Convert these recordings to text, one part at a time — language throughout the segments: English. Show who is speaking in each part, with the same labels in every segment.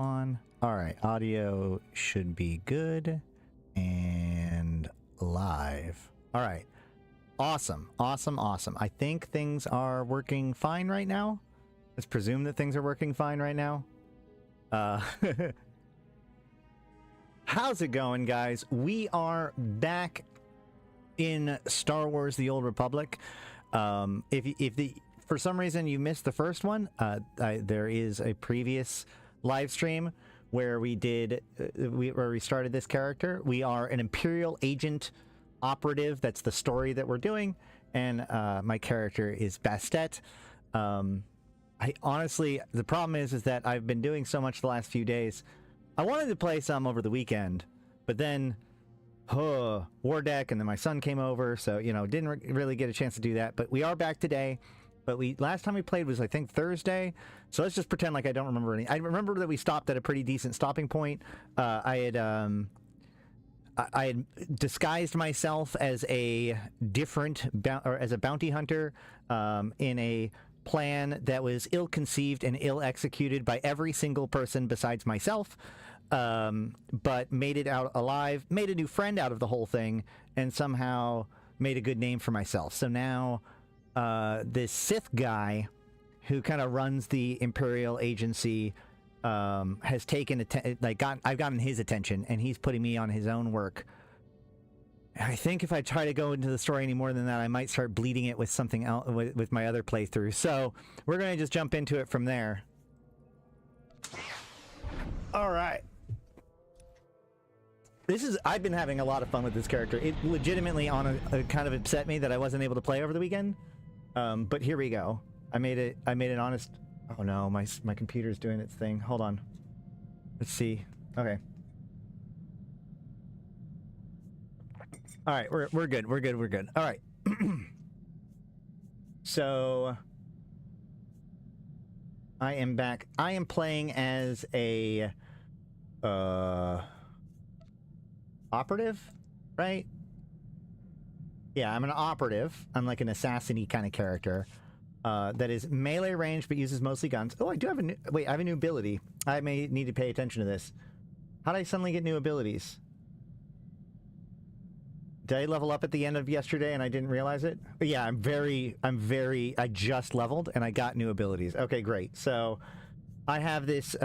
Speaker 1: on. All right, audio should be good and live. All right, awesome, awesome, awesome. I think things are working fine right now. Let's presume that things are working fine right now. How's it going, guys? We are back in Star Wars: The Old Republic. For some reason you missed the first one, there is a previous live stream where we did where we started this character. We are an Imperial agent operative. That's the story that we're doing, and my character is Bastet. I honestly, the problem is that I've been doing so much the last few days. I wanted to play some over the weekend, but then War Deck, and then my son came over, so didn't really get a chance to do that. But we are back today. But last time we played was, I think, Thursday. So let's just pretend like I don't remember any. I remember that we stopped at a pretty decent stopping point. I had disguised myself as a bounty hunter in a plan that was ill-conceived and ill-executed by every single person besides myself. But made it out alive, made a new friend out of the whole thing, and somehow made a good name for myself. So now this Sith guy who kind of runs the Imperial agency has taken I've gotten his attention, and he's putting me on his own work. I think if I try to go into the story any more than that, I might start bleeding it with something else with my other playthrough. So we're going to just jump into it from there. All right. I've been having a lot of fun with this character. It legitimately kind of upset me that I wasn't able to play over the weekend. But here we go. I made an honest... Oh no, my computer's doing its thing. Hold on. Let's see. Okay. All right, we're good. We're good. All right. So I am back. I am playing as a operative, right? Yeah, I'm an operative. I'm like an assassin-y kind of character that is melee range but uses mostly guns. Oh, I do have I have a new ability. I may need to pay attention to this. How did I suddenly get new abilities? Did I level up at the end of yesterday and I didn't realize it? But yeah, I just leveled and I got new abilities. Okay, great. So I have this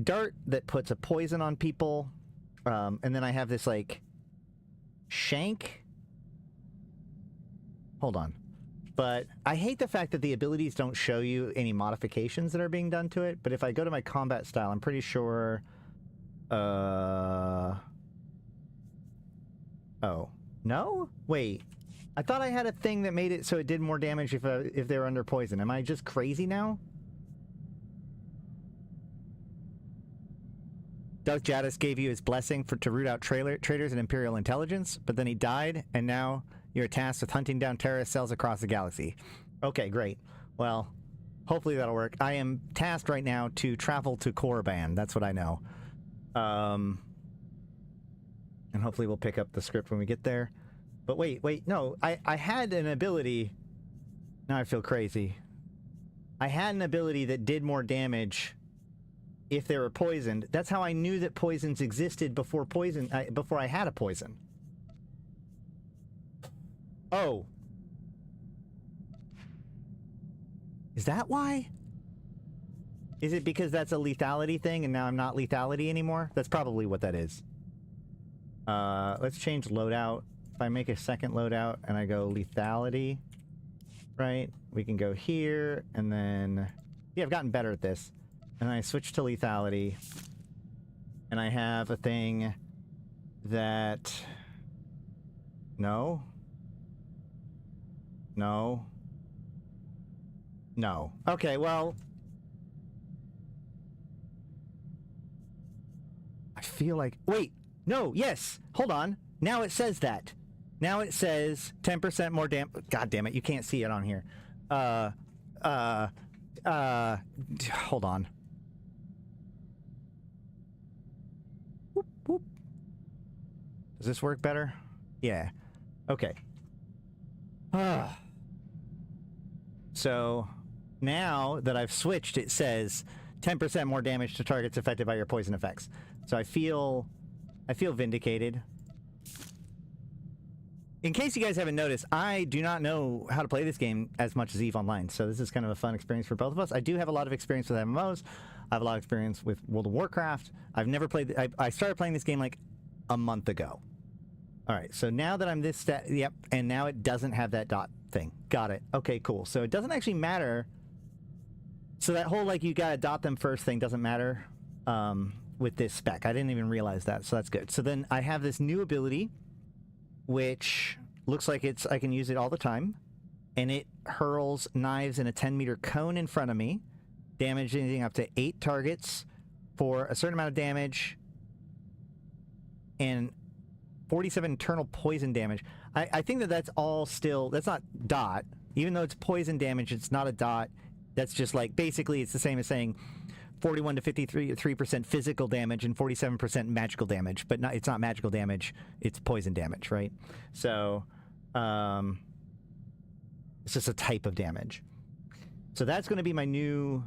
Speaker 1: dart that puts a poison on people. And then I have this, like, shank. Hold on. But I hate the fact that the abilities don't show you any modifications that are being done to it. But if I go to my combat style, I'm pretty sure... Oh. No? Wait. I thought I had a thing that made it so it did more damage if they were under poison. Am I just crazy now? Darth Jadis gave you his blessing to root out traitors and Imperial intelligence, but then he died, and now you're tasked with hunting down terrorist cells across the galaxy. Okay, great. Well, hopefully that'll work. I am tasked right now to travel to Korriban. That's what I know. And hopefully we'll pick up the script when we get there. But wait, no. I had an ability... Now I feel crazy. I had an ability that did more damage... if they were poisoned. That's how I knew that poisons existed before before I had a poison. Oh. Is that why? Is it because that's a lethality thing and now I'm not lethality anymore? That's probably what that is. Let's change loadout. If I make a second loadout and I go lethality, right? We can go here and then... Yeah, I've gotten better at this. And I switch to lethality, and I have a thing that... No. Okay, well... I feel like... Wait! No! Yes! Hold on! Now it says that. Now it says 10% more God damn it, you can't see it on here. Hold on. Whoop, whoop. Does this work better? Yeah. Okay. So now that I've switched, it says 10% more damage to targets affected by your poison effects. So I feel vindicated. In case you guys haven't noticed, I do not know how to play this game as much as EVE Online, so this is kind of a fun experience for both of us. I do have a lot of experience with MMOs. I have a lot of experience with World of Warcraft. I've never played... I started playing this game like a month ago. All right, so now that I'm this stat... Yep, and now it doesn't have that dot thing. Got it. Okay, cool. So it doesn't actually matter... So that whole, like, you gotta dot them first thing doesn't matter with this spec. I didn't even realize that, so that's good. So then I have this new ability, which looks like I can use it all the time, and it hurls knives in a 10-meter cone in front of me, damaging up to 8 targets for a certain amount of damage, and 47 internal poison damage. I think that's all still... That's not dot. Even though it's poison damage, it's not a dot. That's just like, basically, it's the same as saying 41 to 53% physical damage and 47% magical damage, but it's not magical damage, it's poison damage, right? So, it's just a type of damage. So that's going to be my new,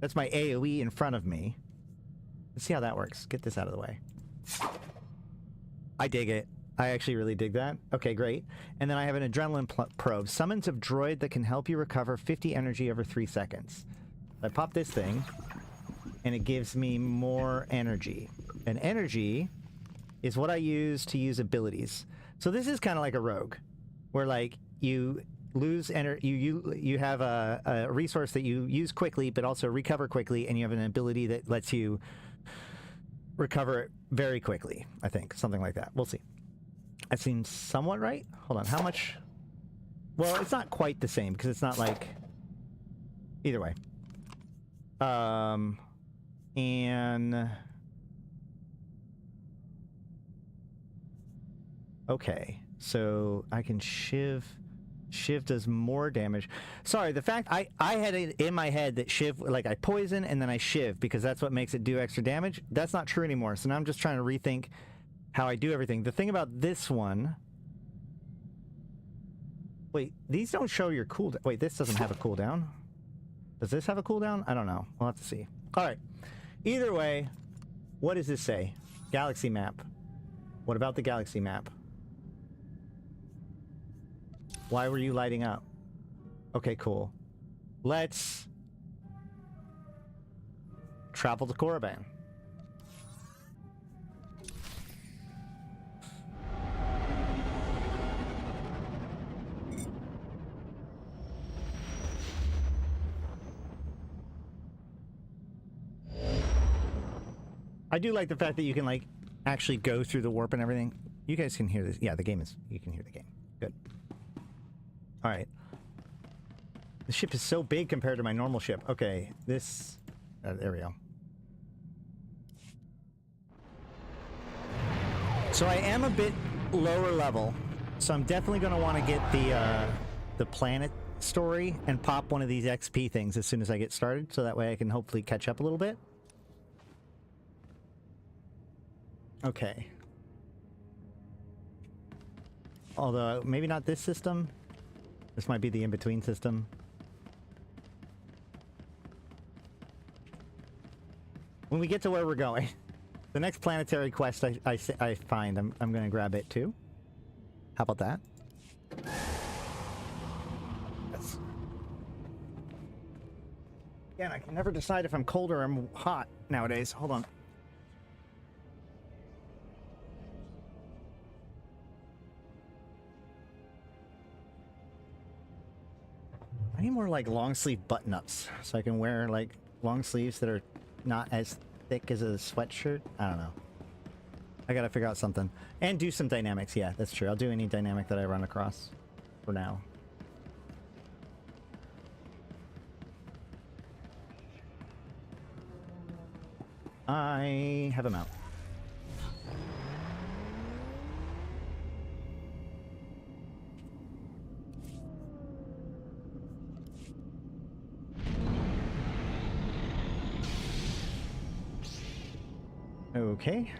Speaker 1: that's my AoE in front of me. Let's see how that works. Get this out of the way. I dig it. I actually really dig that. Okay, great. And then I have an adrenaline probe. Summons a droid that can help you recover 50 energy over 3 seconds. I pop this thing, and it gives me more energy. And energy is what I use to use abilities. So this is kind of like a rogue, where like you lose energy, you have a resource that you use quickly, but also recover quickly, and you have an ability that lets you recover it very quickly. I think something like that. We'll see. That seems somewhat right. Hold on, how much? Well, it's not quite the same because it's not like... Either way. And... Okay, so I can Shiv. Shiv does more damage. Sorry, the fact I had it in my head that Shiv, like I poison and then I Shiv because that's what makes it do extra damage. That's not true anymore. So now I'm just trying to rethink how I do everything. The thing about this one... Wait, these don't show your cooldown. Wait, this doesn't have a cooldown. Does this have a cooldown? I don't know. We'll have to see. Alright. Either way, what does this say? Galaxy map. What about the galaxy map? Why were you lighting up? Okay, cool. Let's travel to Korriban. I do like the fact that you can, like, actually go through the warp and everything. You guys can hear this. Yeah, the game is... You can hear the game. Good. Alright. The ship is so big compared to my normal ship. Okay, this... there we go. So I am a bit lower level, so I'm definitely going to want to get the planet story and pop one of these XP things as soon as I get started, so that way I can hopefully catch up a little bit. Okay. Although, maybe not this system. This might be the in-between system. When we get to where we're going, the next planetary quest I find, I'm going to grab it too. How about that? That's... Again, I can never decide if I'm cold or I'm hot nowadays. Hold on. I need more like long sleeve button-ups so I can wear like long sleeves that are not as thick as a sweatshirt. I don't know. I gotta figure out something. And do some dynamics. Yeah, that's true. I'll do any dynamic that I run across for now. I have a mount. Okay.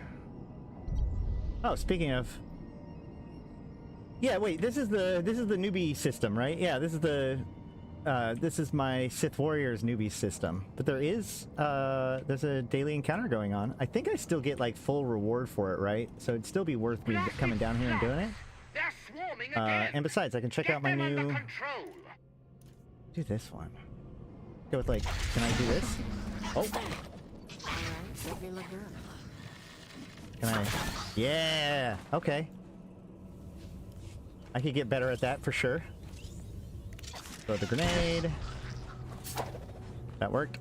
Speaker 1: Oh, speaking of... Yeah, wait, this is the newbie system, right? Yeah, this is the this is my Sith Warriors newbie system. But there's a daily encounter going on. I think I still get like full reward for it, right? So it'd still be worth me coming down here and doing it.
Speaker 2: They're swarming again.
Speaker 1: And besides, I can check out my new... Do this one. Go with like, can I do this? Oh. Can I? Yeah. Okay. I could get better at that for sure. Throw the grenade. That worked.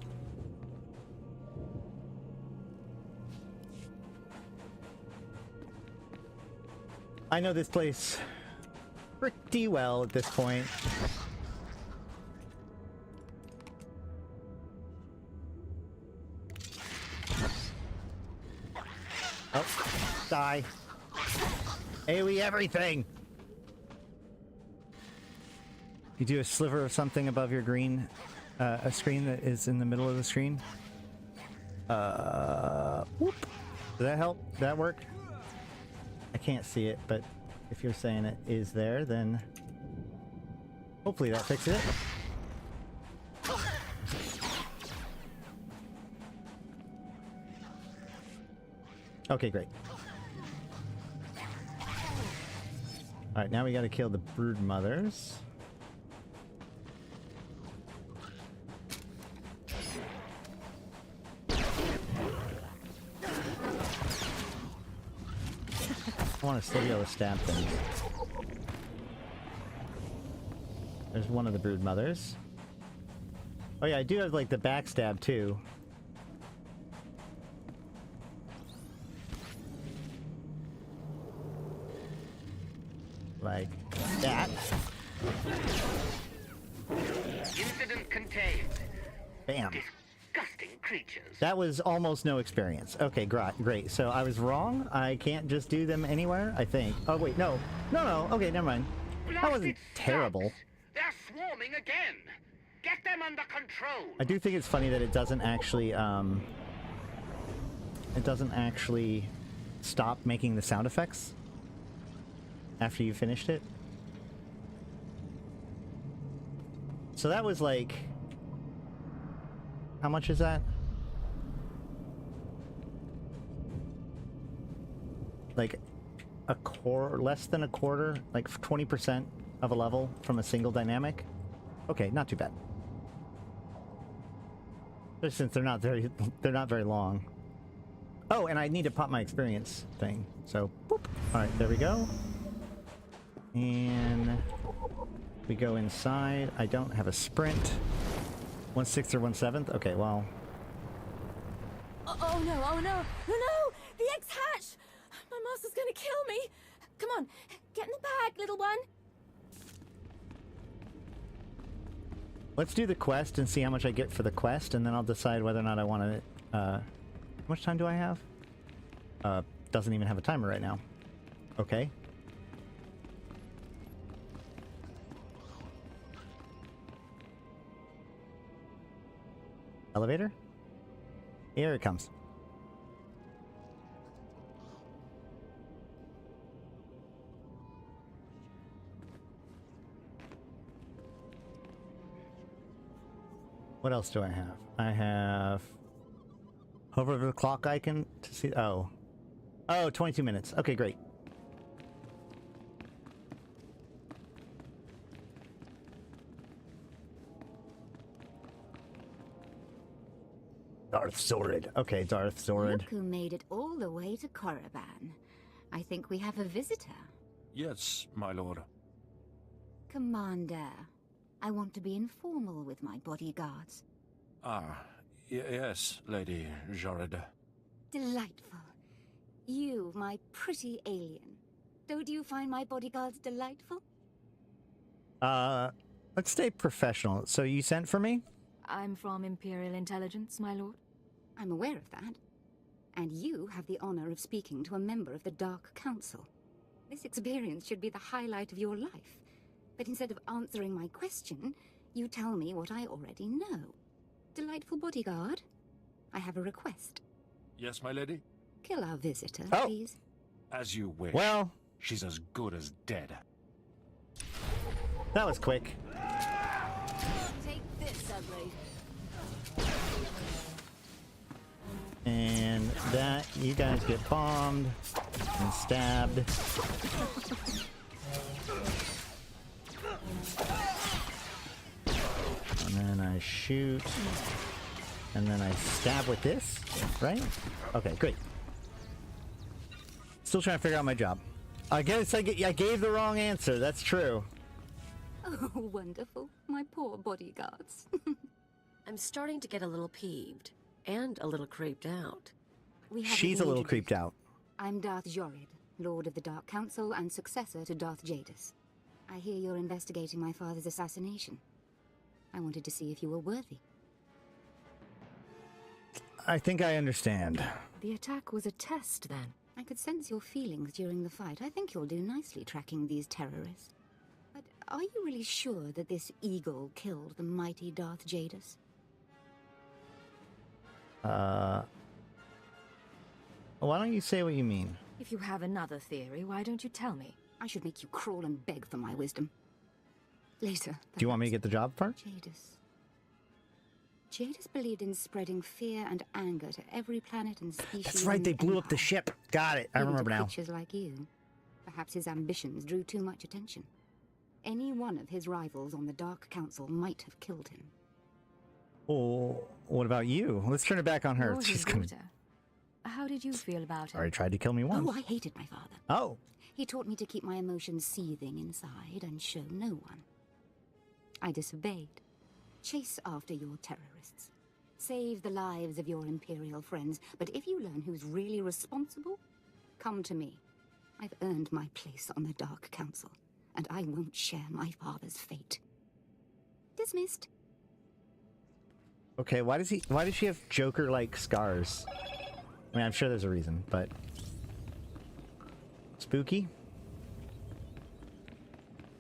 Speaker 1: I know this place pretty well at this point. Oh, die. AoE everything! You do a sliver of something above your green, a screen that is in the middle of the screen. Whoop. Did that help? Did that work? I can't see it, but if you're saying it is there, then hopefully that fixes it. Okay, great. Alright, now we gotta kill the brood mothers. I want to still be able to stab things. There's one of the brood mothers. Oh yeah, I do have like the backstab too. Like that.
Speaker 2: Incident contained.
Speaker 1: Bam.
Speaker 2: Disgusting creatures.
Speaker 1: That was almost no experience. Okay, great. So I was wrong. I can't just do them anywhere, I think. Oh wait, no. No. Okay, never mind. That wasn't terrible.
Speaker 2: They're swarming again. Get them under control.
Speaker 1: I do think it's funny that it doesn't actually stop making the sound effects after you finished it. So that was like, how much is that? Like a quarter, less than a quarter, like 20% of a level from a single dynamic. Okay, not too bad. Just since they're not very long. Oh, and I need to pop my experience thing. So, boop. All right, there we go. And we go inside. I don't have a sprint. 1/6 or 1/7. Okay, well.
Speaker 3: Oh no! Oh no! No! The X-hatch! My master's gonna kill me! Come on, get in the bag, little one.
Speaker 1: Let's do the quest and see how much I get for the quest, and then I'll decide whether or not I want to. How much time do I have? Doesn't even have a timer right now. Okay. Elevator? Here it comes. What else do I have? I have... Hover over the clock icon to see... Oh. Oh, 22 minutes. Okay, great. Darth Zorid. Okay, Darth Zorid.
Speaker 3: Look who made it all the way to Korriban. I think we have a visitor.
Speaker 4: Yes, my lord.
Speaker 3: Commander, I want to be informal with my bodyguards.
Speaker 4: Ah, yes, Lady Zorid.
Speaker 3: Delightful. You, my pretty alien. Don't you find my bodyguards delightful?
Speaker 1: Let's stay professional. So you sent for me?
Speaker 5: I'm from Imperial Intelligence, my lord.
Speaker 3: I'm aware of that. And you have the honor of speaking to a member of the Dark Council. This experience should be the highlight of your life. But instead of answering my question, you tell me what I already know. Delightful bodyguard, I have a request.
Speaker 4: Yes, my lady?
Speaker 3: Kill our visitor,
Speaker 1: Oh.
Speaker 3: please.
Speaker 4: As you wish.
Speaker 1: Well,
Speaker 4: She's as good as dead.
Speaker 1: that was quick. And that, you guys get bombed and stabbed. And then I shoot. And then I stab with this, right? Okay, great. Still trying to figure out my job. I guess I gave the wrong answer, that's true.
Speaker 3: Oh, wonderful. My poor bodyguards.
Speaker 6: I'm starting to get a little peeved. And a little creeped out.
Speaker 1: She's a little creeped out.
Speaker 3: I'm Darth Jorid, Lord of the Dark Council and successor to Darth Jadus. I hear you're investigating my father's assassination. I wanted to see if you were worthy.
Speaker 1: I think I understand.
Speaker 5: The attack was a test, then.
Speaker 3: I could sense your feelings during the fight. I think you'll do nicely tracking these terrorists. But are you really sure that this eagle killed the mighty Darth Jadus?
Speaker 1: Why don't you say what you mean?
Speaker 5: If you have another theory, why don't you tell me?
Speaker 3: I should make you crawl and beg for my wisdom. Later.
Speaker 1: Do you want me to get the job part?
Speaker 3: Jadus believed in spreading fear and anger to every planet and species.
Speaker 1: That's right, they blew up the ship. Got it. I remember now.
Speaker 3: Creatures like you. Perhaps his ambitions drew too much attention. Any one of his rivals on the Dark Council might have killed him.
Speaker 1: Oh, what about you? Let's turn it back on her.
Speaker 5: You're
Speaker 1: She's
Speaker 5: his
Speaker 1: gonna...
Speaker 5: daughter. How did you feel about him?
Speaker 1: Already tried to kill me once.
Speaker 3: Oh, I hated my father.
Speaker 1: Oh.
Speaker 3: He taught me to keep my emotions seething inside and show no one. I disobeyed. Chase after your terrorists. Save the lives of your Imperial friends. But if you learn who's really responsible, come to me. I've earned my place on the Dark Council, and I won't share my father's fate. Dismissed.
Speaker 1: Okay, why does she have Joker-like scars? I mean, I'm sure there's a reason, but... Spooky?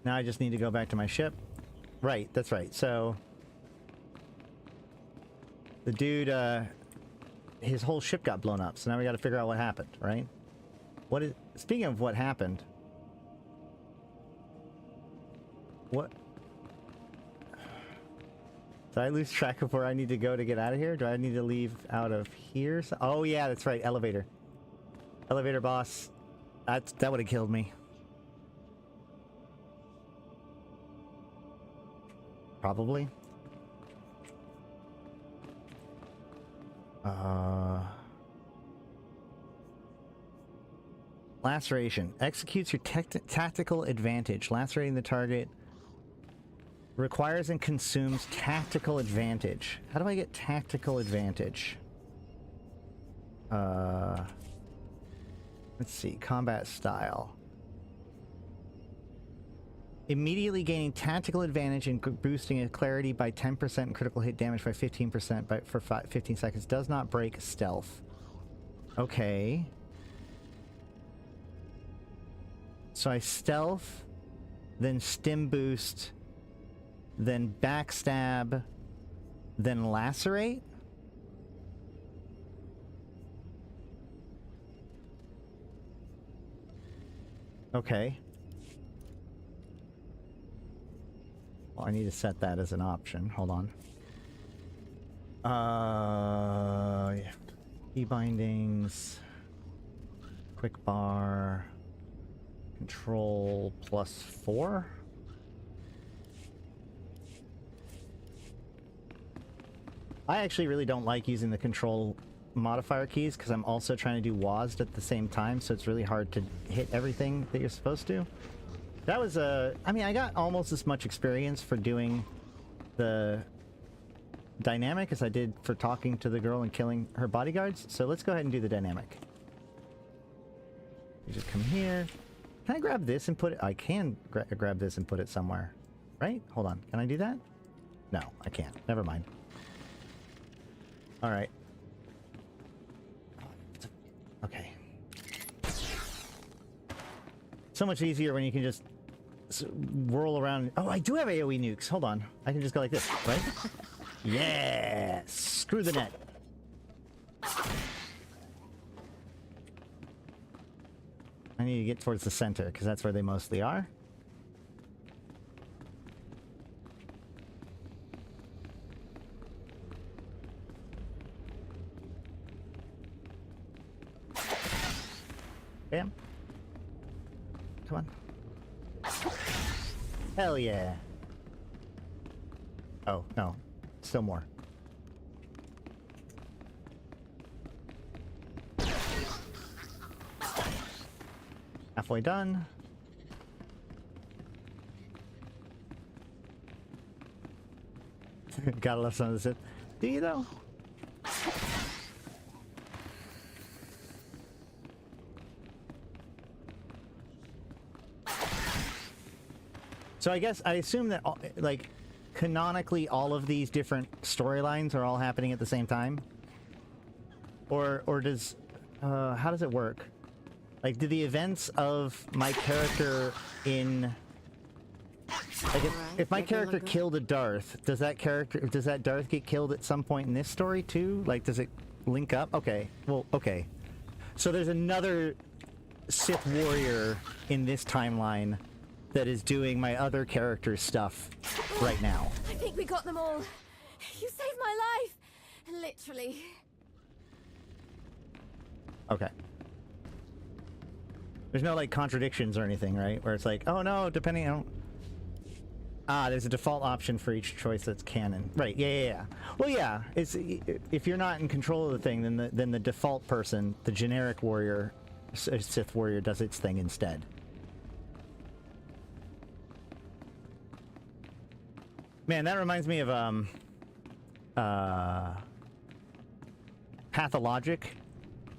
Speaker 1: Now I just need to go back to my ship. Right, that's right. So... The dude, his whole ship got blown up, so now we gotta figure out what happened, right? What is... Speaking of what happened... What... Did I lose track of where I need to go to get out of here? Do I need to leave out of here? Oh yeah, that's right, elevator. Elevator boss. That would have killed me. Probably. Laceration. Executes your tactical advantage. Lacerating the target requires and consumes tactical advantage. How do I get tactical advantage? Let's see. Combat style. Immediately gaining tactical advantage and boosting a clarity by 10% and critical hit damage by 15% for 15 seconds. Does not break stealth. Okay. So I stealth, then stim boost, then backstab, then lacerate? Okay. Well, I need to set that as an option. Hold on. Yeah. Key bindings. Quick bar. Control +4. I actually really don't like using the control modifier keys because I'm also trying to do WASD at the same time, so it's really hard to hit everything that you're supposed to. That was I mean, I got almost as much experience for doing the dynamic as I did for talking to the girl and killing her bodyguards, so let's go ahead and do the dynamic. You just come here. Can I grab this and put it? I can grab this and put it somewhere, right? Hold on. Can I do that? No, I can't. Never mind. All right. Okay. So much easier when you can just whirl around. Oh, I do have AoE nukes. Hold on. I can just go like this, right? Yeah! Screw the net. I need to get towards the center, because that's where they mostly are. Bam. Come on. Hell yeah. Oh, no. Still more. Halfway done. Gotta love some of the Sith. Do you though? So I guess I assume that like canonically all of these different storylines are all happening at the same time, or does how does it work? Like, do the events of my character in like if my character killed a Darth, does that Darth get killed at some point in this story too? Like, does it link up? Okay, well, okay. So there's another Sith warrior in this timeline that is doing my other character's stuff right now.
Speaker 5: I think we got them all. You saved my life. Literally.
Speaker 1: Okay. There's no, like, contradictions or anything, right? Where it's like, oh no, depending on... Ah, there's a default option for each choice that's canon. Right, yeah. Well, yeah, it's, if you're not in control of the thing, then the default person, the generic warrior, Sith warrior, does its thing instead. Man, that reminds me of, Pathologic,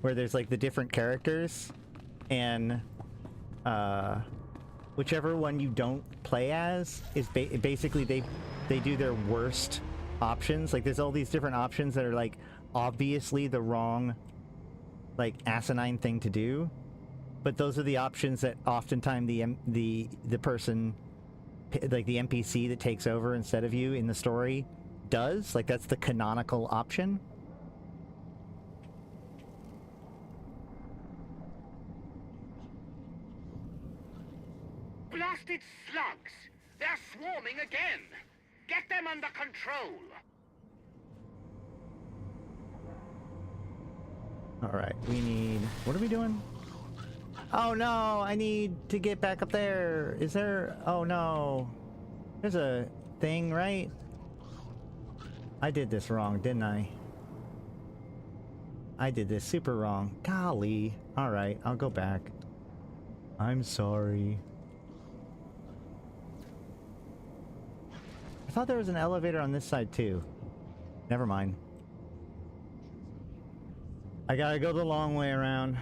Speaker 1: where there's, like, the different characters, and, whichever one you don't play as is basically they do their worst options. Like, there's all these different options that are, like, obviously the wrong, like, asinine thing to do, but those are the options that oftentimes the person, like the NPC that takes over instead of you in the story does. Like, that's the canonical option.
Speaker 2: Blasted slugs! They're swarming again! Get them under control!
Speaker 1: Alright, we need... What are we doing? Oh no! I need to get back up there! Is there... Oh no! There's a thing, right? I did this wrong, didn't I? I did this super wrong. Golly. Alright, I'll go back. I'm sorry. I thought there was an elevator on this side too. Never mind. I gotta go the long way around.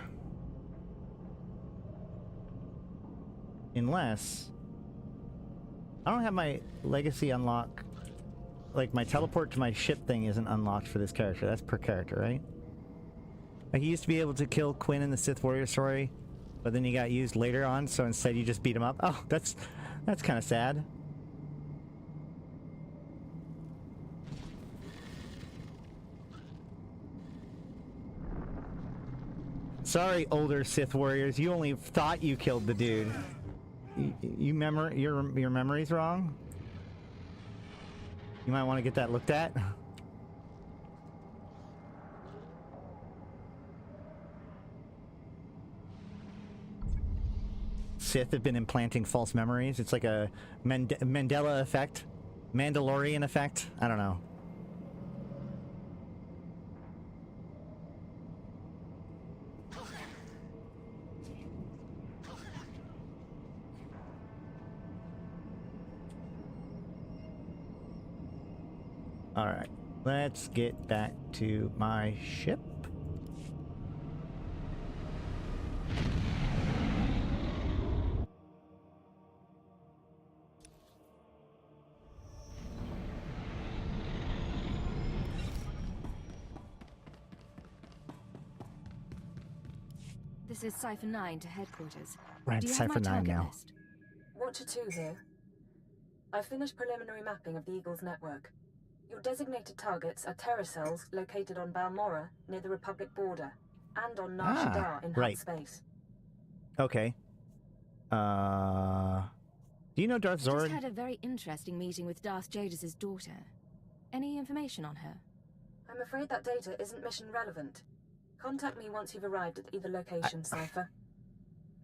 Speaker 1: Unless... I don't have my legacy unlock. Like, my teleport to my ship thing isn't unlocked for this character. That's per character, right? Like, you used to be able to kill Quinn in the Sith Warrior story, but then he got used later on, so instead you just beat him up. Oh, that's kind of sad. Sorry, older Sith warriors. You only thought you killed the dude. Your memory's wrong. You might want to get that looked at. Sith have been implanting false memories. It's like a Mandela effect, Mandalorian effect. I don't know. Alright, let's get back to my ship.
Speaker 5: This is Cipher 9 to headquarters.
Speaker 1: We're at
Speaker 5: Do you
Speaker 1: Cipher
Speaker 5: have my
Speaker 1: 9
Speaker 5: target
Speaker 1: now.
Speaker 5: list?
Speaker 7: Watcher 2 here. I've finished preliminary mapping of the Eagle's network. Your designated targets are terror cells located on Balmorra, near the Republic border, and on Nar Shaddaa in
Speaker 1: right.
Speaker 7: Hutt space.
Speaker 1: Okay. Do you know Darth
Speaker 5: I
Speaker 1: Zord?
Speaker 5: just had a very interesting meeting with Darth Jadis' daughter. Any information on her?
Speaker 7: I'm afraid that data isn't mission relevant. Contact me once you've arrived at either location, Cipher.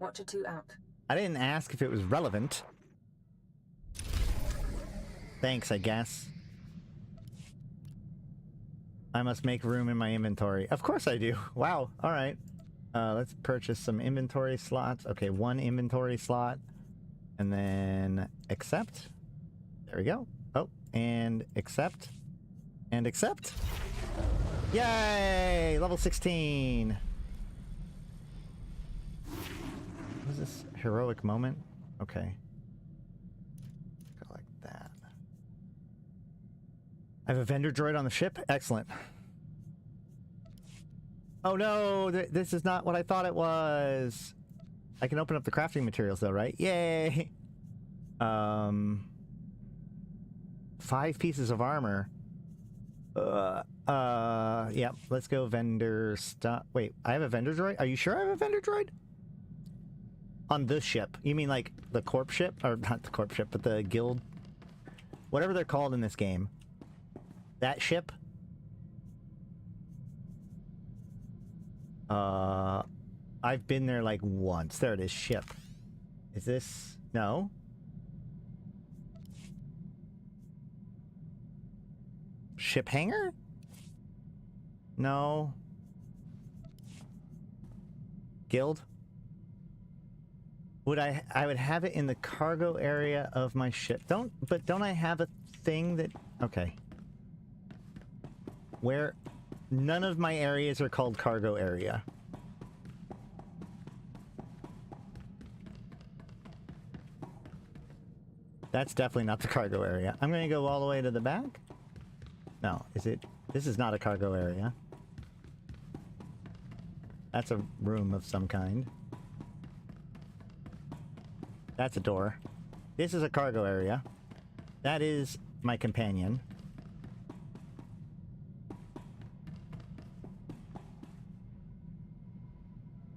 Speaker 7: Watcher 2 out.
Speaker 1: I didn't ask if it was relevant. Thanks, I guess. I must make room in my inventory. Of course I do. Wow. All right. Let's purchase some inventory slots. Okay, 1 inventory slot. And then accept. There we go. Oh, and accept. And accept. Yay! Level 16. What is this? Heroic moment? Okay. Go like that. I have a vendor droid on the ship? Excellent. Oh no! This is not what I thought it was! I can open up the crafting materials though, right? Yay! 5 pieces of armor. Yeah, let's go vendor stuff. Wait, I have a vendor droid? Are you sure I have a vendor droid? On this ship. You mean like the corp ship? Or not the corp ship, but the guild? Whatever they're called in this game. That ship? I've been there like once. There it is, ship. Is this... No? Ship hangar? No. Guild? Would I would have it in the cargo area of my ship. Don't I have a thing that... Okay. Where... None of my areas are called cargo area. That's definitely not the cargo area. I'm going to go all the way to the back? No, is it? This is not a cargo area. That's a room of some kind. That's a door. This is a cargo area. That is my companion.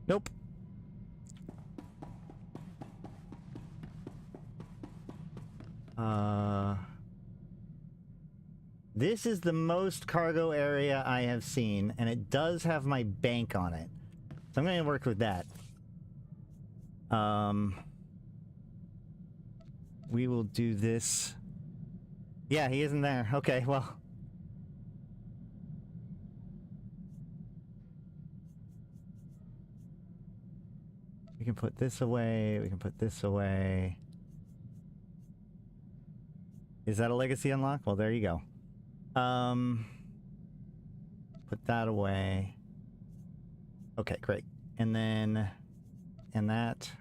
Speaker 1: Nope. This is the most cargo area I have seen, and it does have my bank on it. So I'm going to work with that. We will do this. Yeah, he isn't there. Okay, well. We can put this away. We can put this away. Is that a legacy unlock? Well, there you go. Put that away. Okay, great. And then... And that...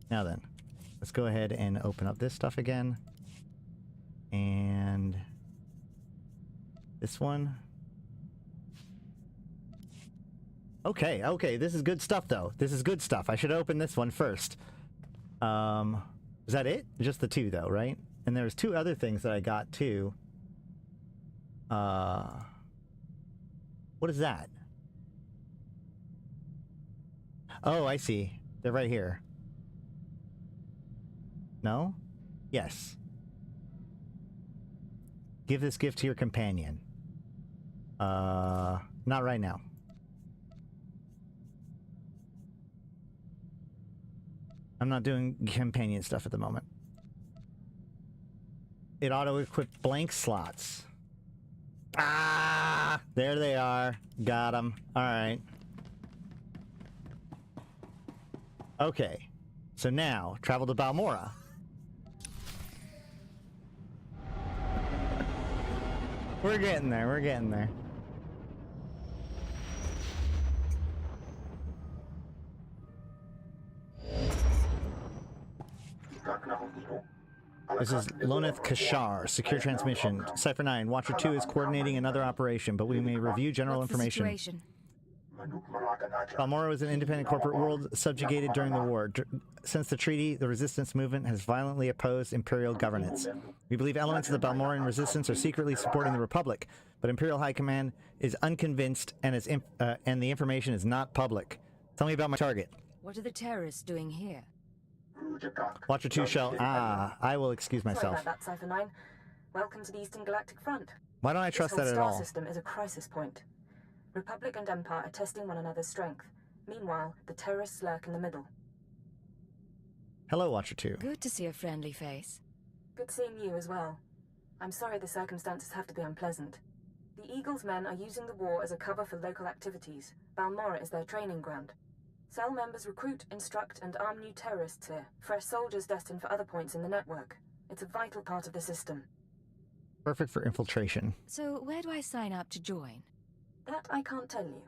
Speaker 1: Now then, let's go ahead and open up this stuff again. And... This one. Okay, okay, this is good stuff, though. This is good stuff. I should open this one first. Is that it? Just the 2, though, right? And there's 2 other things that I got, too. What is that? Oh, I see. They're right here. No? Yes. Give this gift to your companion. Not right now. I'm not doing companion stuff at the moment. It auto-equipped blank slots. Ah! There they are. Got them. Alright. Okay. So now, travel to Balmora. We're getting there. We're getting there. This is Loneth Kashar, secure transmission. Cypher 9, Watcher 2 is coordinating another operation, but we may review general
Speaker 5: What's
Speaker 1: information.
Speaker 5: The situation?
Speaker 1: Balmora was an independent corporate world subjugated during the war. Since the treaty, the resistance movement has violently opposed Imperial governance. We believe elements of the Balmoran resistance are secretly supporting the Republic, but Imperial High Command is unconvinced and the information is not public. Tell me about my target.
Speaker 5: What are the terrorists doing here?
Speaker 1: Watcher 2 shall... Ah, I will excuse myself.
Speaker 7: Sorry about that, Cypher 9. Welcome to the Eastern Galactic Front.
Speaker 1: Why don't I trust that at all?
Speaker 7: This whole star system is a crisis point. Republic and Empire are testing one another's strength. Meanwhile, the terrorists lurk in the middle.
Speaker 1: Hello, Watcher 2.
Speaker 5: Good to see a friendly face.
Speaker 7: Good seeing you as well. I'm sorry the circumstances have to be unpleasant. The Eagle's men are using the war as a cover for local activities. Balmorra is their training ground. Cell members recruit, instruct, and arm new terrorists here, fresh soldiers destined for other points in the network. It's a vital part of the system.
Speaker 1: Perfect for infiltration.
Speaker 5: So where do I sign up to join?
Speaker 7: That I can't tell you,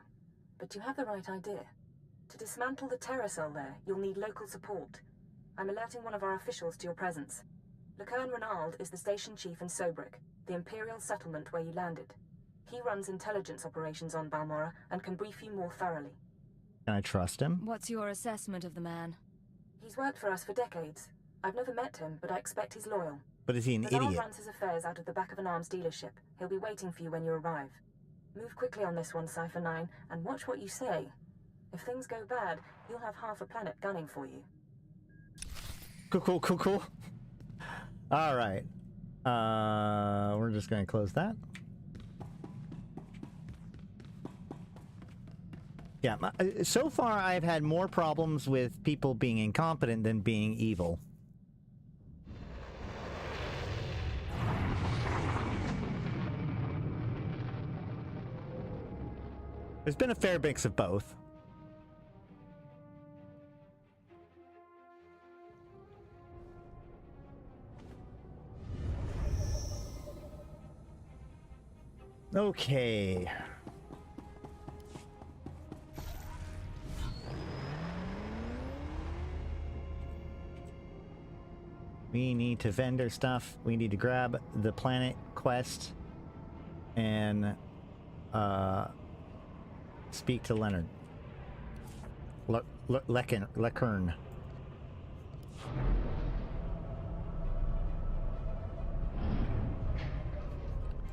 Speaker 7: but you have the right idea. To dismantle the terror cell there, you'll need local support. I'm alerting one of our officials to your presence. Lecurne Renald is the station chief in Sobrik, the Imperial settlement where you landed. He runs intelligence operations on Balmorra and can brief you more thoroughly.
Speaker 1: Can I trust him?
Speaker 5: What's your assessment of the man?
Speaker 7: He's worked for us for decades. I've never met him, but I expect he's loyal.
Speaker 1: But is he an
Speaker 7: Renald
Speaker 1: idiot?
Speaker 7: runs his affairs out of the back of an arms dealership. He'll be waiting for you when you arrive. Move quickly on this one, Cypher 9, and watch what you say. If things go bad, you'll have half a planet gunning for you.
Speaker 1: Cool. All right. We're just going to close that. Yeah, so far I've had more problems with people being incompetent than being evil. There's been a fair mix of both. Okay. We need to vendor stuff. We need to grab the planet quest and speak to Leonard. Lecurne.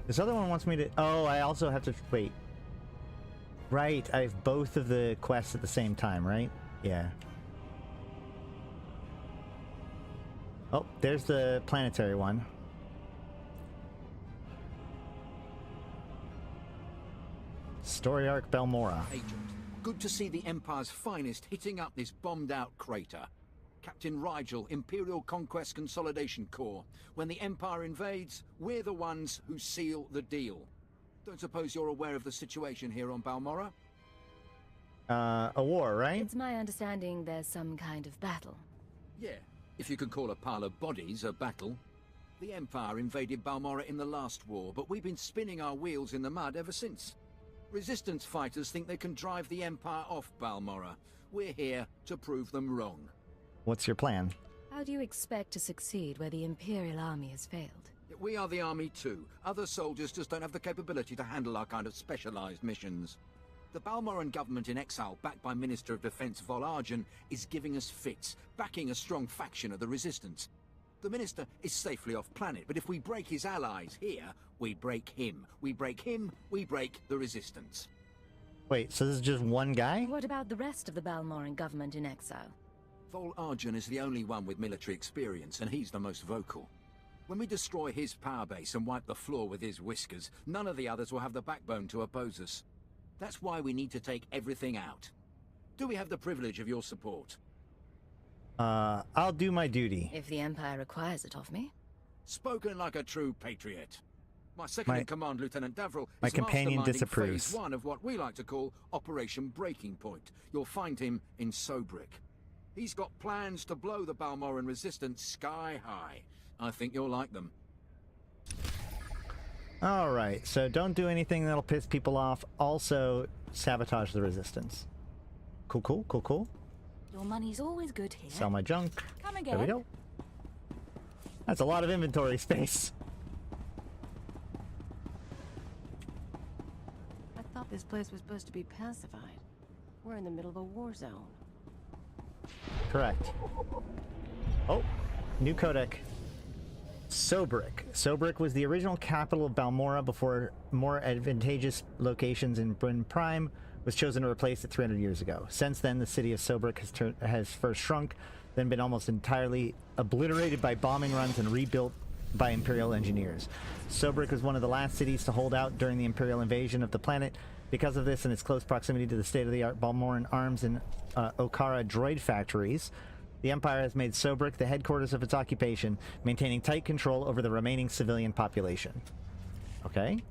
Speaker 1: This other one wants me to... Oh, I also have to... Wait. Right, I have both of the quests at the same time, right? Yeah. Oh, there's the planetary one. Story arc Balmorra.
Speaker 8: Agent, good to see the Empire's finest hitting up this bombed-out crater. Captain Rigel, Imperial Conquest Consolidation Corps. When the Empire invades, we're the ones who seal the deal. Don't suppose you're aware of the situation here on Balmorra?
Speaker 1: A war, right?
Speaker 5: It's my understanding there's some kind of battle.
Speaker 8: Yeah, if you could call a pile of bodies a battle. The Empire invaded Balmorra in the last war, but we've been spinning our wheels in the mud ever since. Resistance fighters think they can drive the Empire off Balmorra. We're here to prove them wrong.
Speaker 1: What's your plan?
Speaker 5: How do you expect to succeed where the Imperial Army has failed?
Speaker 8: We are the army too. Other soldiers just don't have the capability to handle our kind of specialized missions. The Balmorran government in exile, backed by Minister of Defense Vol Argen, is giving us fits, backing a strong faction of the Resistance. The Minister is safely off planet, but if we break his allies here, we break him. We break him, we break the Resistance.
Speaker 1: Wait, so this is just one guy?
Speaker 5: What about the rest of the Balmorran government in exile?
Speaker 8: Vol Argen is the only one with military experience, and he's the most vocal. When we destroy his power base and wipe the floor with his whiskers, none of the others will have the backbone to oppose us. That's why we need to take everything out. Do we have the privilege of your support?
Speaker 1: I'll do my duty.
Speaker 5: If the Empire requires it of me.
Speaker 8: Spoken like a true patriot. My second-in-command, Lieutenant Davril,
Speaker 1: my
Speaker 8: is
Speaker 1: companion
Speaker 8: masterminding
Speaker 1: disapproves.
Speaker 8: Phase 1 of what we like to call Operation Breaking Point. You'll find him in Sobrik. He's got plans to blow the Balmorran resistance sky high. I think you'll like them.
Speaker 1: Alright, so don't do anything that'll piss people off. Also, sabotage the resistance. Cool.
Speaker 5: Your money's always good here.
Speaker 1: Sell my junk.
Speaker 5: Come again.
Speaker 1: There we go. That's a lot of inventory space.
Speaker 6: I thought this place was supposed to be pacified. We're in the middle of a war zone.
Speaker 1: Correct. Oh, new codec. Sobrik. Sobrik was the original capital of Balmorra before more advantageous locations in Bryn Prime was chosen to replace it 300 years ago. Since then, the city of Sobrik has first shrunk, then been almost entirely obliterated by bombing runs and rebuilt by Imperial engineers. Sobrik was one of the last cities to hold out during the Imperial invasion of the planet, Because of this and its close proximity to the state-of-the-art Balmoran arms and Okara droid factories, the Empire has made Sobrik the headquarters of its occupation, maintaining tight control over the remaining civilian population. Okay?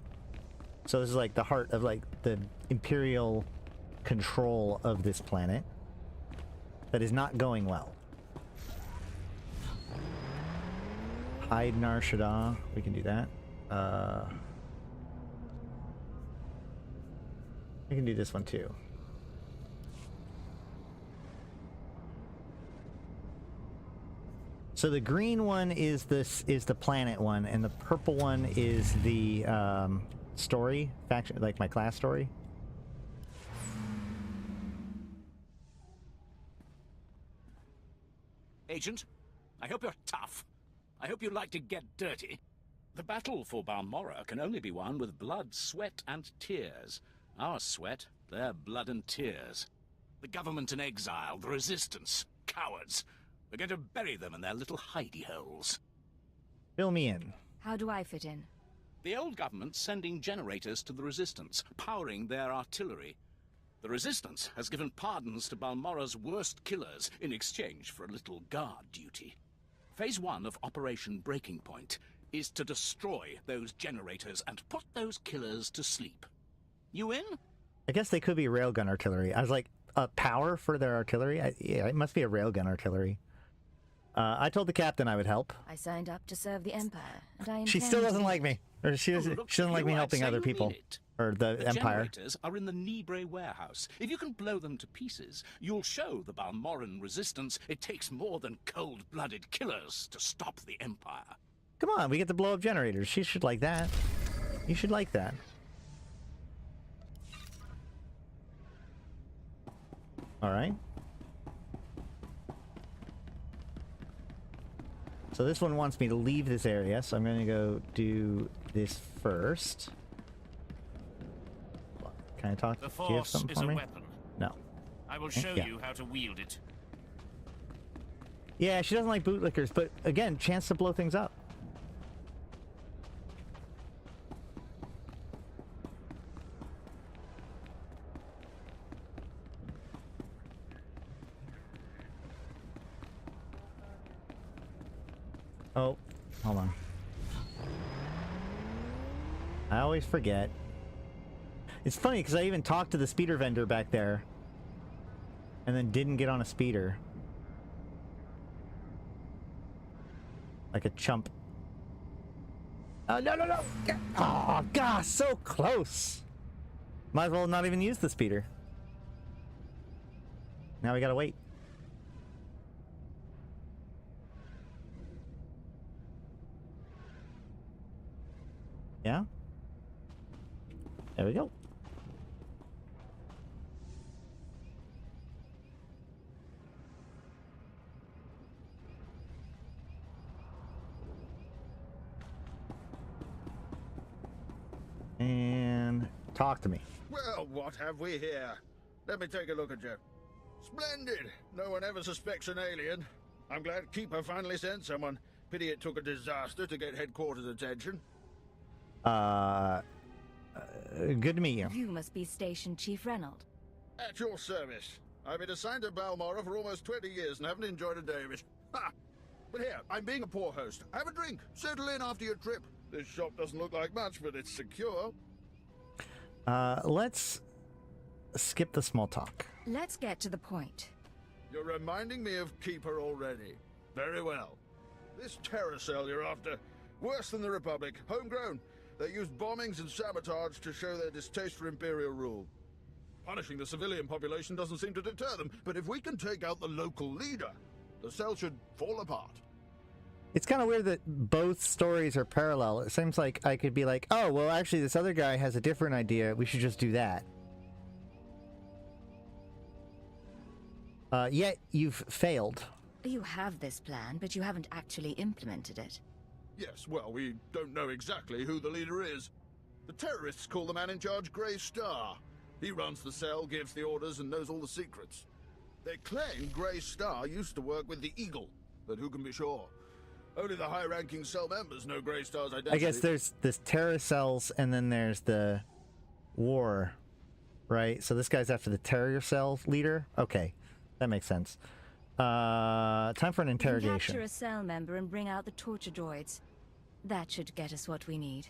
Speaker 1: So this is like the heart of like the Imperial control of this planet. That is not going well. Hide Nar Shaddaa. We can do that. We can do this one too. So the green one is the planet one, and the purple one is the story faction, like my class story.
Speaker 9: Agent, I hope you're tough. I hope you like to get dirty. The battle for Balmorra can only be won with blood, sweat, and tears. Our sweat, their blood and tears. The government in exile, the resistance, cowards. We're going to bury them in their little hidey holes.
Speaker 1: Fill me in.
Speaker 5: How do I fit in?
Speaker 9: The old government's sending generators to the resistance, powering their artillery. The resistance has given pardons to Balmorra's worst killers in exchange for a little guard duty. Phase 1 of Operation Breaking Point is to destroy those generators and put those killers to sleep. You in?
Speaker 1: I guess they could be railgun artillery. I was like, power for their artillery? Yeah, it must be a railgun artillery. I told the captain I would help.
Speaker 5: I signed up to serve the Empire, and I
Speaker 1: She still doesn't like me. Or she doesn't like me helping other people. Or the Empire.
Speaker 9: The generators are in the Nibre warehouse. If you can blow them to pieces, you'll show the Balmorran resistance it takes more than cold-blooded killers to stop the Empire.
Speaker 1: Come on, we get to blow up generators. She should like that. You should like that. All right. So this one wants me to leave this area, so I'm going to go do this first. Can I talk?
Speaker 10: The
Speaker 1: Do you have
Speaker 10: Force
Speaker 1: something
Speaker 10: is
Speaker 1: for
Speaker 10: a
Speaker 1: me?
Speaker 10: weapon.
Speaker 1: No.
Speaker 10: I will show
Speaker 1: Yeah.
Speaker 10: you how to wield it.
Speaker 1: Yeah, she doesn't like bootlickers, but again, chance to blow things up. Oh, hold on. I always forget. It's funny because I even talked to the speeder vendor back there and then didn't get on a speeder. Like a chump. Oh, no, no, no! Oh, gosh, so close! Might as well not even use the speeder. Now we gotta wait. Yeah? There we go. And talk to me.
Speaker 11: Well, what have we here? Let me take a look at you. Splendid! No one ever suspects an alien. I'm glad Keeper finally sent someone. Pity it took a disaster to get headquarters attention.
Speaker 1: Good to meet you.
Speaker 5: You must be Station Chief Reynolds.
Speaker 11: At your service. I've been assigned to Balmorra for almost 20 years and haven't enjoyed a day of it. Ha! But here, I'm being a poor host. Have a drink. Settle in after your trip. This shop doesn't look like much, but it's secure.
Speaker 1: Let's skip the small talk.
Speaker 5: Let's get to the point.
Speaker 11: You're reminding me of Keeper already. Very well. This terror cell you're after, worse than the Republic, homegrown. They used bombings and sabotage to show their distaste for Imperial rule. Punishing the civilian population doesn't seem to deter them, but if we can take out the local leader, the cell should fall apart.
Speaker 1: It's kind of weird that both stories are parallel. It seems like I could be like, oh, well, actually, this other guy has a different idea. We should just do that. Yet you've failed.
Speaker 5: You have this plan, but you haven't actually implemented it.
Speaker 11: Yes, well, we don't know exactly who the leader is. The terrorists call the man in charge Grey Star. He runs the cell, gives the orders, and knows all the secrets. They claim Grey Star used to work with the Eagle, but who can be sure? Only the high-ranking cell members know Grey Star's identity.
Speaker 1: I guess there's this terror cells, and then there's the war right? So this guy's after the terror cell leader? Okay, that makes sense. Time for an interrogation.
Speaker 5: Capture a cell member and bring out the torture droids. That should get us what we need.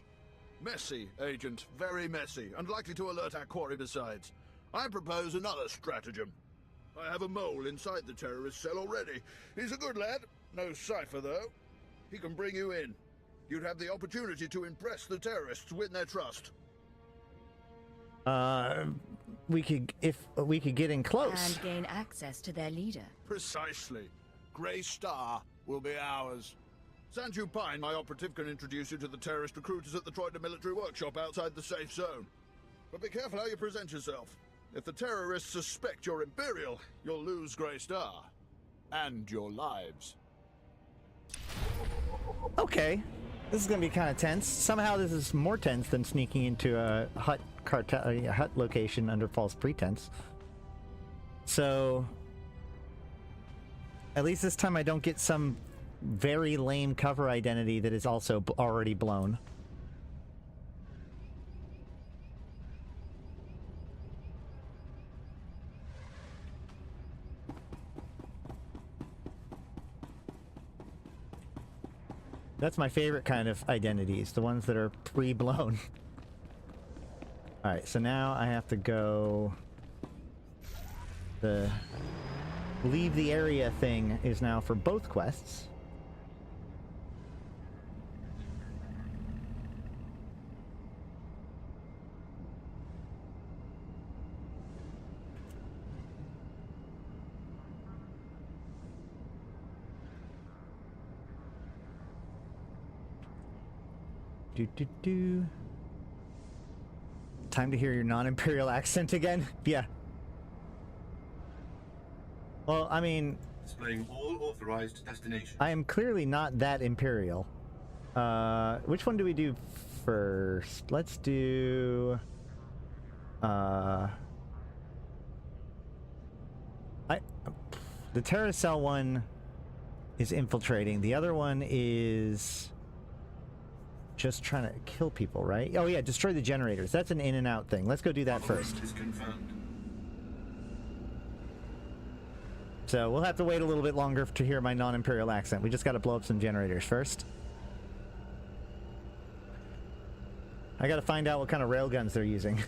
Speaker 11: Messy, Agent. Very messy, and likely to alert our quarry besides. I propose another stratagem. I have a mole inside the terrorist cell already. He's a good lad. No cipher, though. He can bring you in. You'd have the opportunity to impress the terrorists, win their trust.
Speaker 1: We could get in close.
Speaker 5: And gain access to their leader.
Speaker 11: Precisely. Grey Star will be ours. Sanju Pine, my operative, can introduce you to the terrorist recruiters at the Troida military workshop outside the safe zone. But be careful how you present yourself. If the terrorists suspect you're Imperial, you'll lose Grey Star. And your lives.
Speaker 1: Okay. This is going to be kind of tense. Somehow this is more tense than sneaking into a hut location under false pretense. So, at least this time I don't get some very lame cover identity that is also already blown. That's my favorite kind of identities, the ones that are pre-blown. Alright, so now I have to go... The leave the area thing is now for both quests. Time to hear your non-Imperial accent again? Yeah. Well, I mean...
Speaker 10: Displaying all authorized destinations.
Speaker 1: I am clearly not that Imperial. Which one do we do first? Let's do... The Terracell one is infiltrating. The other one is... just trying to kill people, right? Oh yeah, destroy the generators. That's an in and out thing. Let's go do that first.
Speaker 10: Is confirmed.
Speaker 1: So we'll have to wait a little bit longer to hear my non-Imperial accent. We just got to blow up some generators first. I got to find out what kind of railguns they're using.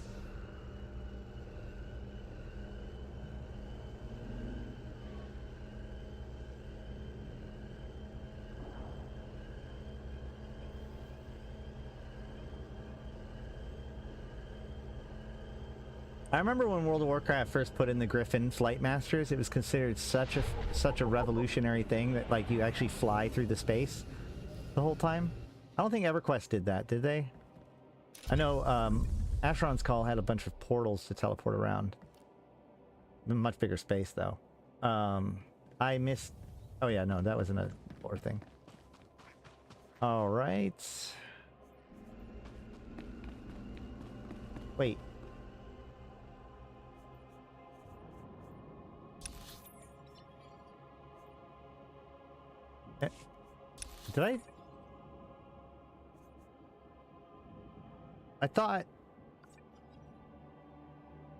Speaker 1: I remember when World of Warcraft first put in the Griffin Flight Masters, it was considered such a revolutionary thing that like you actually fly through the space the whole time. I don't think EverQuest did that, did they? I know Asheron's Call had a bunch of portals to teleport around. Much bigger space though. I missed... Oh yeah, no, that wasn't a lore thing. Alright. Wait. Did I thought...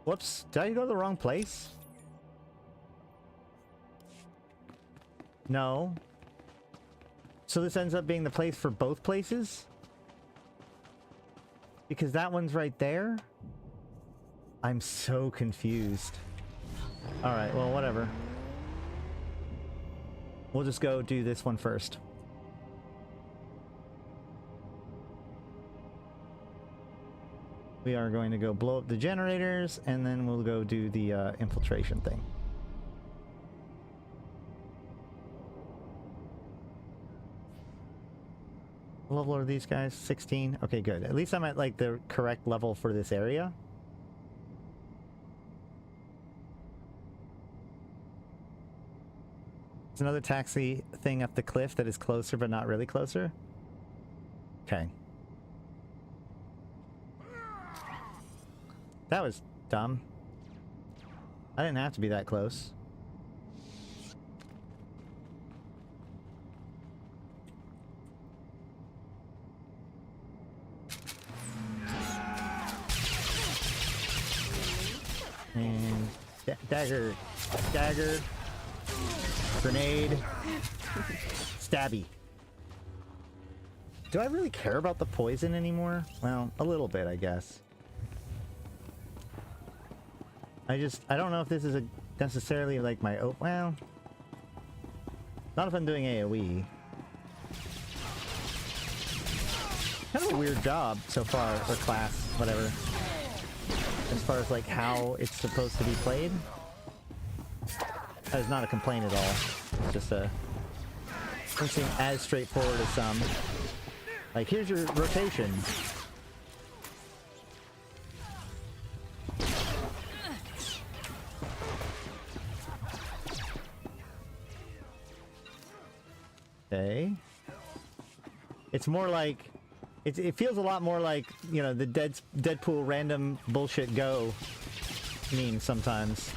Speaker 1: Whoops, did I go to the wrong place? No. So this ends up being the place for both places? Because that one's right there? I'm so confused. Alright, well, whatever. We'll just go do this one first. We are going to go blow up the generators, and then we'll go do the infiltration thing. What level are these guys? 16? Okay, good. At least I'm at like the correct level for this area. There's another taxi thing up the cliff that is closer, but not really closer. Okay. That was dumb. I didn't have to be that close. Dagger. Dagger. Grenade. Stabby. Do I really care about the poison anymore? Well, a little bit, I guess. I don't know if this is necessarily like my... Oh, well... Not if I'm doing AoE. Kind of a weird job so far, or class, whatever. As far as like how it's supposed to be played. That is not a complaint at all. It's just a... Doesn't seem as straightforward as some. Like, here's your rotation. Okay. It's more like... It feels a lot more like, you know, the Deadpool random bullshit go meme sometimes.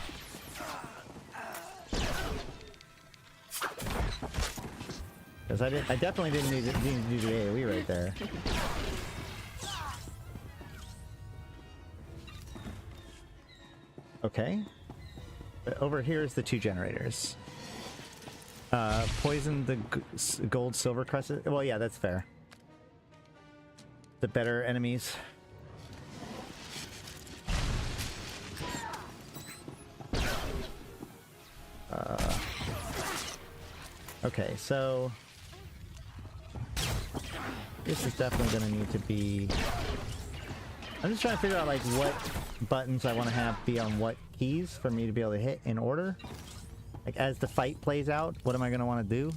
Speaker 1: Because I definitely didn't need to do the AoE right there. Okay. Over here is the 2 generators. Poison the gold silver crescent. Well, yeah, that's fair. The better enemies. Okay, so this is definitely going to need to be... I'm just trying to figure out like what buttons I want to have be on what keys for me to be able to hit in order. Like as the fight plays out, what am I going to want to do?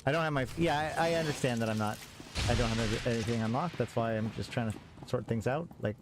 Speaker 1: I don't have my... Yeah, I understand that I don't have anything unlocked. That's why I'm just trying to sort things out. Like...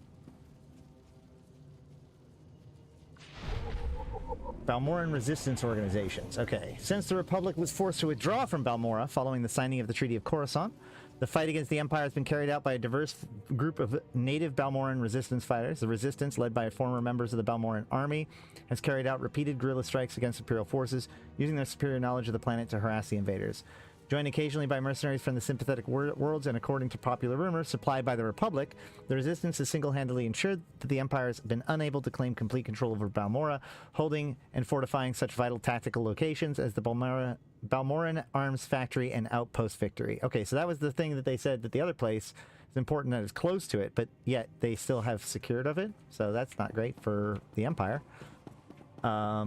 Speaker 1: Balmoran resistance organizations. Okay. Since the Republic was forced to withdraw from Balmora following the signing of the Treaty of Coruscant, the fight against the Empire has been carried out by a diverse group of native Balmoran resistance fighters. The resistance, led by former members of the Balmoran army, has carried out repeated guerrilla strikes against Imperial forces, using their superior knowledge of the planet to harass the invaders. Joined occasionally by mercenaries from the sympathetic worlds and, according to popular rumor, supplied by the Republic, the Resistance has single-handedly ensured that the Empire has been unable to claim complete control over Balmora, holding and fortifying such vital tactical locations as the Balmoran Arms Factory and Outpost Victory. Okay, so that was the thing that they said that the other place is important that it's close to it, but yet they still have secured of it, so that's not great for the Empire. I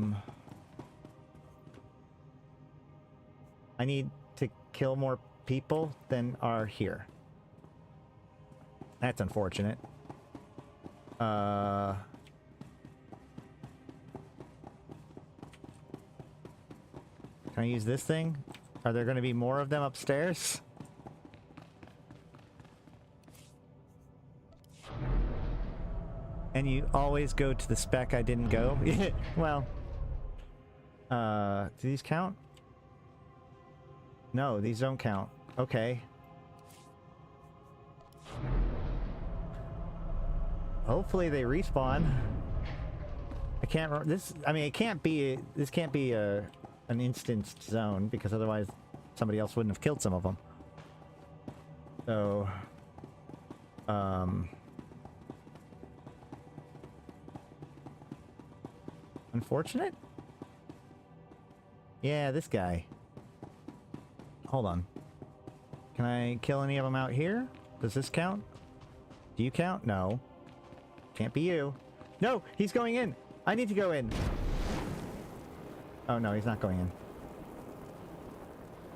Speaker 1: need to kill more people than are here. That's unfortunate. Can I use this thing? Are there going to be more of them upstairs? And you always go to the spec I didn't go? Well. Do these count? No, these don't count. Okay. Hopefully they respawn. I can't... This... I mean, it can't be... This can't be an instanced zone, because otherwise somebody else wouldn't have killed some of them. So... Unfortunate? Yeah, this guy. Hold on. Can I kill any of them out here? Does this count? Do you count? No. Can't be you. No! He's going in! I need to go in! Oh no, he's not going in.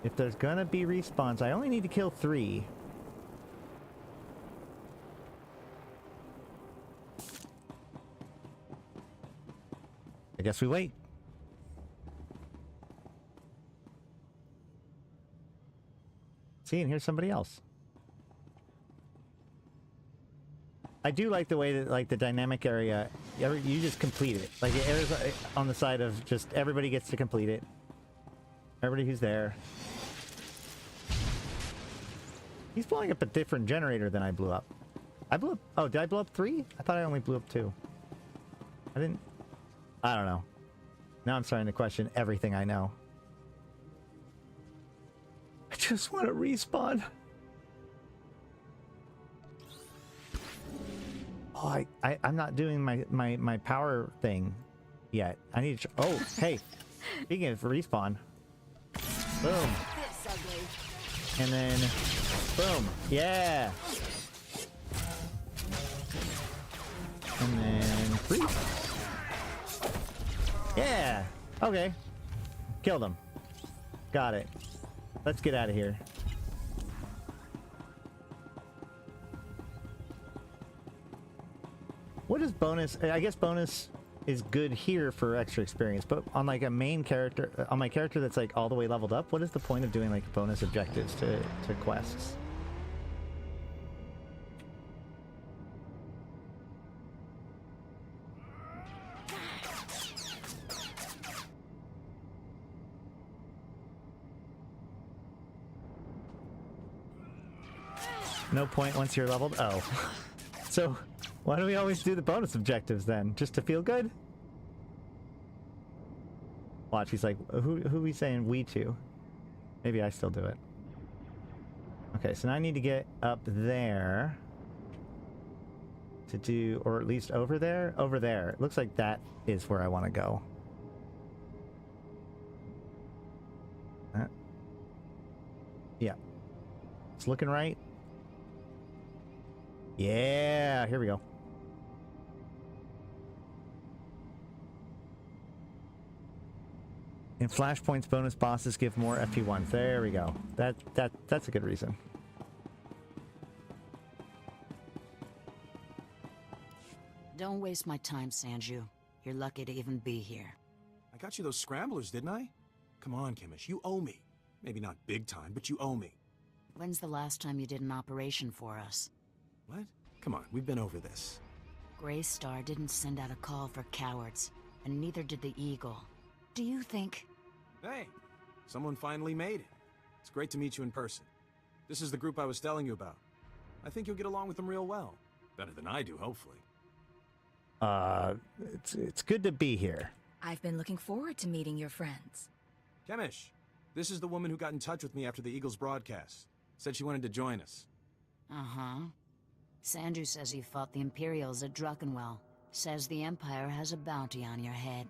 Speaker 1: If there's gonna be respawns, I only need to kill 3. I guess we wait. See, and here's somebody else. I do like the way that, like, the dynamic area, you just complete it. Like, it is on the side of just everybody gets to complete it. Everybody who's there. He's blowing up a different generator than I blew up. I blew up... Oh, did I blow up 3? I thought I only blew up 2. I didn't... I don't know. Now I'm starting to question everything I know. I just want to respawn. Oh, I'm not doing my power thing. yet. I need to... Oh, hey. Speaking of respawn. Boom. And then... Boom. Yeah. And then... Freeze. Yeah. Okay. Killed him. Got it. Let's get out of here. What is bonus? I guess bonus is good here for extra experience, but on like a main character, on my character that's like all the way leveled up, what is the point of doing like bonus objectives to quests? No point once you're leveled? Oh. So, why do we always do the bonus objectives then? Just to feel good? Watch, he's like, who are we saying we to? Maybe I still do it. Okay, so now I need to get up there. To do, or at least over there? Over there. It looks like that is where I want to go. Yeah. It's looking right. Yeah, here we go. In Flashpoints, bonus bosses give more FP1s. There we go. That's a good reason.
Speaker 12: Don't waste my time, Sanju. You're lucky to even be here.
Speaker 13: I got you those scramblers, didn't I? Come on, Kimish, you owe me. Maybe not big time, but you owe me.
Speaker 12: When's the last time you did an operation for us?
Speaker 13: What? Come on, we've been over this.
Speaker 12: Greystar didn't send out a call for cowards, and neither did the Eagle. Do you think...
Speaker 13: Hey, someone finally made it. It's great to meet you in person. This is the group I was telling you about. I think you'll get along with them real well. Better than I do, hopefully.
Speaker 1: It's good to be here.
Speaker 5: I've been looking forward to meeting your friends.
Speaker 13: Kemish, this is the woman who got in touch with me after the Eagles broadcast. Said she wanted to join us.
Speaker 12: Uh-huh. Sanju says you fought the Imperials at Druckenwell. Says the Empire has a bounty on your head.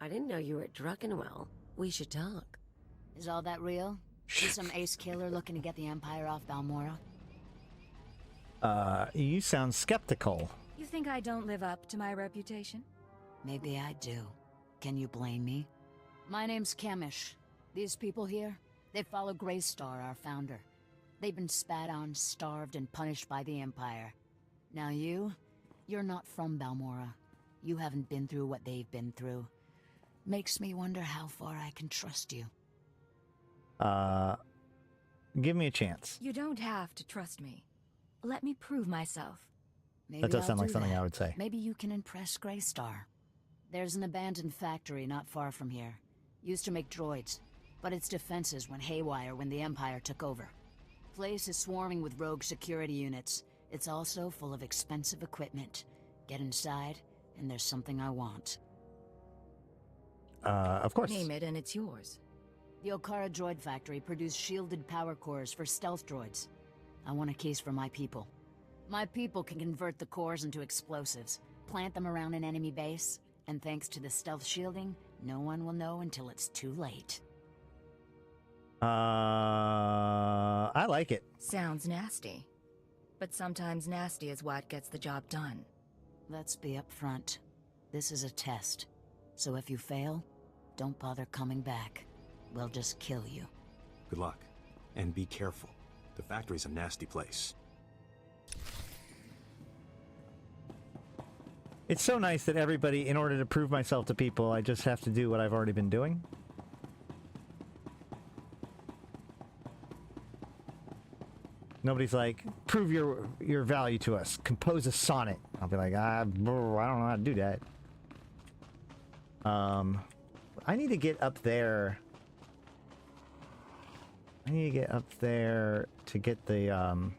Speaker 6: I didn't know you were at Druckenwell. We should talk.
Speaker 12: Is all that real? Is some ace killer looking to get the Empire off Balmora?
Speaker 1: You sound skeptical.
Speaker 5: You think I don't live up to my reputation?
Speaker 12: Maybe I do. Can you blame me? My name's Kemish. These people here, they follow Greystar, our founder. They've been spat on, starved, and punished by the Empire. Now you're not from Balmora. You haven't been through what they've been through. Makes me wonder how far I can trust you.
Speaker 1: Give me a chance.
Speaker 5: You don't have to trust me. Let me prove myself.
Speaker 12: Maybe
Speaker 1: That does
Speaker 12: I'll
Speaker 1: sound like
Speaker 12: do
Speaker 1: something
Speaker 12: that.
Speaker 1: I would say.
Speaker 12: Maybe you can impress Greystar. There's an abandoned factory not far from here. Used to make droids, but its defenses went haywire when the Empire took over. Place is swarming with rogue security units. It's also full of expensive equipment. Get inside, and there's something I want.
Speaker 1: Of course.
Speaker 5: Name it and it's yours.
Speaker 12: The Okara droid factory produced shielded power cores for stealth droids. I want a case for my people. My people can convert the cores into explosives, plant them around an enemy base, and thanks to the stealth shielding, no one will know until it's too late.
Speaker 1: I like it.
Speaker 5: Sounds nasty. But sometimes nasty is what gets the job done.
Speaker 12: Let's be upfront. This is a test. So if you fail, don't bother coming back. We'll just kill you.
Speaker 13: Good luck. And be careful. The factory's a nasty place.
Speaker 1: It's so nice that everybody, in order to prove myself to people, I just have to do what I've already been doing. Nobody's like, prove your value to us. Compose a sonnet. I'll be like, I don't know how to do that. I need to get up there. I need to get up there to get the,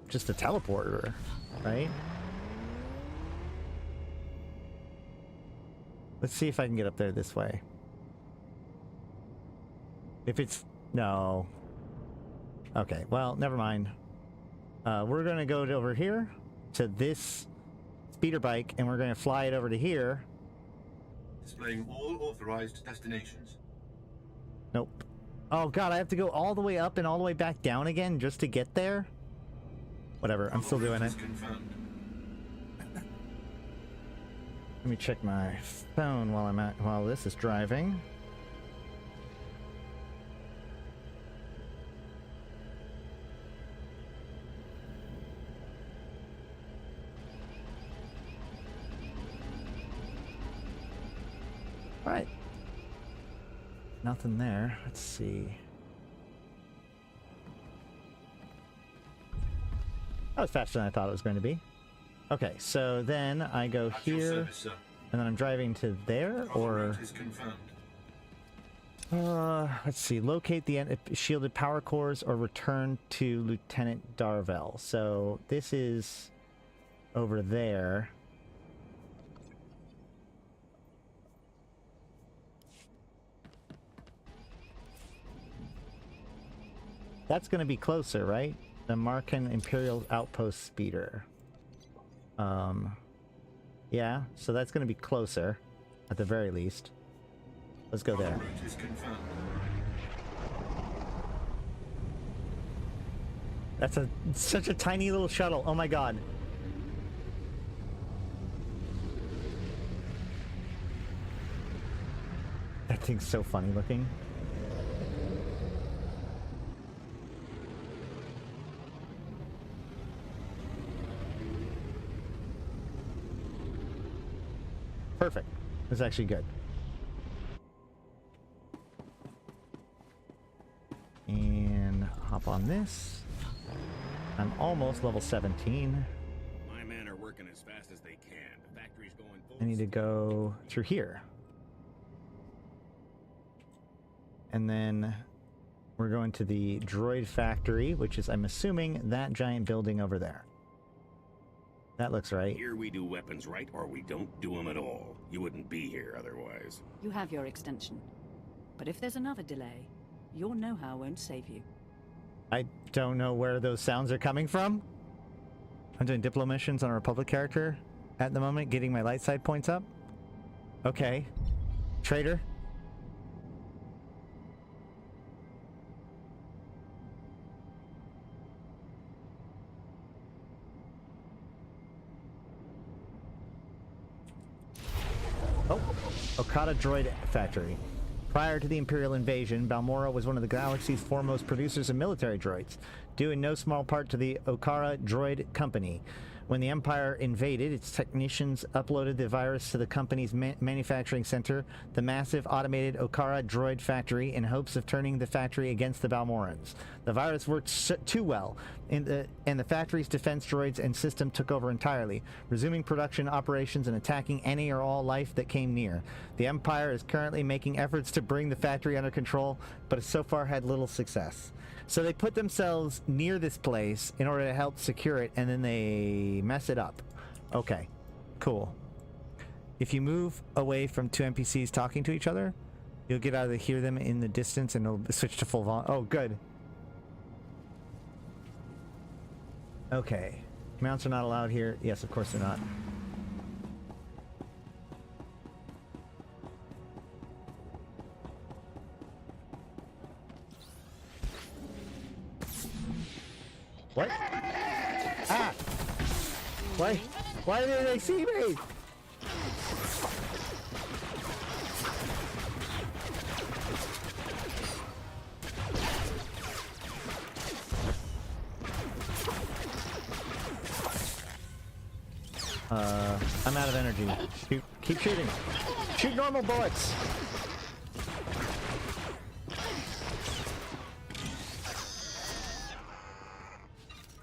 Speaker 1: just the teleporter, right? Let's see if I can get up there this way. If it's... No. Okay, well, never mind. We're going to go over here to this speeder bike, and we're going to fly it over to here,
Speaker 10: Displaying all authorized destinations.
Speaker 1: Nope. Oh god, I have to go all the way up and all the way back down again just to get there? Whatever, I'm still doing it.
Speaker 10: Confirmed.
Speaker 1: Let me check my phone while this is driving. All right. Nothing there. Let's see. That was faster than I thought it was going to be. Okay, so then I go here, and then I'm driving to there, or... let's see. Locate the shielded power cores or return to Lieutenant Darvel. So this is over there. That's going to be closer, right? The Markan Imperial Outpost Speeder. Yeah, so that's going to be closer, at the very least. Let's go there. That's such a tiny little shuttle. Oh my god. That thing's so funny looking. Perfect. That's actually good. And hop on this. I'm almost level 17.
Speaker 14: My men are working as fast as they can. The factory's going full.
Speaker 1: I need to go through here. And then we're going to the droid factory, which is, I'm assuming, that giant building over there. That looks right.
Speaker 14: Here we do weapons right, or we don't do them at all. You wouldn't be here otherwise.
Speaker 15: You have your extension. But if there's another delay, your know-how won't save you.
Speaker 1: I don't know where those sounds are coming from. I'm doing diplo missions on a Republic character at the moment, getting my light side points up. Okay. Traitor. Oh, Okada Droid Factory. Prior to the Imperial invasion, Balmorra was one of the galaxy's foremost producers of military droids, due in no small part to the Okara Droid Company. When the Empire invaded, its technicians uploaded the virus to the company's manufacturing center, the massive automated Okara Droid Factory, in hopes of turning the factory against the Balmorrans. The virus worked too well, and the factory's defense droids and system took over entirely, resuming production operations and attacking any or all life that came near. The Empire is currently making efforts to bring the factory under control, but has so far had little success. So they put themselves near this place in order to help secure it, and then they mess it up. Okay, cool. If you move away from two NPCs talking to each other, you'll get out of hear them in the distance, and it'll switch to full volume. Oh, good. Okay. Mounts are not allowed here. Yes, of course they're not. What? Ah! Why did they see me? I'm out of energy. Shoot. Keep shooting. Shoot normal bullets.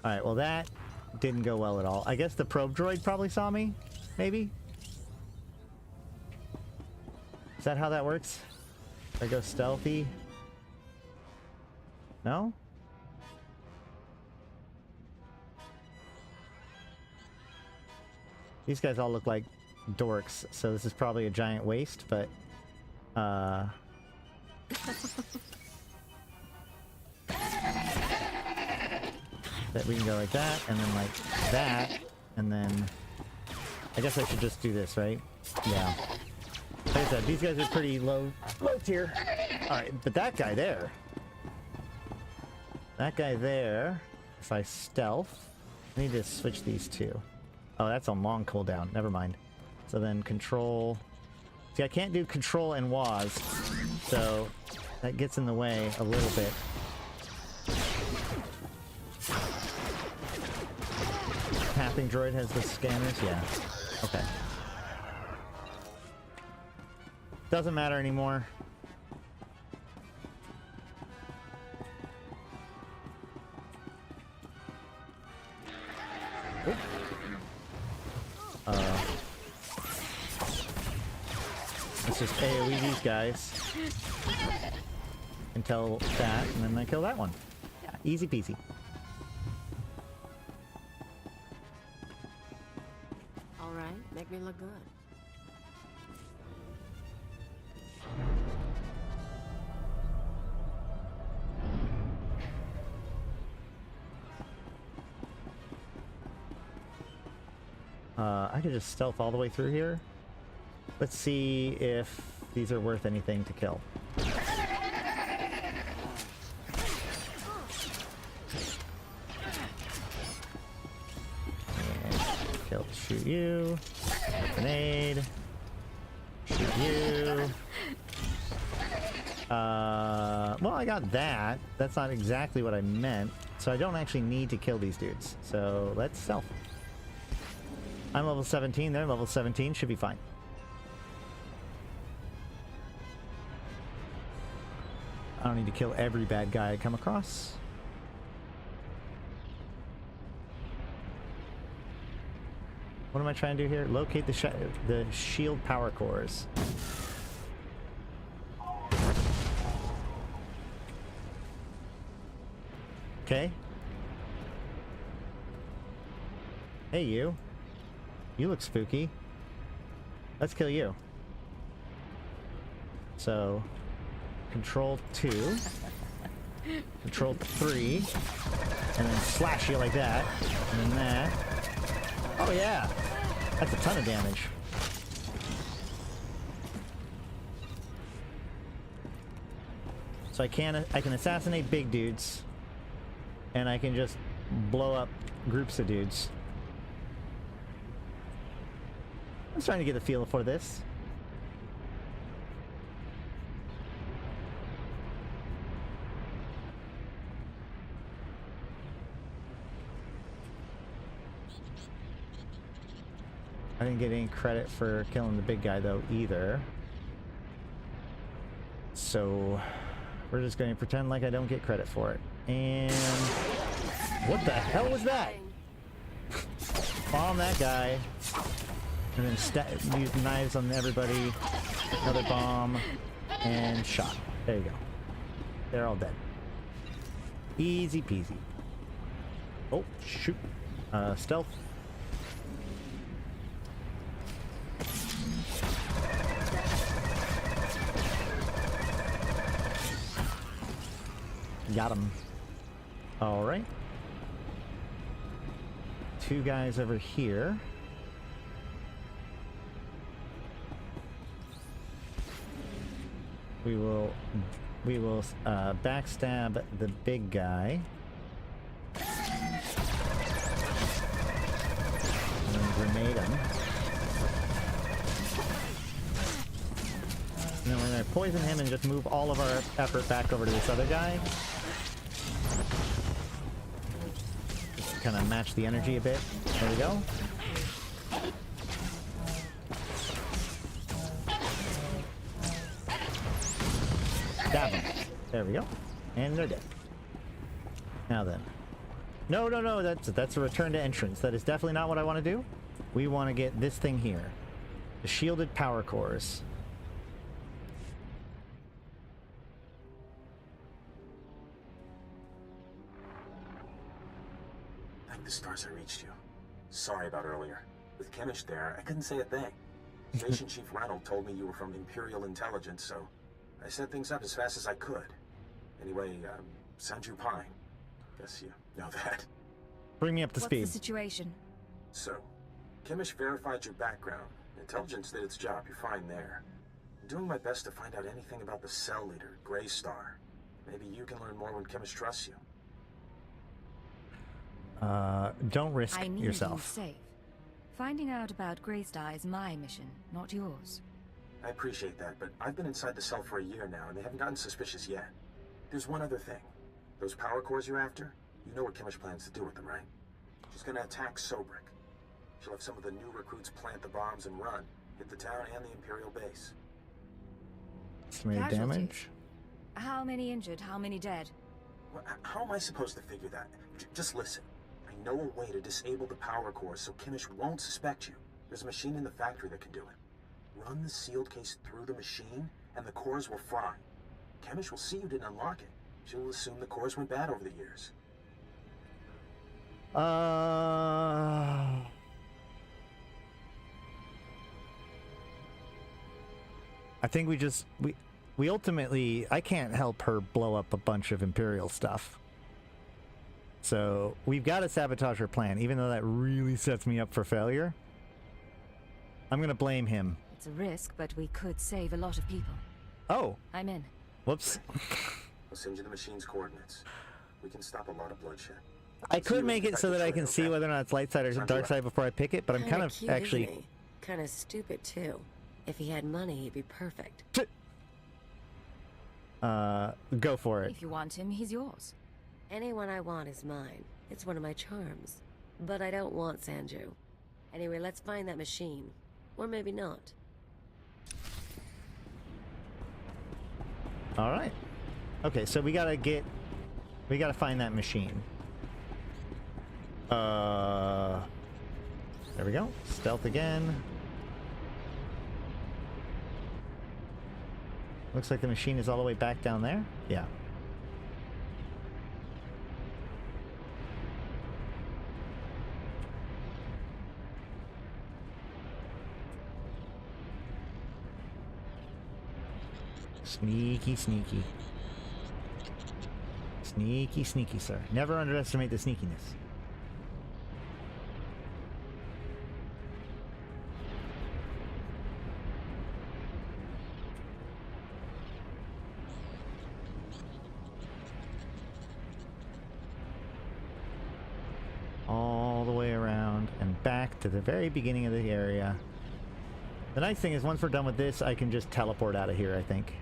Speaker 1: Alright, well that didn't go well at all. I guess the probe droid probably saw me? Maybe? Is that how that works? I go stealthy? No? These guys all look like dorks, so this is probably a giant waste, but that we can go like that, and then like that, and then I guess I should just do this, right? Yeah. Like I said, these guys are pretty low tier. Alright, but that guy there. That guy there, if I stealth, I need to switch these two. Oh, that's on long cooldown. Never mind. So then control. See, I can't do control and WAS, so that gets in the way a little bit. Pathing droid has the scanners? Yeah. Okay. Doesn't matter anymore. Oop. Let's just AoE these guys until that, and then I kill that one. Yeah, easy peasy.
Speaker 6: All right, make me look good.
Speaker 1: I could just stealth all the way through here. Let's see if these are worth anything to kill. And shoot you. Grenade. Shoot you. Well, I got that. That's not exactly what I meant. So I don't actually need to kill these dudes. So let's stealth. I'm level 17, they're level 17, should be fine. I don't need to kill every bad guy I come across. What am I trying to do here? Locate the shield power cores. Okay. Hey, you. You look spooky. Let's kill you. So, control 2, control 3, and then slash you like that, and then that. Oh yeah! That's a ton of damage. So I can assassinate big dudes, and I can just blow up groups of dudes. I was trying to get a feel for this. I didn't get any credit for killing the big guy though either. So we're just going to pretend like I don't get credit for it. And what the hell was that? Bomb that guy. And then use knives on everybody. Another bomb. And shot. There you go. They're all dead. Easy peasy. Oh, shoot. Stealth. Got him. Alright. Two guys over here. We will backstab the big guy. And then grenade him. And then we're going to poison him and just move all of our effort back over to this other guy. Just kind of match the energy a bit. There we go. Stab them. There we go. And they're dead. Now then. No, that's a return to entrance. That is definitely not what I want to do. We want to get this thing here. The shielded power cores.
Speaker 13: Thank the stars I reached you. Sorry about earlier. With Chemish there, I couldn't say a thing. Station Chief Ranald told me you were from Imperial Intelligence, so I set things up as fast as I could. Anyway, Sanju Pine. Guess you know that.
Speaker 1: Bring me up to speed.
Speaker 5: What's the situation?
Speaker 13: So, Chemish verified your background. Intelligence did its job. You're fine there. I'm doing my best to find out anything about the cell leader, Greystar. Maybe you can learn more when Chemist trusts you.
Speaker 1: Don't risk
Speaker 5: I need
Speaker 1: yourself.
Speaker 5: you safe. Finding out about Greystar is my mission, not yours.
Speaker 13: I appreciate that, but I've been inside the cell for a year now, and they haven't gotten suspicious yet. There's one other thing. Those power cores you're after, you know what Chemist plans to do with them, right? She's gonna attack Sobrik. She'll have some of the new recruits plant the bombs and run, hit the town and the Imperial base.
Speaker 1: Estimated damage?
Speaker 5: How many injured, how many dead?
Speaker 13: Well, how am I supposed to figure that? Just listen. I know a way to disable the power cores so Chemist won't suspect you. There's a machine in the factory that can do it. Run the sealed case through the machine, and the cores will fry. Chemist will see you didn't unlock it. She will assume the cores went bad over the years.
Speaker 1: I think we ultimately, I can't help her blow up a bunch of Imperial stuff. So we've got to sabotage her plan, even though that really sets me up for failure. I'm gonna blame him.
Speaker 5: It's a risk, but we could save a lot of people.
Speaker 1: Oh.
Speaker 5: I'm in.
Speaker 1: Whoops.
Speaker 13: I'll send you the machine's coordinates. We can stop a lot of bloodshed.
Speaker 1: I could make it so that I can see whether or not it's light side or dark side before I pick it, but I'm kind of
Speaker 6: cute,
Speaker 1: actually...
Speaker 6: Kind of stupid, too. If he had money, he'd be perfect.
Speaker 1: Go for it.
Speaker 5: If you want him, he's yours.
Speaker 6: Anyone I want is mine. It's one of my charms. But I don't want Sanju. Anyway, let's find that machine. Or maybe not.
Speaker 1: Alright. Okay, so we gotta find that machine. There we go. Stealth again. Looks like the machine is all the way back down there. Yeah. Sneaky, sneaky. Sneaky, sneaky, sir. Never underestimate the sneakiness. All the way around and back to the very beginning of the area. The nice thing is once we're done with this, I can just teleport out of here, I think.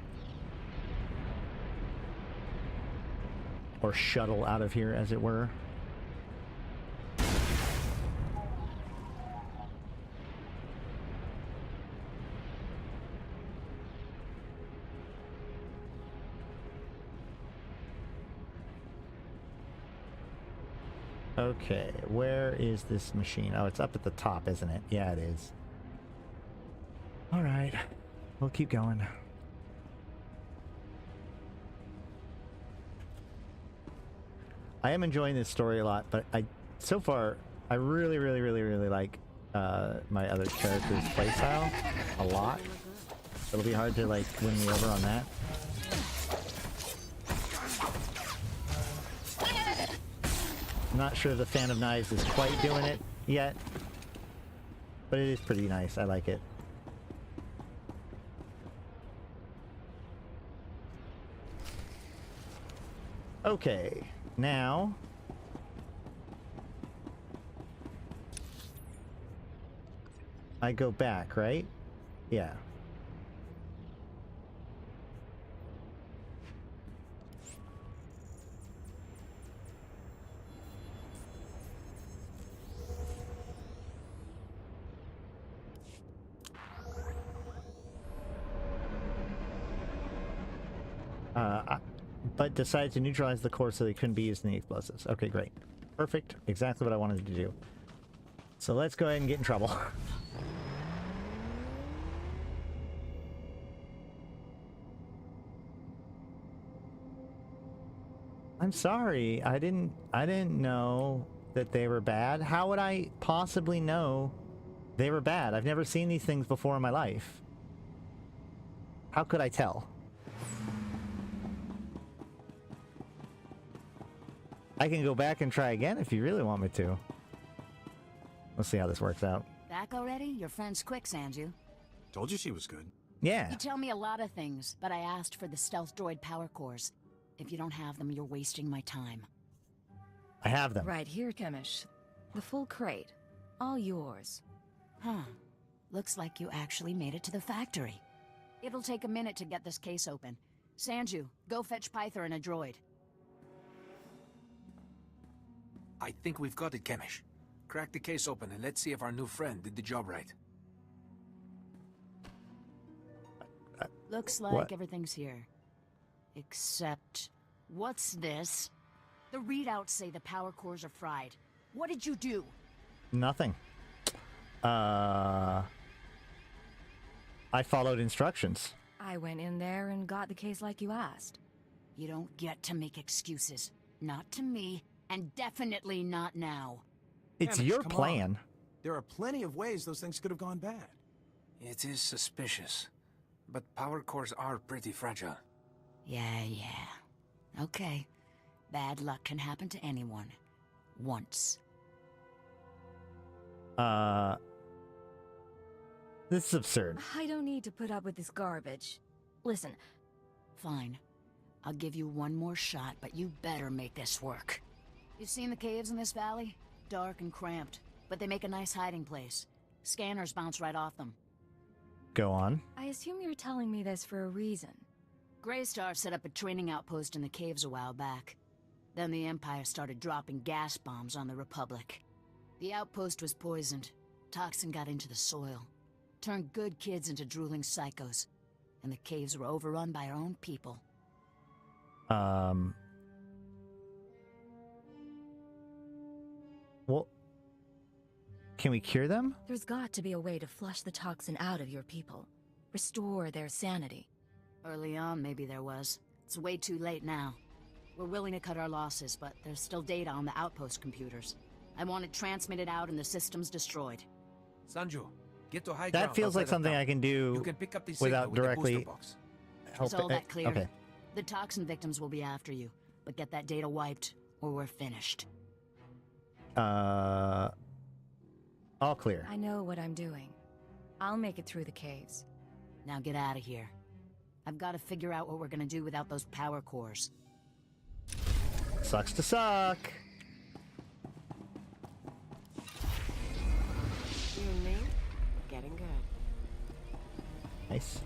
Speaker 1: Or shuttle out of here, as it were. Okay, where is this machine? Oh, it's up at the top, isn't it? Yeah, it is. Alright, we'll keep going. I am enjoying this story a lot, but so far, I really like my other character's playstyle a lot. It'll be hard to like win me over on that. I'm not sure the Fan of Knives is quite doing it yet, but it is pretty nice. I like it. Okay, now I go back, right? Yeah. But decided to neutralize the core so they couldn't be used in the explosives. Okay, great. Perfect. Exactly what I wanted to do. So let's go ahead and get in trouble. I'm sorry. I didn't know that they were bad. How would I possibly know they were bad? I've never seen these things before in my life. How could I tell? I can go back and try again if you really want me to. Let's see how this works out.
Speaker 12: Back already? Your friend's quick, Sanju.
Speaker 8: Told you she was good.
Speaker 1: Yeah.
Speaker 12: You tell me a lot of things, but I asked for the stealth droid power cores. If you don't have them, you're wasting my time.
Speaker 1: I have them.
Speaker 5: Right here, Chemish. The full crate. All yours.
Speaker 12: Huh. Looks like you actually made it to the factory. It'll take a minute to get this case open. Sanju, go fetch Pythor and a droid.
Speaker 16: I think we've got it, Chemish. Crack the case open and let's see if our new friend did the job right.
Speaker 12: Looks like
Speaker 1: What?
Speaker 12: everything's here. Except... what's this? The readouts say the power cores are fried. What did you do?
Speaker 1: Nothing. I followed instructions.
Speaker 5: I went in there and got the case like you asked.
Speaker 12: You don't get to make excuses. Not to me, and definitely not now.
Speaker 1: It's
Speaker 16: Chemish,
Speaker 1: your
Speaker 16: come
Speaker 1: plan.
Speaker 16: on. There are plenty of ways those things could have gone bad. It is suspicious, but power cores are pretty fragile.
Speaker 12: Yeah. Okay. Bad luck can happen to anyone. Once.
Speaker 1: This is absurd.
Speaker 5: I don't need to put up with this garbage. Listen.
Speaker 12: Fine. I'll give you one more shot, but you better make this work. You seen the caves in this valley? Dark and cramped, but they make a nice hiding place. Scanners bounce right off them.
Speaker 1: Go on.
Speaker 5: I assume you're telling me this for a reason.
Speaker 12: Greystar set up a training outpost in the caves a while back. Then the Empire started dropping gas bombs on the Republic. The outpost was poisoned. Toxin got into the soil. Turned good kids into drooling psychos. And the caves were overrun by our own people.
Speaker 1: Well, can we cure them?
Speaker 5: There's got to be a way to flush the toxin out of your people. Restore their sanity.
Speaker 12: Early on, maybe there was. It's way too late now. We're willing to cut our losses, but there's still data on the outpost computers. I want it transmitted out and the systems destroyed.
Speaker 16: Sanju, get to high
Speaker 1: That
Speaker 16: ground
Speaker 1: feels like
Speaker 16: outside of
Speaker 1: something
Speaker 16: town.
Speaker 1: I can do
Speaker 16: You can pick up the signal
Speaker 1: without
Speaker 16: with the
Speaker 1: directly
Speaker 16: booster box.
Speaker 12: Is all that clear?
Speaker 1: Okay.
Speaker 12: The toxin victims will be after you, but get that data wiped, or we're finished.
Speaker 1: All clear.
Speaker 5: I know what I'm doing. I'll make it through the caves.
Speaker 12: Now get out of here. I've got to figure out what we're gonna do without those power cores.
Speaker 1: Sucks to suck.
Speaker 6: You and me? Getting good.
Speaker 1: Nice.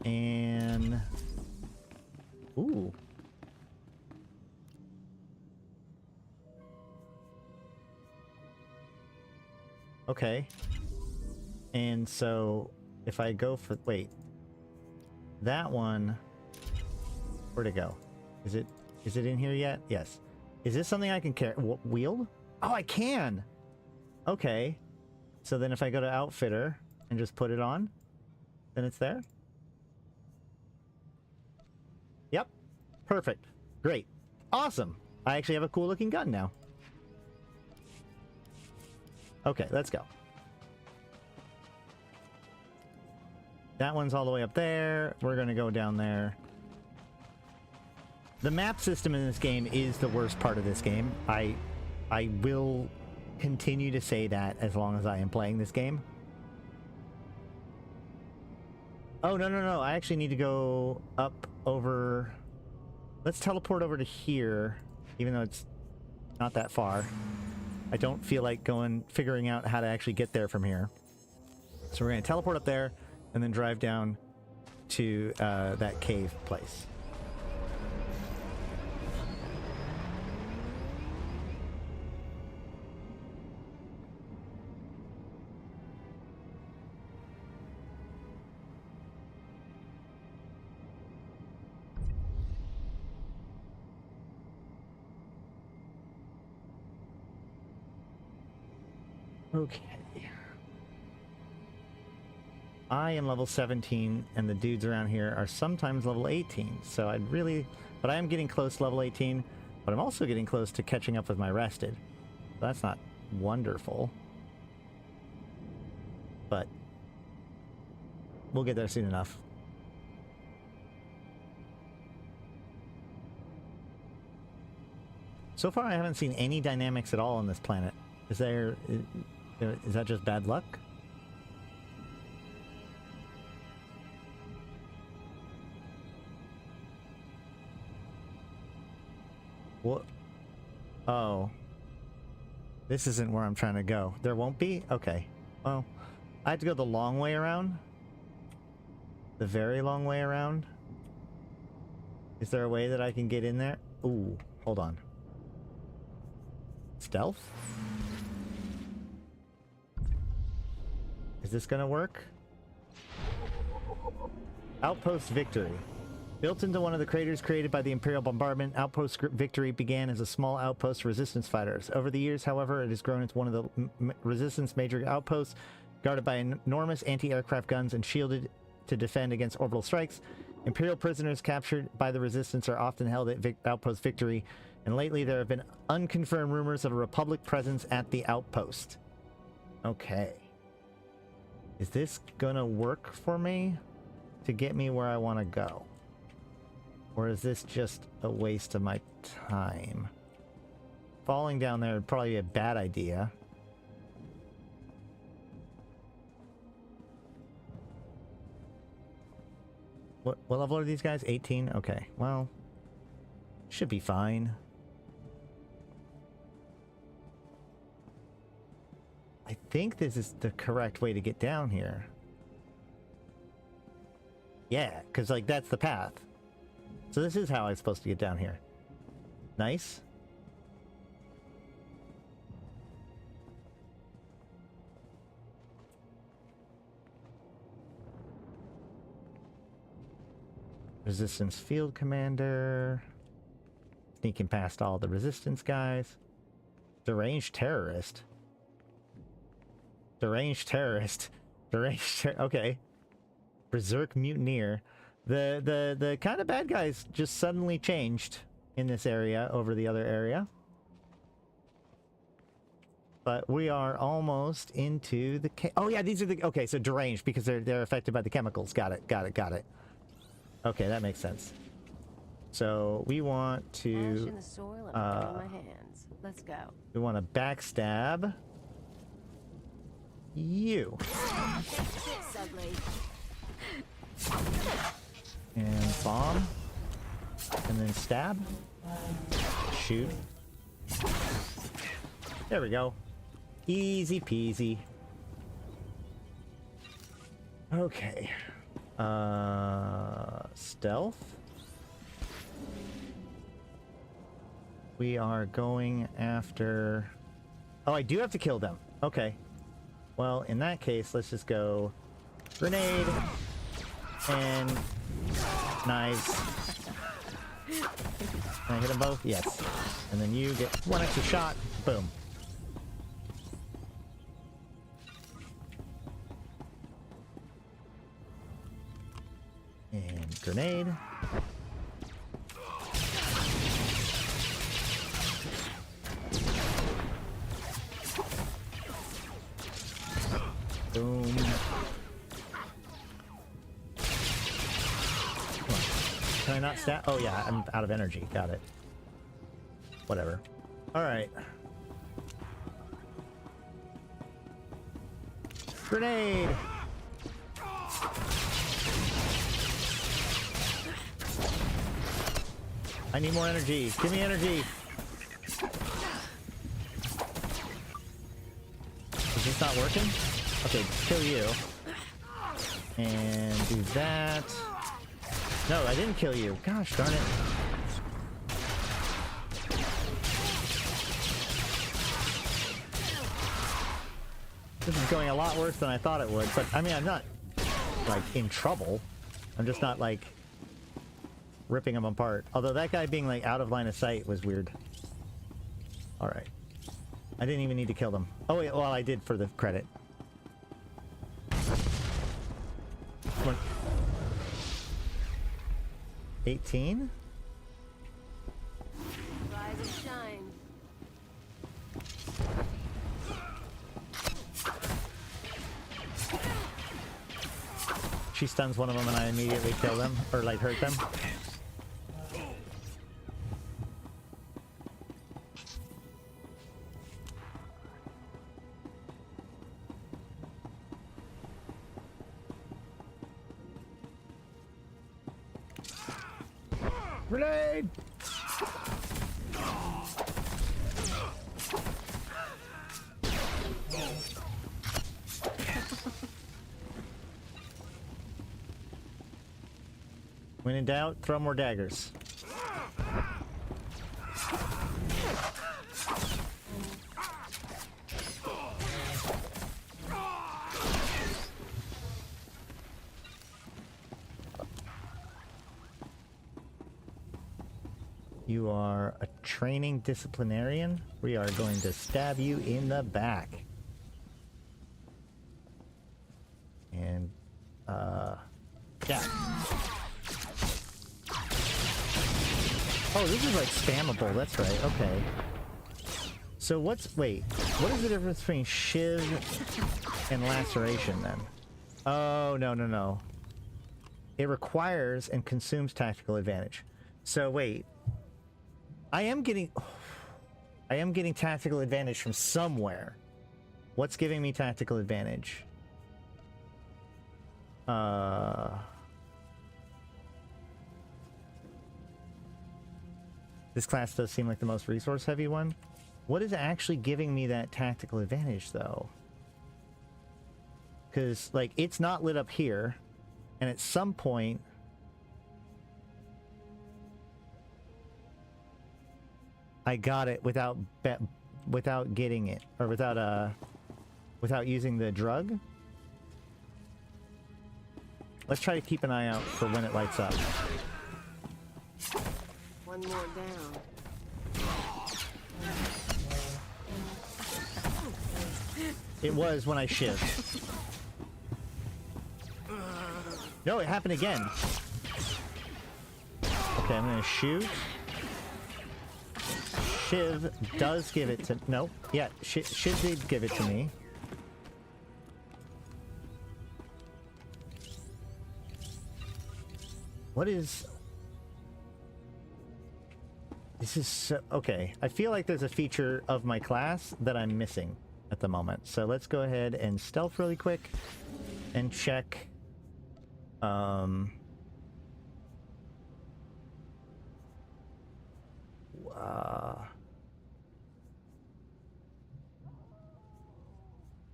Speaker 1: And... ooh. Okay. And so, if I go for... wait. That one... where'd it go? Is it in here yet? Yes. Is this something I can carry? Wield? Oh, I can! Okay. So then if I go to Outfitter and just put it on, then it's there? Yep. Perfect. Great. Awesome. I actually have a cool looking gun now. Okay, let's go. That one's all the way up there. We're gonna go down there. The map system in this game is the worst part of this game. I will continue to say that as long as I am playing this game. Oh, no. I actually need to go up over... let's teleport over to here, even though it's not that far. I don't feel like figuring out how to actually get there from here. So we're going to teleport up there and then drive down to that cave place. Okay. I am level 17, and the dudes around here are sometimes level 18, so I'd really... but I am getting close to level 18, but I'm also getting close to catching up with my rested. So that's not wonderful. But we'll get there soon enough. So far, I haven't seen any dynamics at all on this planet. Is that just bad luck? What? Oh. This isn't where I'm trying to go. There won't be? Okay. Well, I have to go the long way around. The very long way around. Is there a way that I can get in there? Ooh, hold on. Stealth? Is this gonna work? Outpost Victory. Built into one of the craters created by the Imperial bombardment, Outpost Victory began as a small outpost for resistance fighters. Over the years, however, it has grown into one of the resistance major outposts, guarded by enormous anti-aircraft guns and shielded to defend against orbital strikes. Imperial prisoners captured by the resistance are often held at Outpost Victory, and lately there have been unconfirmed rumors of a Republic presence at the outpost. Okay. Is this gonna work for me to get me where I want to go? Or is this just a waste of my time? Falling down there would probably be a bad idea. What level are these guys? 18? Okay, well, should be fine. I think this is the correct way to get down here. Yeah, because, like, that's the path. So this is how I'm supposed to get down here. Nice. Resistance Field Commander. Sneaking past all the Resistance guys. Deranged Terrorist. Deranged Terrorist. Okay. Berserk Mutineer. The kind of bad guys just suddenly changed in this area over the other area. But we are almost into the... Oh yeah, these are the... Okay, so deranged because they're affected by the chemicals. Got it. Okay, that makes sense. So we want to...
Speaker 6: Ash in the soil and I'm my hands. Let's go.
Speaker 1: We want to backstab you.
Speaker 12: It's ugly.
Speaker 1: And bomb. And then stab. Shoot. There we go. Easy peasy. Okay. Stealth. We are going after... Oh, I do have to kill them. Okay. Well, in that case, let's just go grenade and knives. Can I hit them both? Yes. And then you get one extra shot. Boom. And grenade. Boom. Come on. Can I not stat? Oh yeah, I'm out of energy. Got it. Whatever. Alright. Grenade! I need more energy. Give me energy. Is this not working? Okay, kill you. And do that. No, I didn't kill you. Gosh darn it. This is going a lot worse than I thought it would, but I mean, I'm not, like, in trouble. I'm just not, like, ripping them apart. Although that guy being, like, out of line of sight was weird. Alright. I didn't even need to kill them. Oh wait, well I did for the credit. Come on. 18?
Speaker 6: Rise and shine.
Speaker 1: She stuns one of them and I immediately kill them, or like hurt them. Grenade! When in doubt, throw more daggers. You are a training disciplinarian. We are going to stab you in the back. And, yeah. Oh, this is like spammable. That's right. Okay. So wait, what is the difference between shiv and laceration then? Oh, no. It requires and consumes tactical advantage. So wait. I am getting tactical advantage from somewhere. What's giving me tactical advantage? This class does seem like the most resource heavy one. What is actually giving me that tactical advantage though? Because like it's not lit up here, and at some point I got it without getting it, or without using the drug. Let's try to keep an eye out for when it lights up.
Speaker 6: One more down.
Speaker 1: It was when I shift. No, it happened again. Okay, I'm gonna shoot. Shiv does give it to... No. Yeah, Shiv did give it to me. What is... This is so... Okay, I feel like there's a feature of my class that I'm missing at the moment. So let's go ahead and stealth really quick and check...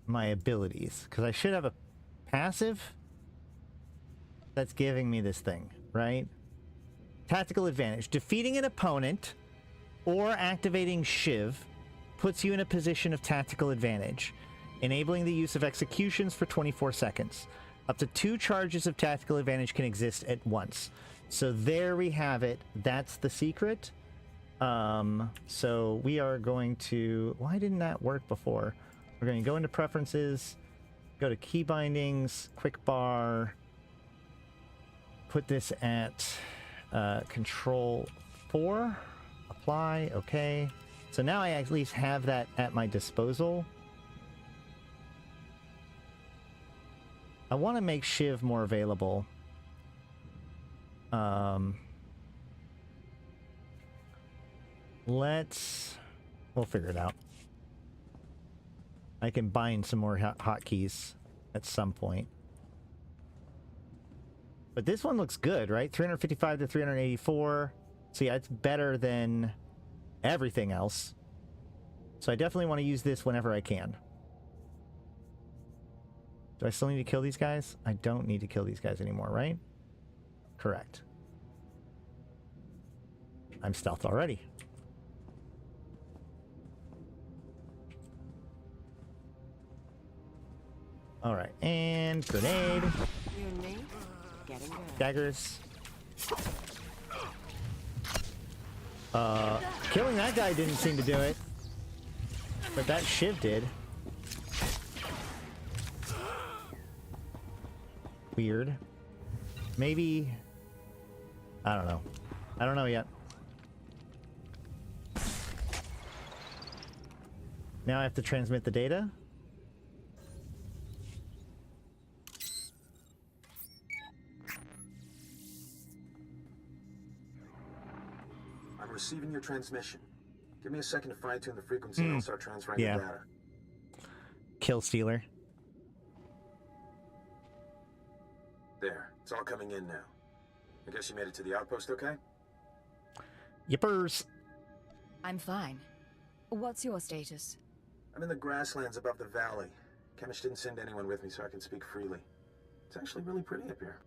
Speaker 1: my abilities, because I should have a passive that's giving me this thing, right? Tactical advantage. Defeating an opponent or activating Shiv puts you in a position of tactical advantage, enabling the use of executions for 24 seconds. Up to 2 charges of tactical advantage can exist at once. So there we have it. That's the secret. So we are going to... Why didn't that work before? We're going to go into preferences, go to key bindings, quick bar, put this at control 4, apply, okay. So now I at least have that at my disposal. I want to make Shiv more available. We'll figure it out. I can bind some more hotkeys at some point. But this one looks good, right? 355 to 384. So yeah, it's better than everything else. So I definitely want to use this whenever I can. Do I still need to kill these guys? I don't need to kill these guys anymore, right? Correct. I'm stealthed already. Alright, and grenade.
Speaker 6: You and me? Getting good.
Speaker 1: Daggers. Killing that guy didn't seem to do it. But that Shiv did. Weird. Maybe... I don't know. I don't know yet. Now I have to transmit the data.
Speaker 13: I'm receiving your transmission. Give me a second to fine-tune the frequency and I'll start transferring the data.
Speaker 1: Kill Stealer.
Speaker 13: There. It's all coming in now. I guess you made it to the outpost okay?
Speaker 1: Yippers.
Speaker 5: I'm fine. What's your status?
Speaker 13: I'm in the grasslands above the valley. Chemish didn't send anyone with me so I can speak freely. It's actually really pretty up here.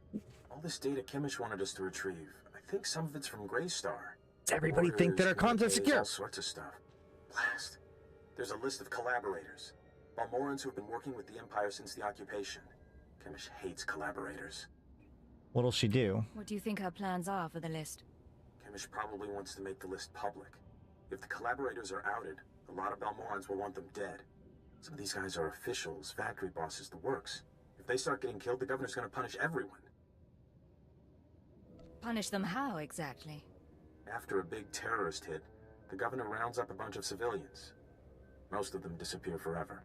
Speaker 13: All this data Chemish wanted us to retrieve. I think some of it's from Greystar.
Speaker 1: Does everybody think that our comms are secure?
Speaker 13: All sorts of stuff. Blast. There's a list of collaborators. Balmorans who have been working with the Empire since the occupation. Chemish hates collaborators.
Speaker 1: What'll she do?
Speaker 5: What do you think her plans are for the list?
Speaker 13: Chemish probably wants to make the list public. If the collaborators are outed, a lot of Balmorans will want them dead. Some of these guys are officials, factory bosses, the works. If they start getting killed, the governor's gonna punish everyone.
Speaker 5: Punish them how, exactly?
Speaker 13: After a big terrorist hit, the governor rounds up a bunch of civilians. Most of them disappear forever.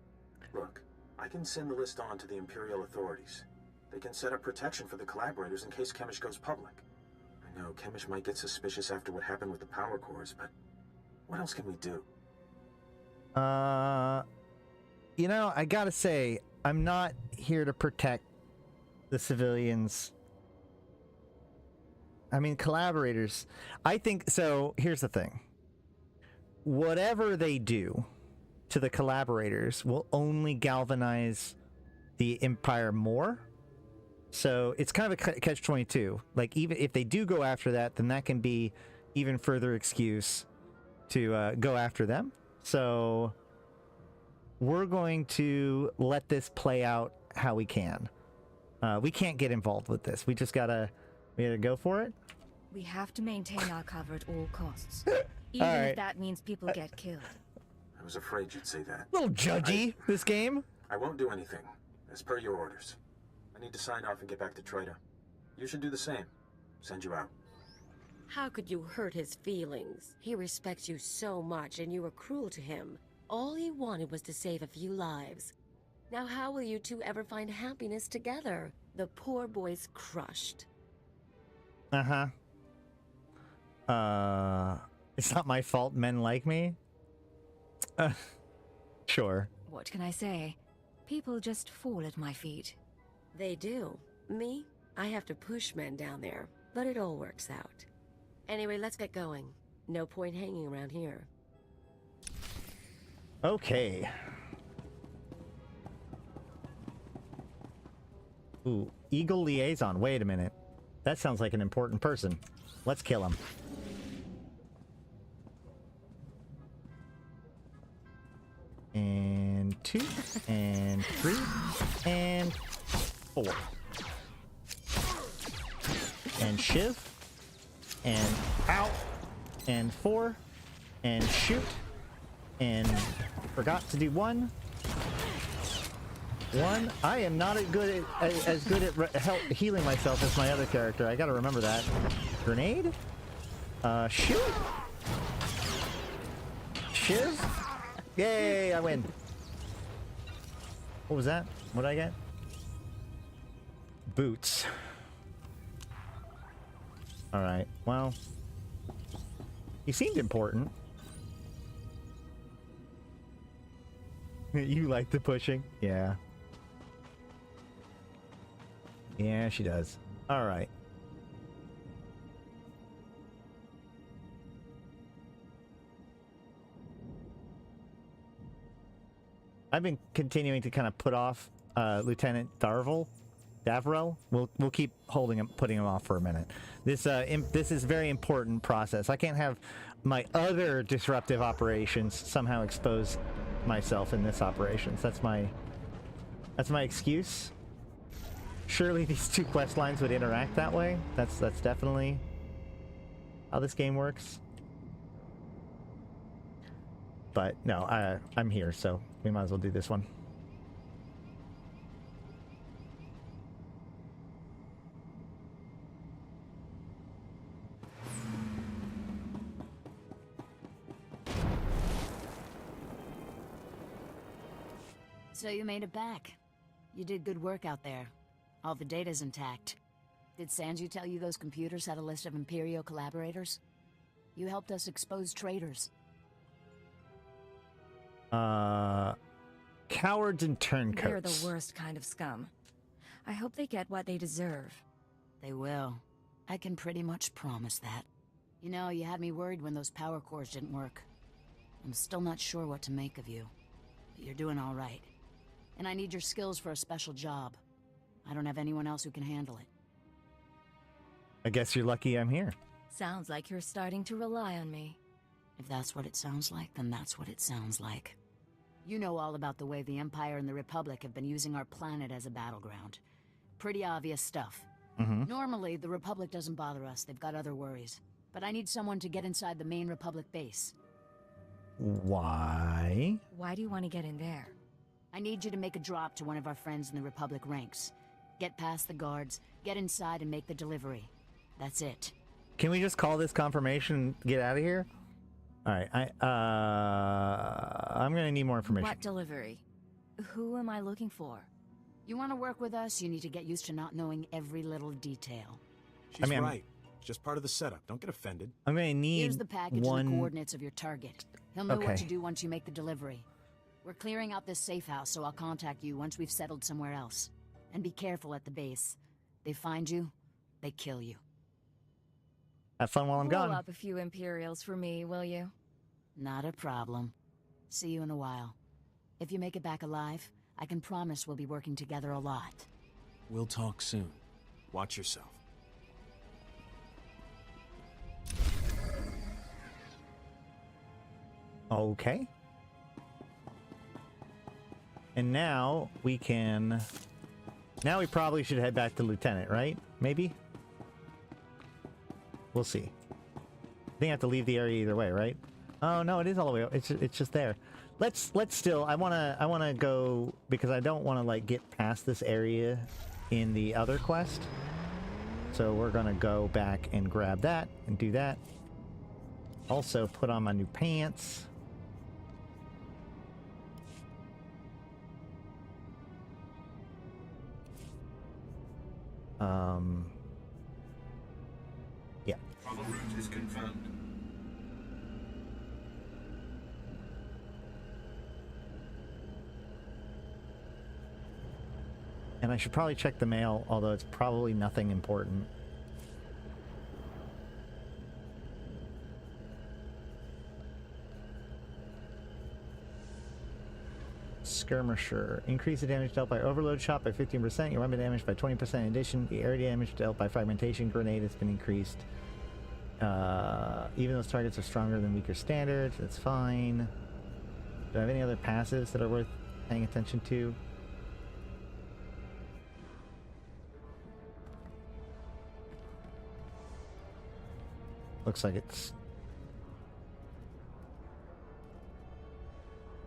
Speaker 13: Look, I can send the list on to the Imperial authorities. They can set up protection for the collaborators in case Chemish goes public. I know Chemish might get suspicious after what happened with the power cores, but what else can we do?
Speaker 1: You know, I gotta say, I'm not here to protect the civilians. I mean, collaborators. I think, so here's the thing. Whatever they do to the collaborators will only galvanize the Empire more. So it's kind of a catch-22. Like, even if they do go after that, then that can be even further excuse to go after them. So we're going to let this play out how we can. We can't get involved with this. We just gotta go for it.
Speaker 5: We have to maintain our cover at all costs. Even if that means people get killed.
Speaker 13: I was afraid you'd say that.
Speaker 1: A little judgy, this game.
Speaker 13: I won't do anything, as per your orders. I need to sign off and get back to Trader. You should do the same. Send you out.
Speaker 6: How could you hurt his feelings? He respects you so much and you were cruel to him. All he wanted was to save a few lives. Now how will you two ever find happiness together? The poor boy's crushed.
Speaker 1: It's not my fault men like me. Sure.
Speaker 5: What can I say? People just fall at my feet.
Speaker 6: They do. Me? I have to push men down there, but it all works out. Anyway, let's get going. No point hanging around here.
Speaker 1: Okay. Ooh, Eagle Liaison. Wait a minute. That sounds like an important person. Let's kill him. And 2, and 3, and 4. And shiv. And out. And 4. And shoot. And forgot to do 1. 1. I am not as good at healing myself as my other character. I gotta remember that. Grenade. Shoot. Shiv. Yay, I win. What was that? What did I get? Boots. Alright, well. He seemed important. You like the pushing? Yeah. Yeah, she does. Alright. I've been continuing to kind of put off Lieutenant Davril. We'll keep putting him off for a minute. This is a very important process. I can't have my other disruptive operations somehow expose myself in this operations. That's my excuse. Surely these two quest lines would interact that way. That's definitely how this game works. But no, I'm here, so we might as well do this one.
Speaker 12: So you made it back. You did good work out there. All the data's intact. Did Sanju tell you those computers had a list of Imperial collaborators? You helped us expose traitors.
Speaker 1: Cowards and turncoats.
Speaker 5: They're the worst kind of scum. I hope they get what they deserve.
Speaker 12: They will. I can pretty much promise that. You know, you had me worried when those power cores didn't work. I'm still not sure what to make of you, but you're doing all right. And I need your skills for a special job. I don't have anyone else who can handle it.
Speaker 1: I guess you're lucky I'm here.
Speaker 5: Sounds like you're starting to rely on me.
Speaker 12: If that's what it sounds like, then that's what it sounds like. You know all about the way the Empire and the Republic have been using our planet as a battleground. Pretty obvious stuff. Normally, the Republic doesn't bother us. They've got other worries. But I need someone to get inside the main Republic base.
Speaker 1: Why?
Speaker 5: Why do you want to get in there?
Speaker 12: I need you to make a drop to one of our friends in the Republic ranks. Get past the guards, get inside and make the delivery. That's it.
Speaker 1: Can we just call this confirmation and get out of here? Alright, I'm gonna need more information.
Speaker 5: What delivery? Who am I looking for?
Speaker 12: You want to work with us, you need to get used to not knowing every little detail.
Speaker 16: She's right. It's just part of the setup. Don't get offended.
Speaker 1: I'm gonna need
Speaker 12: Here's the package and the coordinates of your target. He'll know what to do once you make the delivery. We're clearing out this safe house, so I'll contact you once we've settled somewhere else. And be careful at the base. They find you, they kill you.
Speaker 1: Have fun while I'm gone.
Speaker 5: Roll up a few Imperials for me, will you?
Speaker 12: Not a problem. See you in a while. If you make it back alive, I can promise we'll be working together a lot.
Speaker 16: We'll talk soon. Watch yourself.
Speaker 1: Okay. And now we can... Now we probably should head back to Lieutenant, right? Maybe? We'll see. I think I have to leave the area either way, right? Oh no, it is all the way up. It's just there. Let's still... I wanna go... Because I don't want to, like, get past this area in the other quest. So we're gonna go back and grab that and do that. Also put on my new pants. Yeah.
Speaker 10: Travel route is confirmed.
Speaker 1: And I should probably check the mail, although it's probably nothing important. Skirmisher. Increase the damage dealt by overload shot by 15%. Your weapon damage by 20%. In addition, the area damage dealt by fragmentation grenade has been increased. Even those targets are stronger than weaker standards. That's fine. Do I have any other passives that are worth paying attention to? Looks like it's...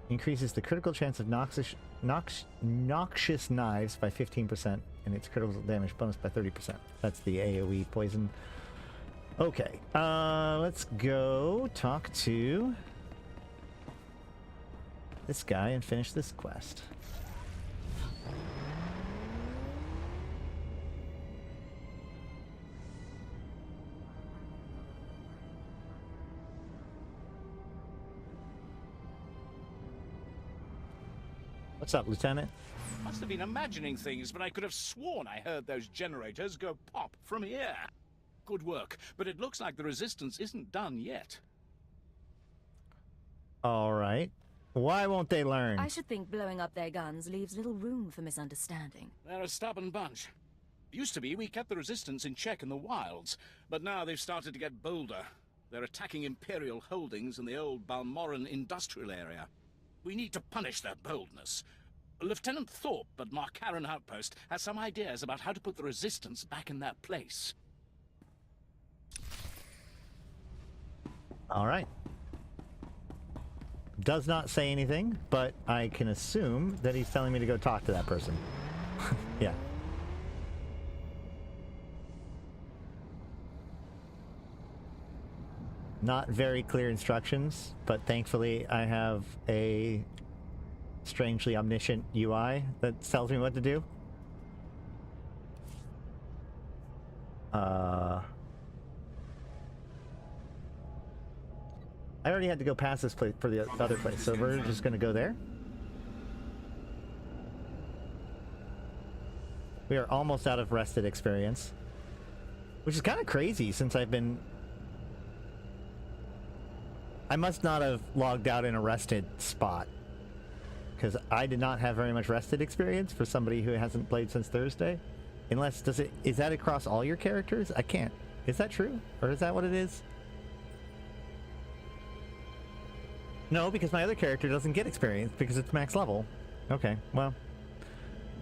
Speaker 1: Increases the critical chance of noxious knives by 15% and its critical damage bonus by 30%. That's the AoE poison. Okay, let's go talk to this guy and finish this quest. What's up, Lieutenant?
Speaker 9: Must have been imagining things, but I could have sworn I heard those generators go pop from here. Good work, but it looks like the resistance isn't done yet.
Speaker 1: All right. Why won't they learn?
Speaker 5: I should think blowing up their guns leaves little room for misunderstanding.
Speaker 9: They're a stubborn bunch. Used to be we kept the resistance in check in the wilds, but now they've started to get bolder. They're attacking Imperial holdings in the old Balmoran industrial area. We need to punish their boldness. Lieutenant Thorpe at Markaran Outpost has some ideas about how to put the resistance back in their place.
Speaker 1: All right. Does not say anything, but I can assume that he's telling me to go talk to that person. Yeah. Not very clear instructions, but thankfully I have a strangely omniscient UI that tells me what to do. I already had to go past this place for the other place, so we're just going to go there. We are almost out of rested experience, which is kind of crazy since I've been I must not have logged out in a rested spot. Because I did not have very much rested experience for somebody who hasn't played since Thursday. Unless, is that across all your characters? I can't. Is that true? Or is that what it is? No, because my other character doesn't get experience because it's max level. Okay, well.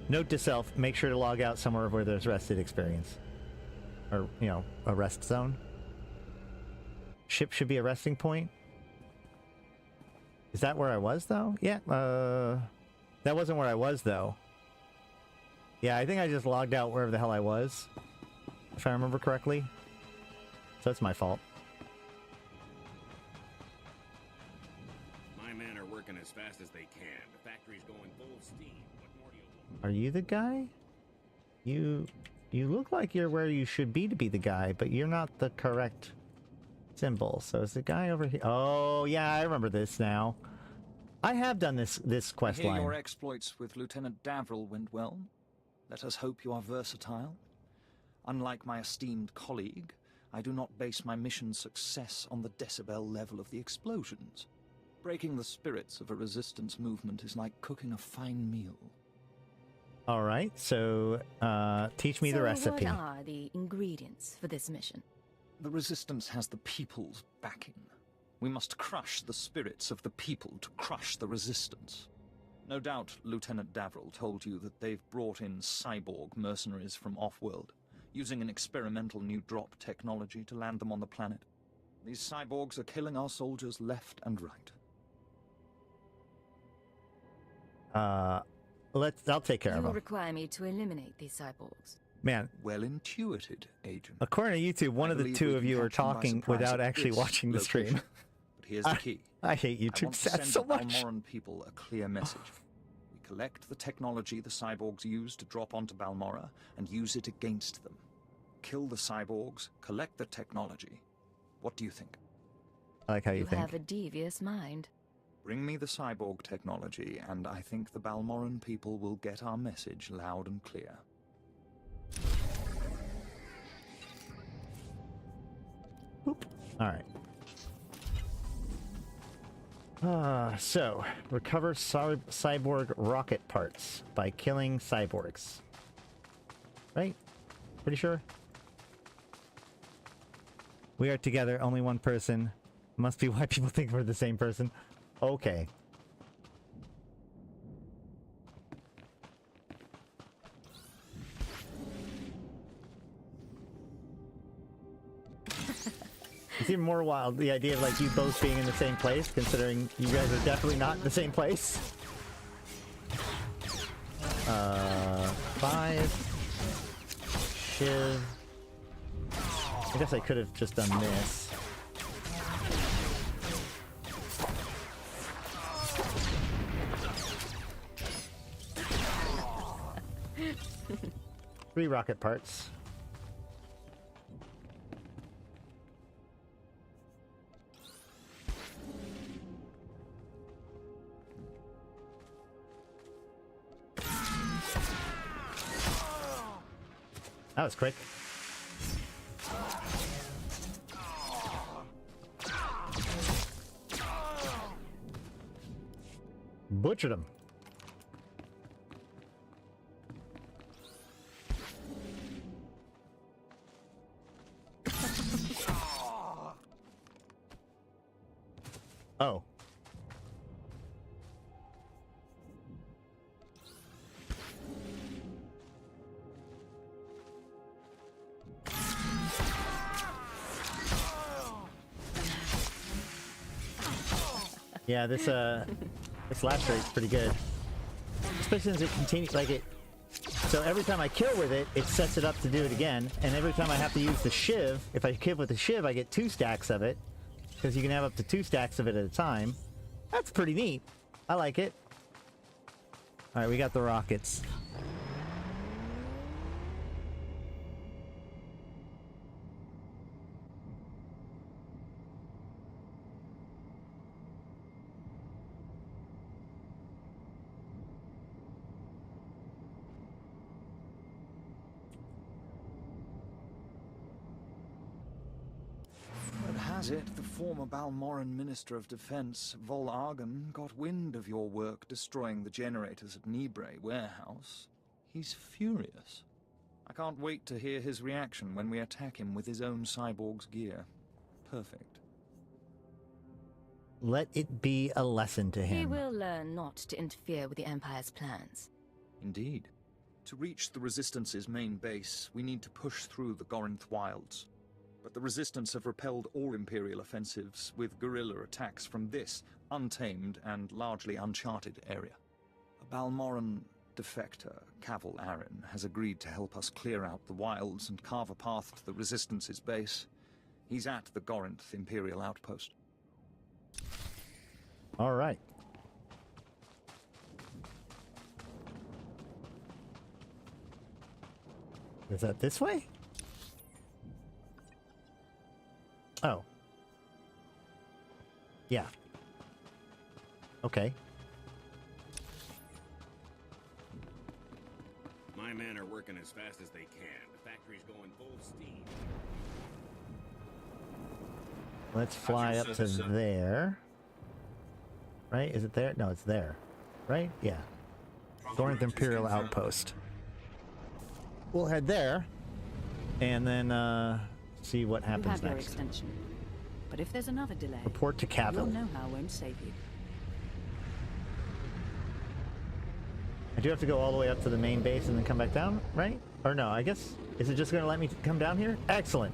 Speaker 1: Note to self, make sure to log out somewhere where there's rested experience. Or, you know, a rest zone. Ship should be a resting point. Is that where I was, though? Yeah, that wasn't where I was, though. Yeah, I think I just logged out wherever the hell I was, if I remember correctly. So that's my fault.
Speaker 14: My men are working as fast as they can. The factory's going full steam. What more do you want?
Speaker 1: Are you the guy? You look like you're where you should be to be the guy, but you're not the correct symbol. So is the guy over here? Oh, yeah, I remember this now. I have done this quest line.
Speaker 17: Your exploits with Lieutenant Davril went well. Let us hope you are versatile. Unlike my esteemed colleague, I do not base my mission's success on the decibel level of the explosions. Breaking the spirits of a resistance movement is like cooking a fine meal.
Speaker 1: All right, so teach me the recipe.
Speaker 5: What are the ingredients for this mission?
Speaker 17: The resistance has the people's backing. We must crush the spirits of the people to crush the resistance. No doubt Lieutenant Davril told you that they've brought in cyborg mercenaries from off-world, using an experimental new drop technology to land them on the planet. These cyborgs are killing our soldiers left and right.
Speaker 1: I'll take care of
Speaker 5: You
Speaker 1: them.
Speaker 5: require me to eliminate these cyborgs.
Speaker 1: Man,
Speaker 17: well intuited, Agent.
Speaker 1: According to YouTube, one of the two of you are talking without actually watching the stream.
Speaker 17: But here's the key.
Speaker 1: I hate YouTube stats so much.
Speaker 17: I want to send the Balmoran people a clear message. We collect the technology the cyborgs use to drop onto Balmora and use it against them. Kill the cyborgs, collect the technology. What do you think?
Speaker 1: I like how you think.
Speaker 5: You have a devious mind.
Speaker 17: Bring me the cyborg technology, and I think the Balmoran people will get our message loud and clear.
Speaker 1: Oop. All right. So, recover cyborg rocket parts by killing cyborgs. Right? Pretty sure? We are together, only one person. Must be why people think we're the same person. Okay. It's even more wild, the idea of like you both being in the same place, considering you guys are definitely not in the same place. 5. Shiv. I guess I could have just done this. Three rocket parts. That was quick. Butchered him. Oh. Yeah, this lapse rate's pretty good. Especially since it continues, like it... So every time I kill with it, it sets it up to do it again. And every time I have to use the shiv, if I kill with the shiv, I get 2 stacks of it. Because you can have up to 2 stacks of it at a time. That's pretty neat. I like it. Alright, we got the rockets.
Speaker 17: has it, the former Balmoran Minister of Defense, Vol Argon, got wind of your work destroying the generators at Nibre warehouse. He's furious. I can't wait to hear his reaction when we attack him with his own cyborg's gear. Perfect.
Speaker 1: Let it be a lesson to him.
Speaker 5: He will learn not to interfere with the Empire's plans.
Speaker 17: Indeed. To reach the Resistance's main base, we need to push through the Gorinth wilds. But the Resistance have repelled all Imperial offensives with guerrilla attacks from this untamed and largely uncharted area. A Balmoran defector, Cavil Aren, has agreed to help us clear out the wilds and carve a path to the Resistance's base. He's at the Gorinth Imperial outpost.
Speaker 1: All right. Is that this way? Oh. Yeah. Okay.
Speaker 14: My men are working as fast as they can. The factory's going full steam.
Speaker 1: Let's fly up to there. Right? Is it there? No, it's there. Right? Yeah. Gorinth Imperial Outpost. We'll head there, and then see what happens
Speaker 15: you have
Speaker 1: next.
Speaker 15: Your extension. But if there's another delay,
Speaker 1: Report to Cavil.
Speaker 15: You'll know how I won't save you.
Speaker 1: I do have to go all the way up to the main base and then come back down, right? Or no, I guess, is it just going to let me come down here? Excellent.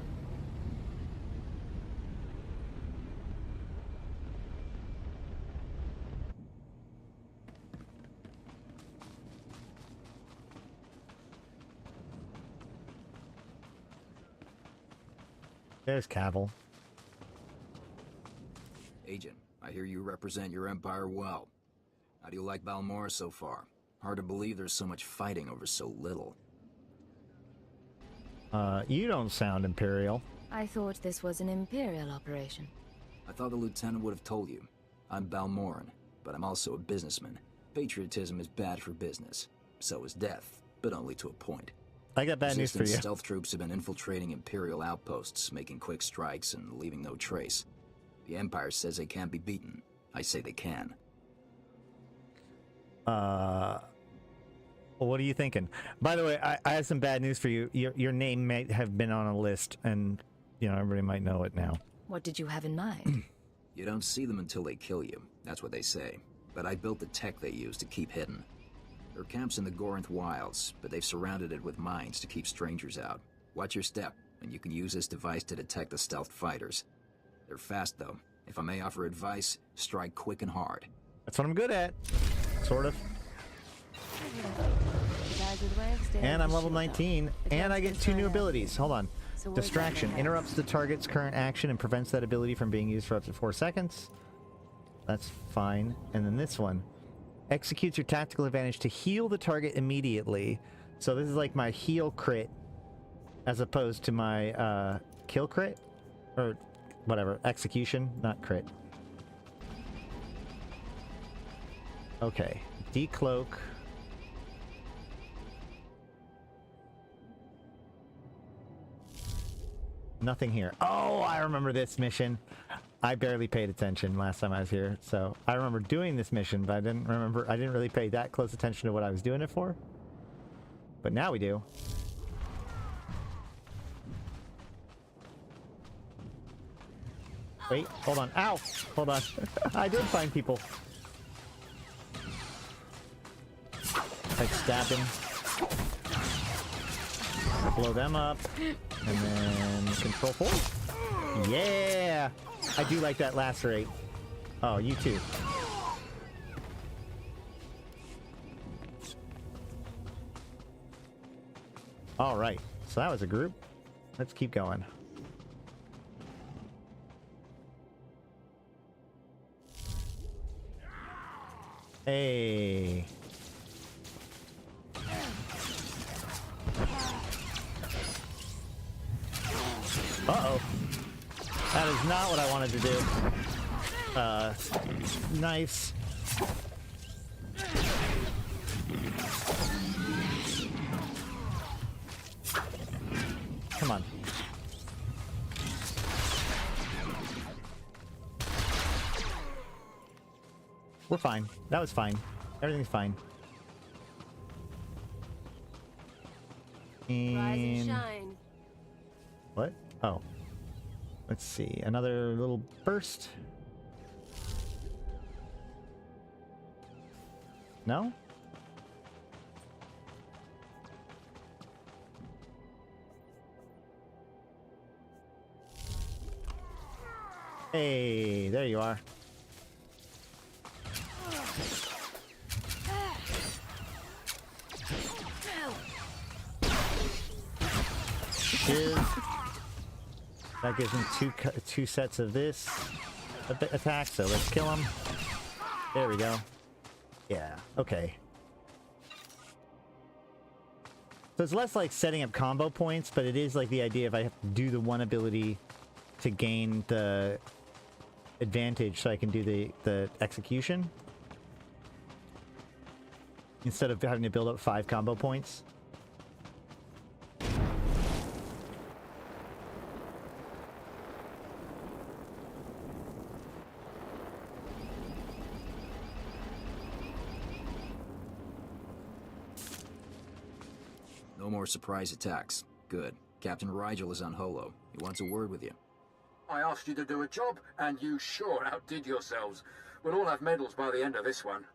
Speaker 1: There's Cavil.
Speaker 8: Agent, I hear you represent your empire well. How do you like Balmora so far? Hard to believe there's so much fighting over so little.
Speaker 1: You don't sound Imperial.
Speaker 5: I thought this was an Imperial operation.
Speaker 8: I thought the Lieutenant would have told you. I'm Balmoran, but I'm also a businessman. Patriotism is bad for business. So is death, but only to a point.
Speaker 1: I got bad news for you.
Speaker 8: Stealth troops have been infiltrating Imperial outposts, making quick strikes and leaving no trace. The Empire says they can't be beaten. I say they can.
Speaker 1: What are you thinking? By the way, I have some bad news for you. Your name may have been on a list, and, you know, everybody might know it now.
Speaker 5: What did you have in mind?
Speaker 8: You don't see them until they kill you. That's what they say. But I built the tech they use to keep hidden. Their camp's in the Gorinth wilds, but they've surrounded it with mines to keep strangers out. Watch your step, and you can use this device to detect the stealth fighters. They're fast, though. If I may offer advice, strike quick and hard.
Speaker 1: That's what I'm good at. Sort of. And I'm level 19, and I get 2 new abilities. Hold on. Distraction. Interrupts the target's current action and prevents that ability from being used for up to 4 seconds. That's fine. And then this one. Executes your tactical advantage to heal the target immediately. So this is like my heal crit as opposed to my kill crit? Or whatever. Execution, not crit. Okay. Decloak. Nothing here. Oh, I remember this mission. I barely paid attention last time I was here, so I remember doing this mission, but I didn't really pay that close attention to what I was doing it for. But now we do. Wait, hold on. Ow! Hold on. I did find people. Like stab them. Blow them up. And then control forward. Yeah! I do like that lacerate. Oh, you too. All right. So that was a group. Let's keep going. Hey. Uh-oh. That is not what I wanted to do. Nice. Come on. We're fine. That was fine. Everything's fine. And...
Speaker 6: Rise and shine.
Speaker 1: What? Oh. Let's see. Another little burst. No? Hey, there you are. Shiv. That gives him two sets of this attack, so let's kill him. There we go. Yeah, okay. So it's less like setting up combo points, but it is like the idea if I have to do the one ability to gain the advantage so I can do the execution. Instead of having to build up 5 combo points.
Speaker 18: No more surprise attacks. Good. Captain Rigel is on Holo. He wants a word with you.
Speaker 8: I asked you to do a job, and you sure outdid yourselves. We'll all have medals by the end of this one.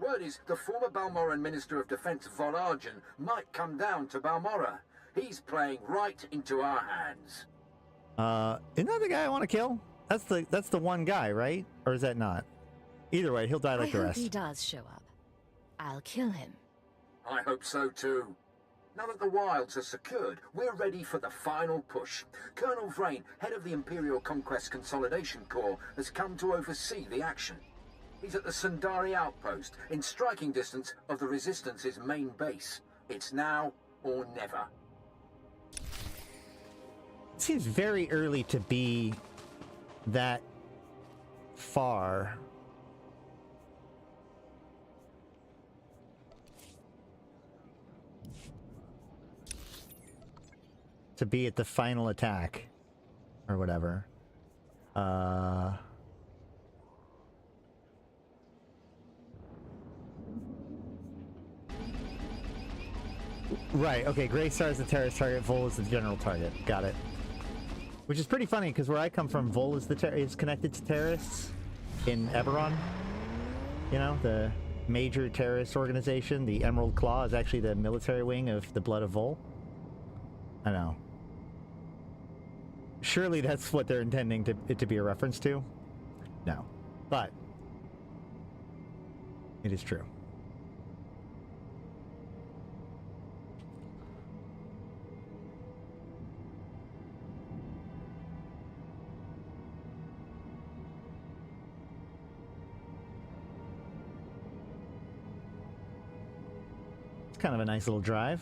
Speaker 8: Word is, the former Balmoran Minister of Defense Vol Argen might come down to Balmora. He's playing right into our hands.
Speaker 1: Isn't that the guy I want to kill? That's the one guy, right? Or is that not? Either way, he'll die like the rest.
Speaker 5: I hope he does show up. I'll kill him.
Speaker 8: I hope so too. Now that the wilds are secured, we're ready for the final push. Colonel Vrain, head of the Imperial Conquest Consolidation Corps, has come to oversee the action. He's at the Sundari outpost, in striking distance of the Resistance's main base. It's now or never.
Speaker 1: It seems very early to be that far. To be at the final attack. Or whatever. Right, okay, Grey Star is the terrorist target, Vol is the general target. Got it. Which is pretty funny, because where I come from, Vol is is connected to terrorists in Eberron. You know, the major terrorist organization, the Emerald Claw, is actually the military wing of the Blood of Vol. I know. Surely that's what they're intending it to be a reference to? No. But it is true. It's kind of a nice little drive.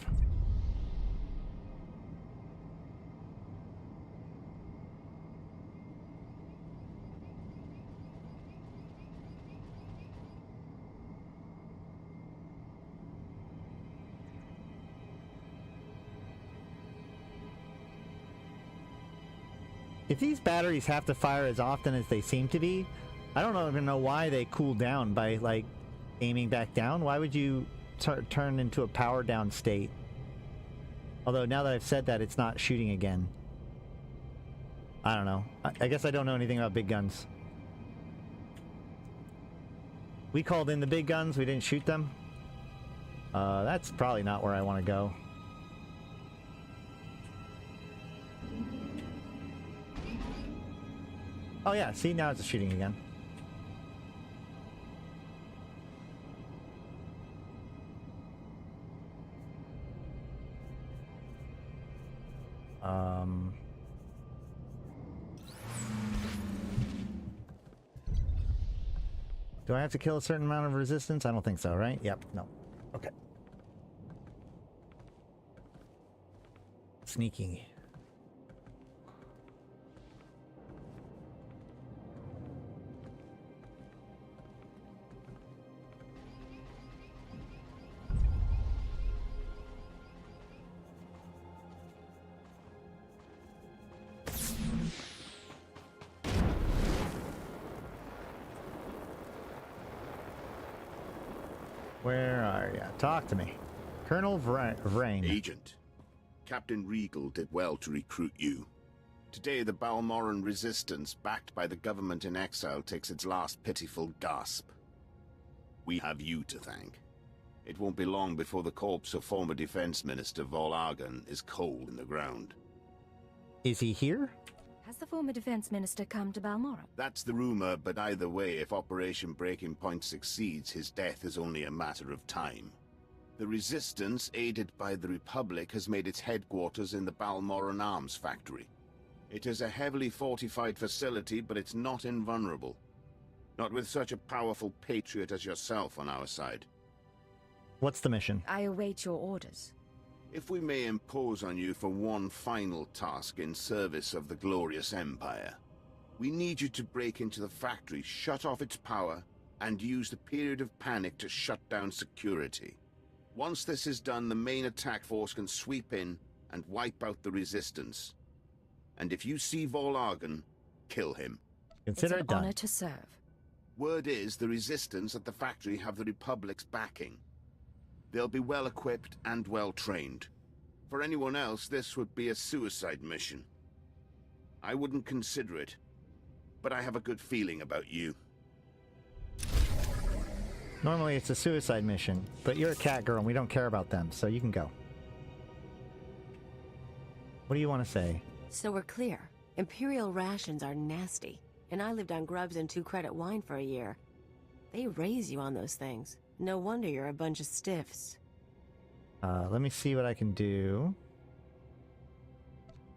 Speaker 1: If these batteries have to fire as often as they seem to be, I don't even know why they cool down by, like, aiming back down. Why would you turn into a power down state? Although, now that I've said that, it's not shooting again. I don't know. I guess I don't know anything about big guns. We called in the big guns, we didn't shoot them. That's probably not where I want to go. Oh yeah, see, now it's shooting again. Do I have to kill a certain amount of resistance? I don't think so, right? Yep, no. Okay. Sneaky. Where are ya? Talk to me. Colonel Vrain.
Speaker 19: Agent. Captain Regal did well to recruit you. Today, the Balmoran resistance, backed by the government in exile, takes its last pitiful gasp. We have you to thank. It won't be long before the corpse of former Defense Minister Vol Argon is cold in the ground.
Speaker 1: Is he here?
Speaker 5: Has the former defense minister come to Balmora?
Speaker 19: That's the rumor, but either way, if Operation Breaking Point succeeds, his death is only a matter of time. The Resistance, aided by the Republic, has made its headquarters in the Balmoran Arms Factory. It is a heavily fortified facility, but it's not invulnerable. Not with such a powerful patriot as yourself on our side.
Speaker 1: What's the mission?
Speaker 5: I await your orders.
Speaker 19: If we may impose on you for one final task in service of the glorious Empire, we need you to break into the factory, shut off its power, and use the period of panic to shut down security. Once this is done, the main attack force can sweep in and wipe out the Resistance. And if you see Vol Argon, kill him.
Speaker 1: Consider it done.
Speaker 5: It's an honor to serve.
Speaker 19: Word is the Resistance at the factory have the Republic's backing. They'll be well equipped and well trained. For anyone else, this would be a suicide mission. I wouldn't consider it, but I have a good feeling about you.
Speaker 1: Normally it's a suicide mission, but you're a cat girl and we don't care about them, so you can go. What do you want to say?
Speaker 6: So we're clear. Imperial rations are nasty, and I lived on grubs and 2-credit wine for a year. They raise you on those things. No wonder you're a bunch of stiffs.
Speaker 1: Let me see what I can do.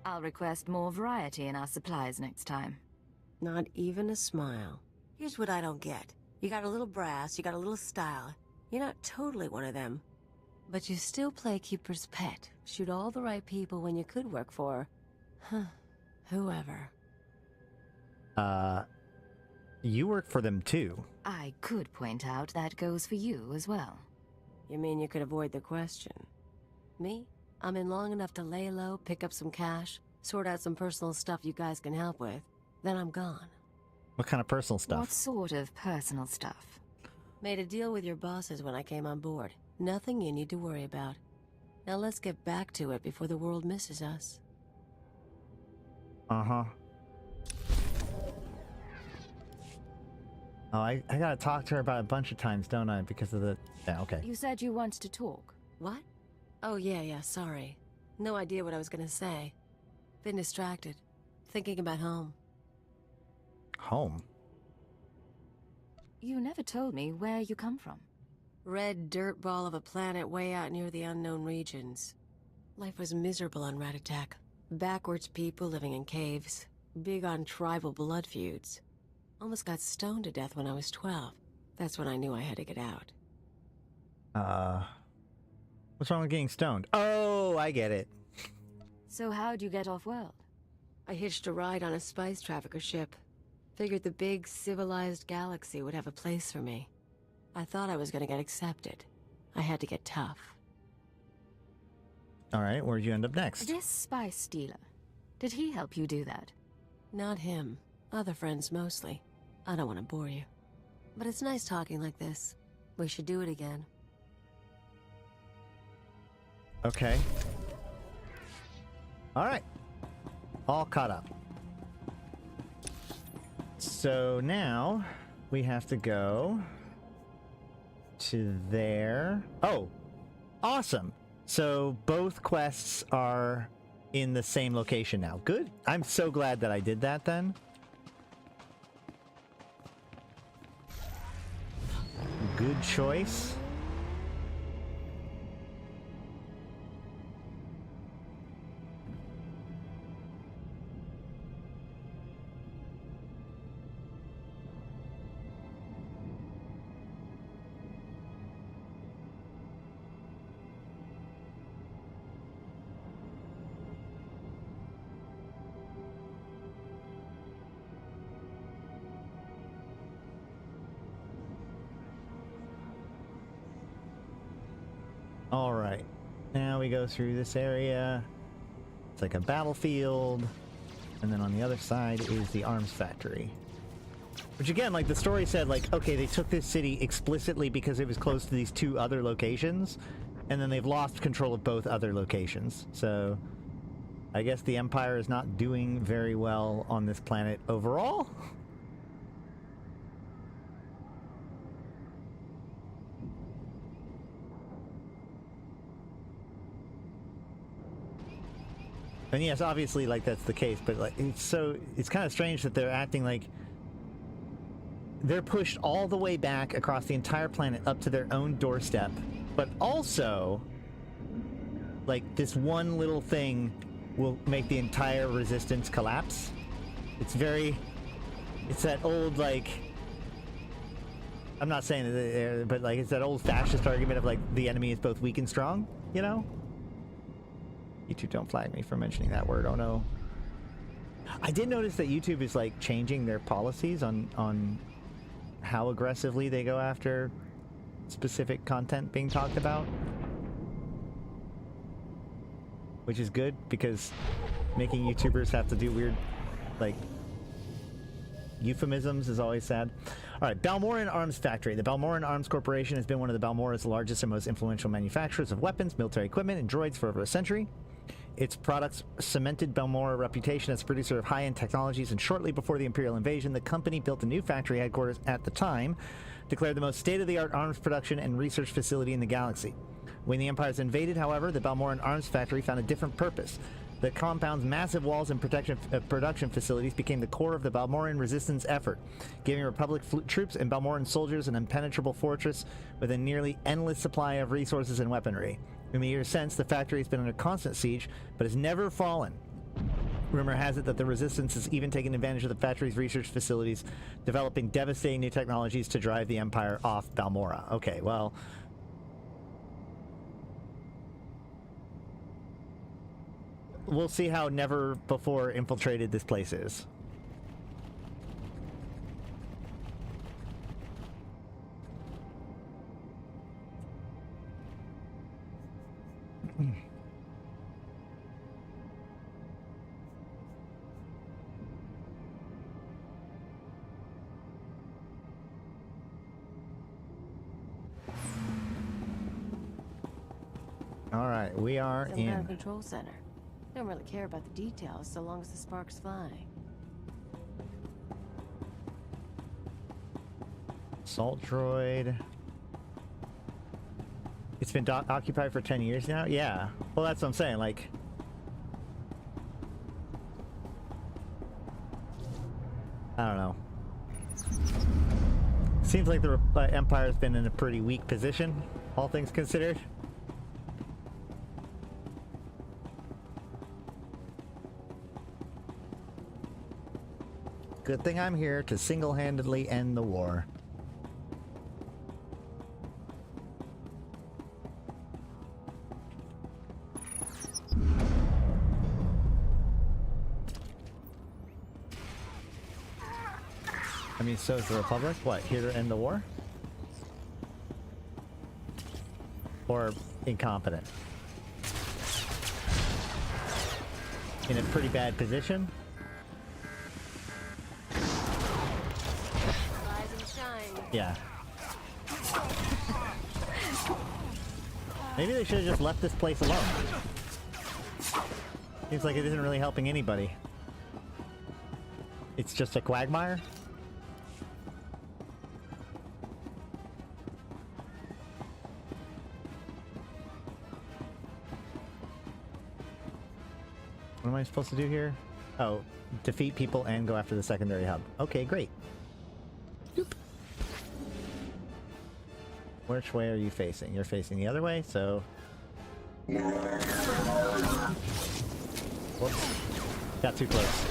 Speaker 5: I'll request more variety in our supplies next time.
Speaker 6: Not even a smile. Here's what I don't get. You got a little brass, you got a little style. You're not totally one of them. But you still play keeper's pet. Shoot all the right people when you could work for... whoever.
Speaker 1: You work for them too.
Speaker 5: I could point out that goes for you as well.
Speaker 6: You mean you could avoid the question? Me? I'm in long enough to lay low, pick up some cash, sort out some personal stuff you guys can help with. Then I'm gone.
Speaker 1: What kind of personal stuff?
Speaker 5: What sort of personal stuff?
Speaker 6: Made a deal with your bosses when I came on board. Nothing you need to worry about. Now let's get back to it before the world misses us.
Speaker 1: Uh-huh. Oh, I gotta talk to her about it a bunch of times, don't I? Because of the... Yeah, okay.
Speaker 5: You said you wanted to talk.
Speaker 6: What? Oh, yeah, sorry. No idea what I was gonna say. Been distracted. Thinking about home.
Speaker 1: Home?
Speaker 5: You never told me where you come from.
Speaker 6: Red dirt ball of a planet way out near the unknown regions. Life was miserable on Ratatak. Backwards people living in caves. Big on tribal blood feuds. Almost got stoned to death when I was 12. That's when I knew I had to get out.
Speaker 1: What's wrong with getting stoned? Oh, I get it.
Speaker 5: So how'd you get off-world?
Speaker 6: I hitched a ride on a spice trafficker ship. Figured the big, civilized galaxy would have a place for me. I thought I was gonna get accepted. I had to get tough.
Speaker 1: Alright, where'd you end up next?
Speaker 5: This spice dealer. Did he help you do that?
Speaker 6: Not him. Other friends mostly. I don't want to bore you. But it's nice talking like this. We should do it again.
Speaker 1: Okay. Alright. All caught up. So now we have to go to there. Oh, awesome. So both quests are in the same location now. Good. I'm so glad that I did that then. Good choice. Alright, now we go through this area. It's like a battlefield. And then on the other side is the arms factory. Which again, like the story said, like, okay, they took this city explicitly because it was close to these 2 other locations, and then they've lost control of both other locations. So I guess the Empire is not doing very well on this planet overall. And yes, obviously, like, that's the case, but like, it's kind of strange that they're acting like they're pushed all the way back across the entire planet up to their own doorstep, but also, like, this one little thing will make the entire resistance collapse. It's that old, like, I'm not saying that, but like, it's that old fascist argument of like, the enemy is both weak and strong, you know? YouTube, don't flag me for mentioning that word. Oh no. I did notice that YouTube is like changing their policies on how aggressively they go after specific content being talked about. Which is good, because making YouTubers have to do weird, like, euphemisms is always sad. Alright, Balmoran Arms Factory. The Balmoran Arms Corporation has been one of the Balmora's largest and most influential manufacturers of weapons, military equipment, and droids for over a century. Its products cemented Balmora reputation as a producer of high-end technologies, and shortly before the Imperial invasion, the company built a new factory headquarters at the time, declared the most state-of-the-art arms production and research facility in the galaxy. When the Empires invaded, however, the Balmoran Arms Factory found a different purpose. The compound's massive walls and production facilities became the core of the Balmoran resistance effort, giving Republic troops and Balmoran soldiers an impenetrable fortress with a nearly endless supply of resources and weaponry. In the years since, the factory has been under constant siege, but has never fallen. Rumor has it that the Resistance has even taken advantage of the factory's research facilities, developing devastating new technologies to drive the Empire off Balmora. Okay, well, we'll see how never before infiltrated this place is. All right, we are
Speaker 6: Some
Speaker 1: in
Speaker 6: kind of control center. Don't really care about the details so long as the sparks fly.
Speaker 1: Assault droid. It's been occupied for 10 years now? Yeah. Well, that's what I'm saying, like... I don't know. Seems like the Empire's been in a pretty weak position, all things considered. Good thing I'm here to single-handedly end the war. I mean, so is the Republic. What, here to end the war? Or incompetent? In a pretty bad position? Yeah. Maybe they should have just left this place alone. Seems like it isn't really helping anybody. It's just a quagmire? What am I supposed to do here? Oh, defeat people and go after the secondary hub. Okay, great. Doop. Which way are you facing? You're facing the other way, so... Whoops. Got too close.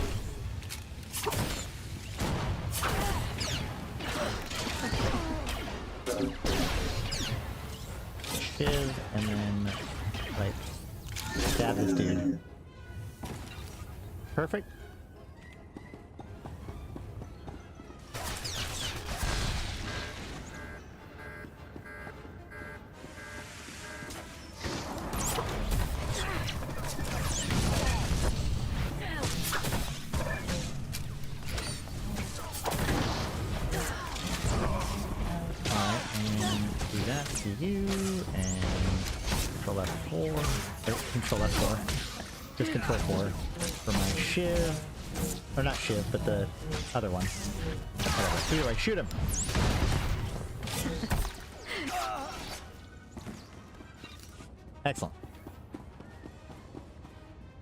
Speaker 1: Shiv, and then... like... stab this dude. Perfect. 4. Control F4. Just control 4 for my shiv. Or not shiv, but the other one. Whatever. Either way, shoot him! Excellent.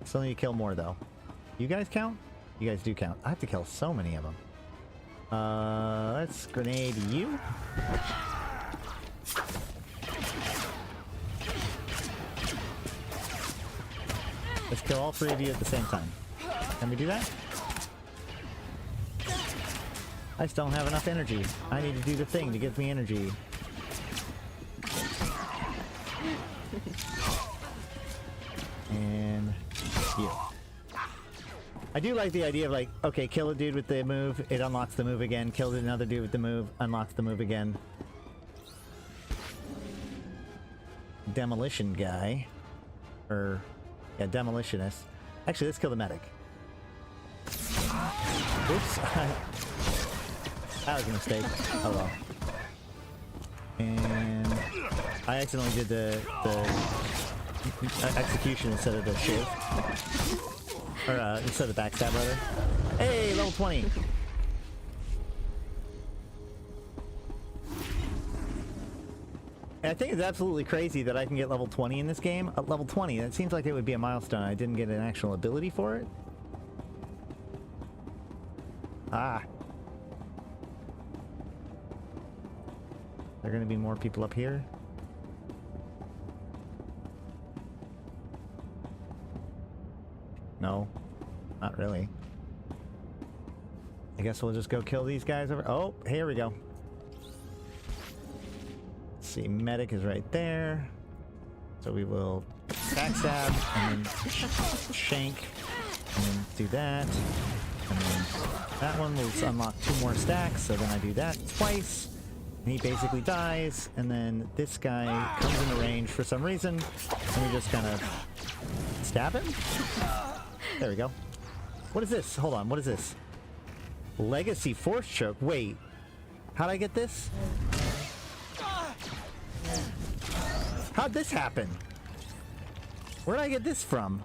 Speaker 1: Still need to kill more, though. You guys count? You guys do count. I have to kill so many of them. Let's grenade you. Let's kill all 3 of you at the same time. Can we do that? I still don't have enough energy. I need to do the thing to give me energy. And you. I do like the idea of like, okay, kill a dude with the move, it unlocks the move again. Kill another dude with the move, unlocks the move again. Demolition guy. Or, yeah, demolitionist. Actually, let's kill the medic. Oops. That was a mistake. Oh well. And I accidentally did the execution instead of the shiv. Or instead of the backstab, rather. Hey, level 20! And I think it's absolutely crazy that I can get level 20 in this game. Level 20, that seems like it would be a milestone. I didn't get an actual ability for it. Ah. There are gonna be more people up here. No, not really. I guess we'll just go kill these guys over. Oh, here we go. Let's see, medic is right there. So we will backstab and then shank and then do that. And then that one will unlock 2 more stacks. So then I do that twice. And he basically dies. And then this guy comes into range for some reason. And we just kind of stab him. There we go. What is this? Hold on, what is this? Legacy Force Choke? Wait. How'd I get this? How'd this happen? Where'd I get this from?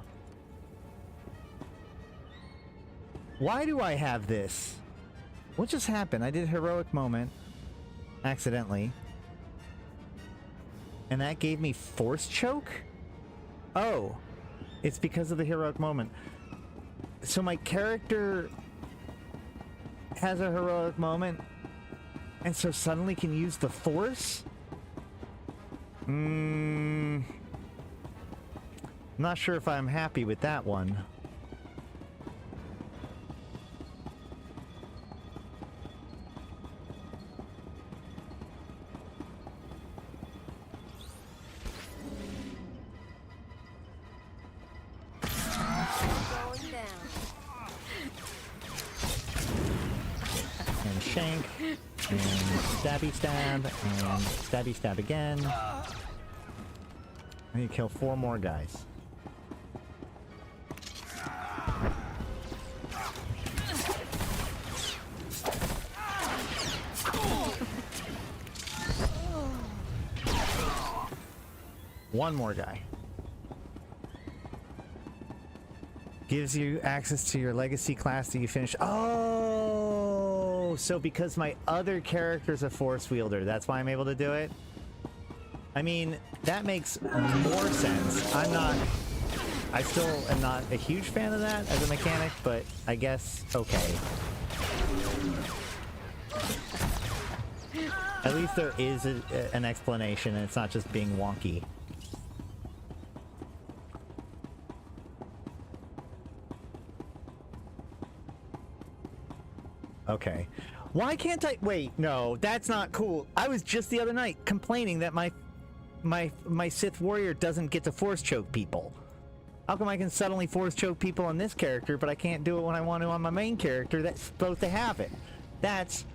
Speaker 1: Why do I have this? What just happened? I did a heroic moment. Accidentally. And that gave me Force Choke? Oh. It's because of the heroic moment. So my character has a heroic moment and so suddenly can use the Force? Not sure if I'm happy with that one. And shank, and stabby stab, and stabby stab again. I need to kill 4 more guys. One more guy. Gives you access to your legacy class that you finish. Oh, so because my other character's a force wielder, that's why I'm able to do it? I mean, that makes more sense. I still am not a huge fan of that as a mechanic, but I guess, okay. At least there is an explanation and it's not just being wonky. Okay. Why can't I... Wait, no, that's not cool. I was just the other night complaining that my Sith warrior doesn't get to force choke people. How come I can suddenly force choke people on this character, but I can't do it when I want to on my main character that's supposed to have it? That's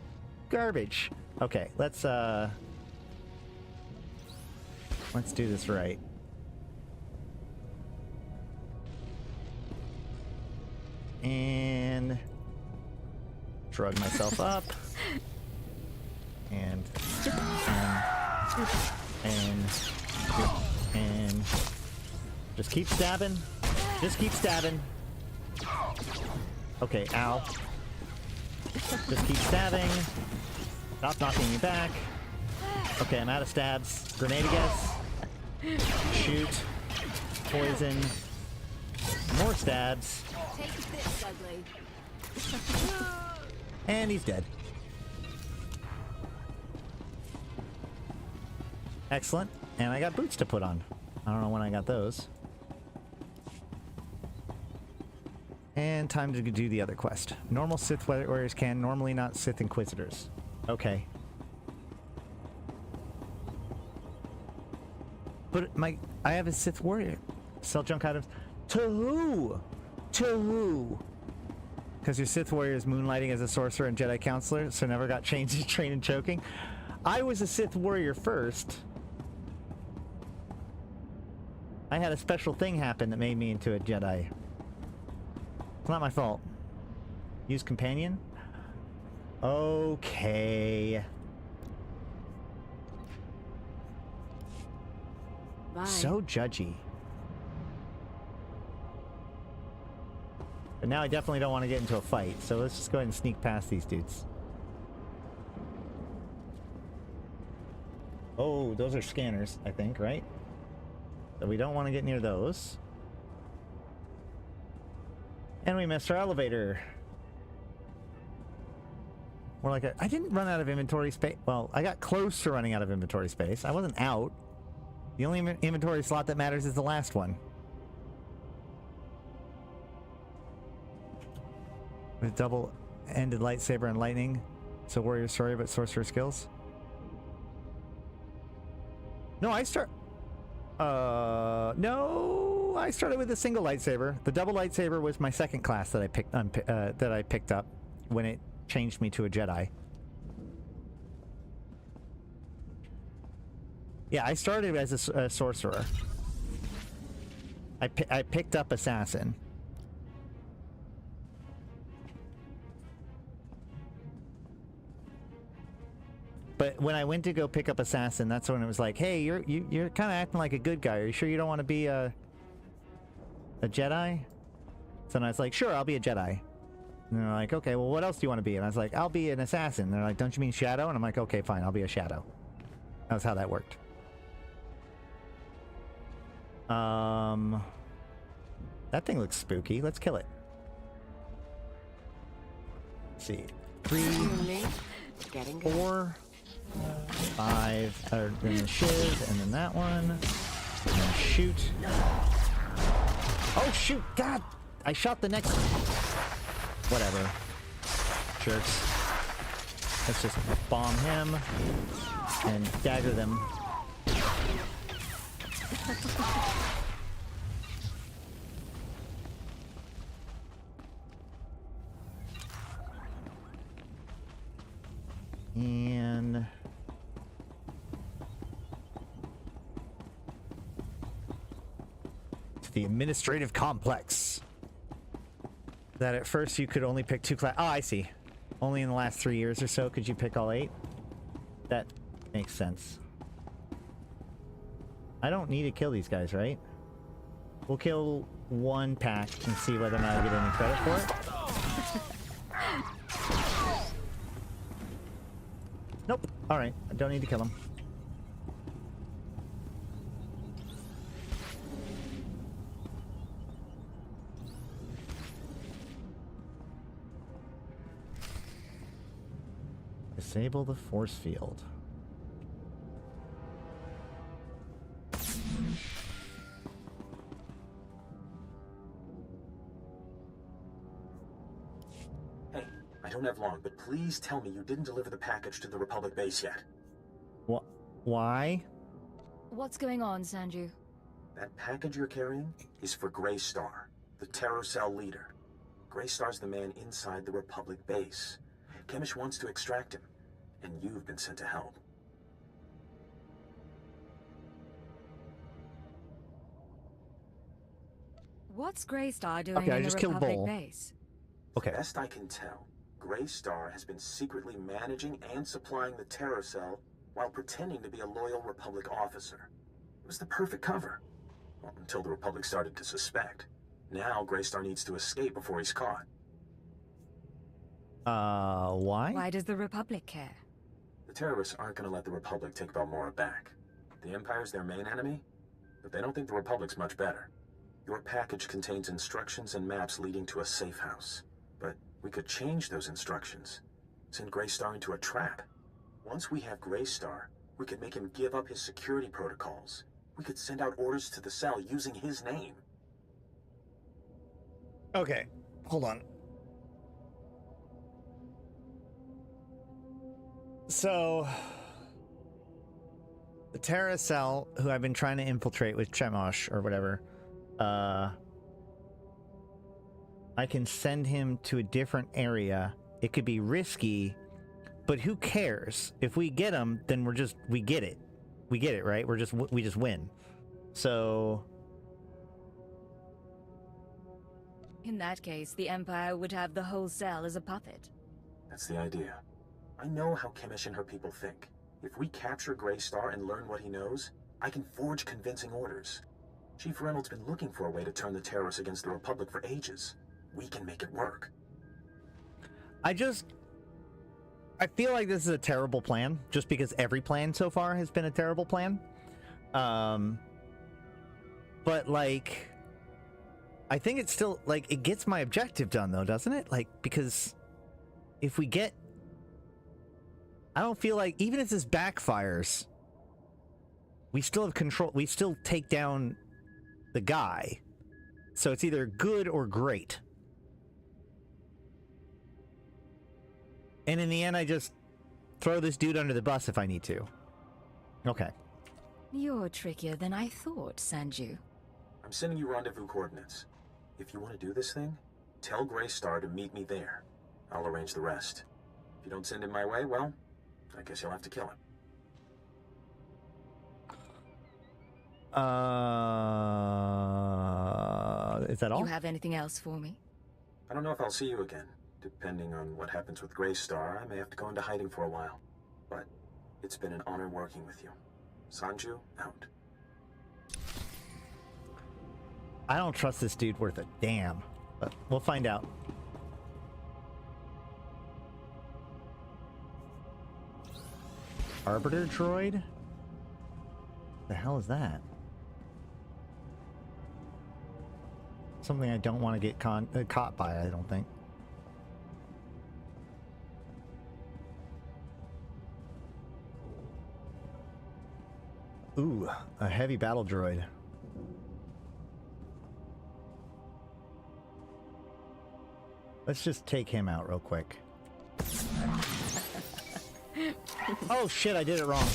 Speaker 1: garbage. Okay, let's do this right. And drug myself up. And Just keep stabbing. Just keep stabbing. Okay, ow. Just keep stabbing. Stop knocking me back. Okay, I'm out of stabs. Grenade, I guess. Shoot. Poison. More stabs.
Speaker 12: Take this, ugly.
Speaker 1: And he's dead. Excellent. And I got boots to put on. I don't know when I got those. And time to do the other quest. Normal Sith warriors can, normally not Sith Inquisitors. Okay. But I have a Sith warrior. Sell junk items. To who? To who? Because your Sith warrior is moonlighting as a sorcerer and Jedi counselor, so never got changed to train in choking. I was a Sith warrior first. I had a special thing happen that made me into a Jedi. It's not my fault. Use companion? Okay.
Speaker 6: Bye.
Speaker 1: So judgy. But now I definitely don't want to get into a fight, so let's just go ahead and sneak past these dudes. Oh, those are scanners, I think, right? So we don't want to get near those. And we missed our elevator. More like I didn't run out of inventory space. Well, I got close to running out of inventory space. I wasn't out. The only inventory slot that matters is the last one. With double-ended lightsaber and lightning. So warrior story, but sorcerer skills. No, no, I started with a single lightsaber. The double lightsaber was my second class that I picked up when it changed me to a Jedi. Yeah, I started as a sorcerer. I picked up assassin. But when I went to go pick up assassin, that's when it was like, "Hey, you're kind of acting like a good guy. Are you sure you don't want to be a Jedi?" So then I was like, "Sure, I'll be a Jedi." And they're like, "Okay, well, what else do you want to be?" And I was like, "I'll be an assassin." And they're like, "Don't you mean Shadow?" And I'm like, "Okay, fine, I'll be a Shadow." That was how that worked. That thing looks spooky. Let's kill it. Let's see. 3, 4, 5, then the shiv, and then that one. And then shoot. Oh, shoot! God! I shot the next... Whatever. Jerks. Let's just bomb him. And dagger them. And... to the administrative complex. That at first you could only pick 2 class... Oh, I see. Only in the last 3 years or so could you pick all 8. That makes sense. I don't need to kill these guys, right? We'll kill 1 pack and see whether or not I get any credit for it. Nope. Alright, I don't need to kill him. Disable the force field.
Speaker 13: Hey, I don't have long, but please tell me you didn't deliver the package to the Republic base yet.
Speaker 1: What? Why?
Speaker 5: What's going on, Sanju?
Speaker 13: That package you're carrying is for Greystar, the Terror Cell leader. Greystar's the man inside the Republic base. Kemish wants to extract him, and you've been sent to help.
Speaker 5: What's Greystar doing
Speaker 1: Okay, I
Speaker 5: in
Speaker 1: just
Speaker 5: the
Speaker 1: killed
Speaker 5: Republic
Speaker 1: Bull.
Speaker 5: base?
Speaker 1: Okay.
Speaker 13: Best I can tell, Greystar has been secretly managing and supplying the Terror Cell while pretending to be a loyal Republic officer. It was the perfect cover. Well, until the Republic started to suspect. Now, Greystar needs to escape before he's caught.
Speaker 1: Why?
Speaker 5: Why does the Republic care?
Speaker 13: The terrorists aren't going to let the Republic take Balmora back. The Empire's their main enemy, but they don't think the Republic's much better. Your package contains instructions and maps leading to a safe house. But we could change those instructions. Send Greystar into a trap. Once we have Greystar, we could make him give up his security protocols. We could send out orders to the cell using his name.
Speaker 1: Okay, hold on. So, the Terra cell, who I've been trying to infiltrate with Chemosh or whatever, I can send him to a different area. It could be risky, but who cares? If we get him, then we get it. We get it, right? We just win. So,
Speaker 5: In that case, the Empire would have the whole cell as a puppet.
Speaker 13: That's the idea. I know how Kemish and her people think. If we capture Greystar and learn what he knows, I can forge convincing orders. Chief Reynolds' been looking for a way to turn the terrorists against the Republic for ages. We can make it work.
Speaker 1: I feel like this is a terrible plan, just because every plan so far has been a terrible plan. But, like, I think it's still, like, it gets my objective done, though, doesn't it? Like, because if we get... I don't feel like, even if this backfires, we still have control, we still take down the guy. So it's either good or great. And in the end, I just throw this dude under the bus if I need to. Okay.
Speaker 5: You're trickier than I thought, Sanju.
Speaker 13: I'm sending you rendezvous coordinates. If you want to do this thing, tell Greystar to meet me there. I'll arrange the rest. If you don't send him my way, well, I guess you'll have to kill him.
Speaker 1: Is that all?
Speaker 5: You have anything else for me?
Speaker 13: I don't know if I'll see you again. Depending on what happens with Greystar, I may have to go into hiding for a while. But it's been an honor working with you. Sanju, out.
Speaker 1: I don't trust this dude worth a damn, but we'll find out. Arbiter droid? The hell is that? Something I don't want to get caught by, I don't think. Ooh, a heavy battle droid. Let's just take him out real quick. Oh shit, I did it wrong.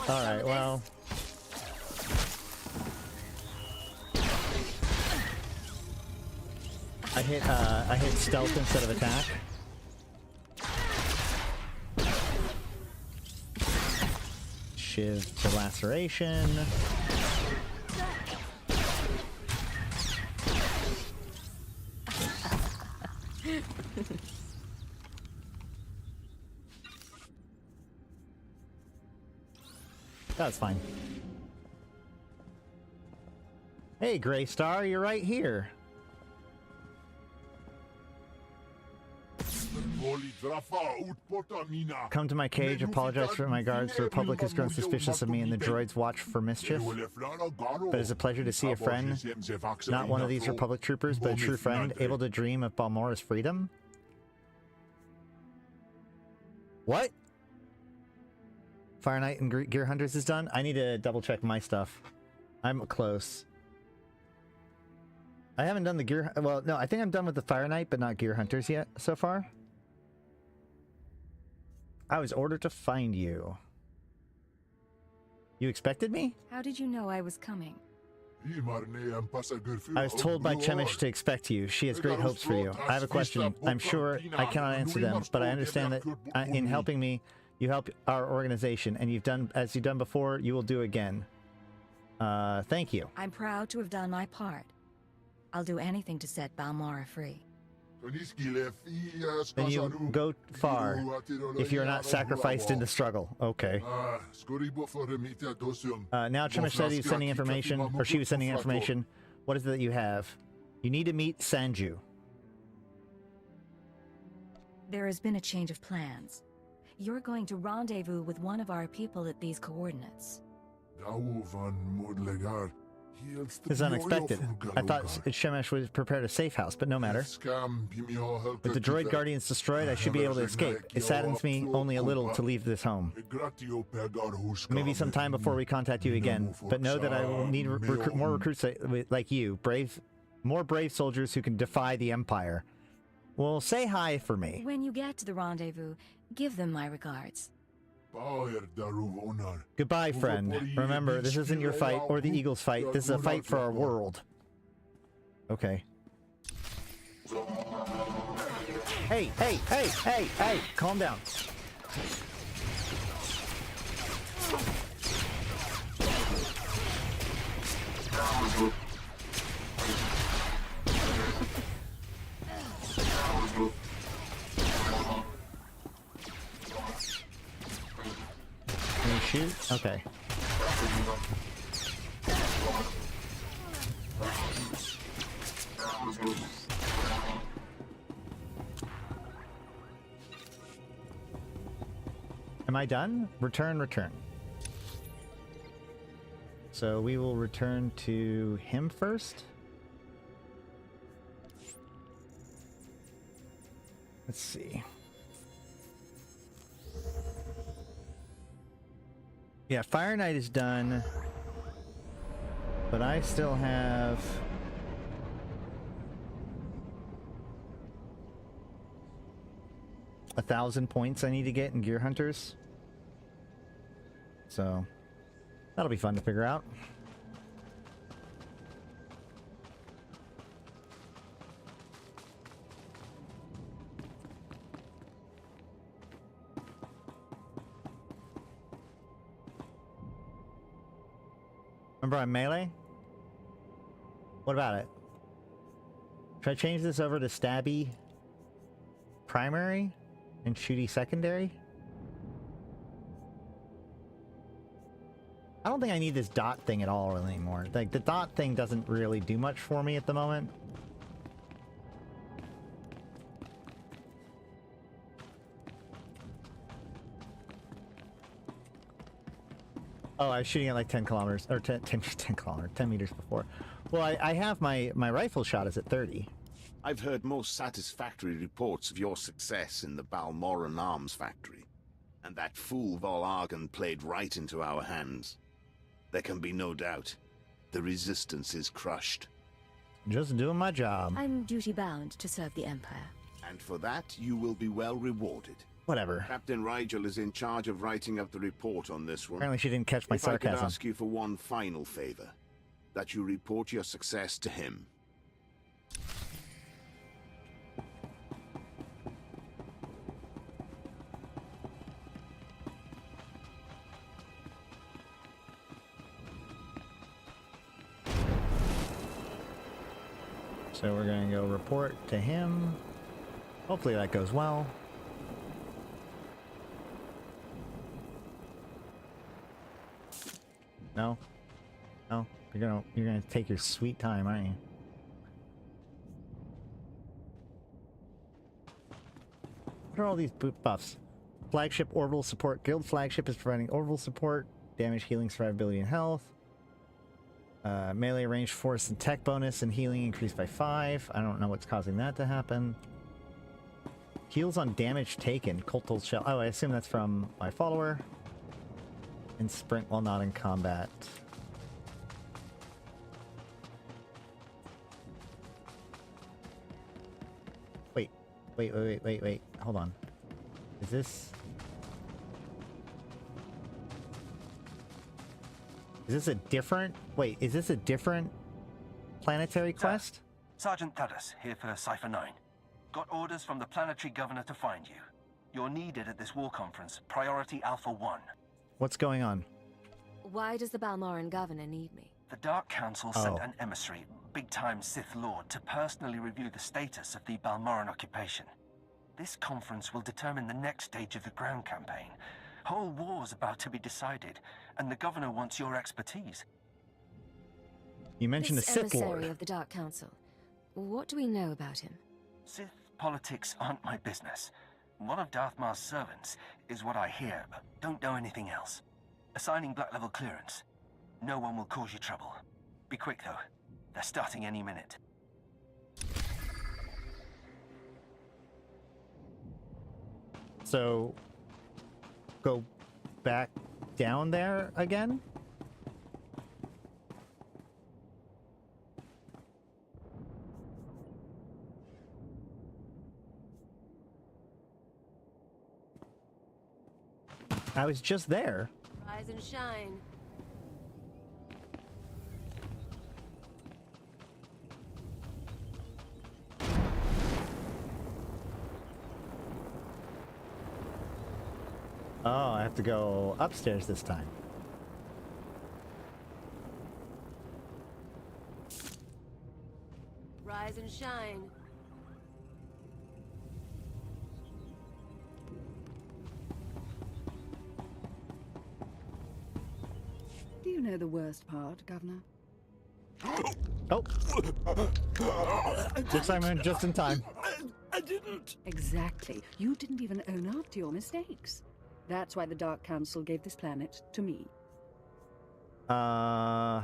Speaker 1: Alright, well. I hit stealth instead of attack. Shiv to laceration. That's fine. Hey, Greystar, you're right here. Come to my cage, apologize for my guards. The Republic has grown suspicious of me and the droids watch for mischief. But it's a pleasure to see a friend. Not one of these Republic troopers, but a true friend, able to dream of Balmora's freedom. What? Fire Knight and Gear Hunters is done? I need to double check my stuff. I'm close. I haven't done the Gear... Well, no, I think I'm done with the Fire Knight, but not Gear Hunters yet so far. I was ordered to find you. You expected me?
Speaker 5: How did you know I was coming?
Speaker 1: I was told by Chemish to expect you. She has great hopes for you. I have a question. I'm sure I cannot answer them, but I understand that in helping me, you help our organization, and you've done as you've done before, you will do again. Thank you.
Speaker 5: I'm proud to have done my part. I'll do anything to set Balmora free.
Speaker 1: Then you go far if you're not sacrificed in the struggle. Okay. Now Tremish said he was sending information, or she was sending information. What is it that you have? You need to meet Sanju.
Speaker 5: There has been a change of plans. You're going to rendezvous with one of our people at these coordinates.
Speaker 1: It's unexpected. I thought Shemesh would prepare a safe house, but no matter. With the droid guardians destroyed, I should be able to escape. It saddens me only a little to leave this home. Maybe sometime before we contact you again, but know that I will need more recruits like you, more brave soldiers who can defy the Empire. Well, say hi for me.
Speaker 5: When you get to the rendezvous, give them my regards.
Speaker 1: Goodbye, friend. Remember, this isn't your fight or the Eagles' fight. This is a fight for our world. Okay. Hey, hey, hey, hey, hey! Calm down. Can you shoot? Okay. Am I done? Return, return. So we will return to him first. Let's see. Yeah, Fire Knight is done, but I still have $1,000 points I need to get in Gear Hunters. So that'll be fun to figure out. Remember I'm melee? What about it? Should I change this over to stabby primary and shooty secondary? I don't think I need this dot thing at all anymore. Like, the dot thing doesn't really do much for me at the moment. Oh, I was shooting at like 10 kilometers, or 10 meters before. Well, I have my rifle shot is at 30.
Speaker 19: I've heard most satisfactory reports of your success in the Balmoran arms factory. And that fool Volargan played right into our hands. There can be no doubt. The Resistance is crushed.
Speaker 1: Just doing my job.
Speaker 5: I'm duty-bound to serve the Empire.
Speaker 19: And for that, you will be well rewarded.
Speaker 1: Whatever.
Speaker 19: Captain Rigel is in charge of writing up the report on this one.
Speaker 1: Apparently she didn't catch my sarcasm.
Speaker 19: I could ask you for one final favor. That you report your success to him.
Speaker 1: So we're going to go report to him. Hopefully that goes well. No? No? You're gonna take your sweet time, aren't you? What are all these buffs? Flagship orbital support. Guild flagship is providing orbital support, damage, healing, survivability, and health. Melee range, force, and tech bonus, and healing increased by 5. I don't know what's causing that to happen. Heals on damage taken. Cultal shell. Oh, I assume that's from my follower. And sprint while not in combat. Wait. Hold on. Is this a different... Wait, is this a different planetary quest?
Speaker 20: Sergeant Tadas, here for Cypher 9. Got orders from the planetary governor to find you. You're needed at this war conference, Priority Alpha 1.
Speaker 1: What's going on?
Speaker 6: Why does the Balmoran governor need me?
Speaker 20: The Dark Council sent an emissary, big-time Sith Lord to personally review the status of the Balmoran occupation. This conference will determine the next stage of the ground campaign. Whole war's about to be decided, and the governor wants your expertise.
Speaker 1: You mentioned
Speaker 6: This
Speaker 1: the Sith Lord.
Speaker 6: emissary of the Dark Council. What do we know about him?
Speaker 20: Sith politics aren't my business. One of Darth Mar's servants is what I hear, but don't know anything else. Assigning Black Level clearance. No one will cause you trouble. Be quick, though. They're starting any minute.
Speaker 1: So, go back down there again? I was just there.
Speaker 6: Rise and shine.
Speaker 1: Oh, I have to go upstairs this time.
Speaker 6: Rise and shine.
Speaker 15: Do you know the worst part, Governor?
Speaker 1: Oh. Looks like I'm just in time.
Speaker 15: I didn't. Exactly. You didn't even own up to your mistakes. That's why the Dark Council gave this planet to me.
Speaker 1: I'm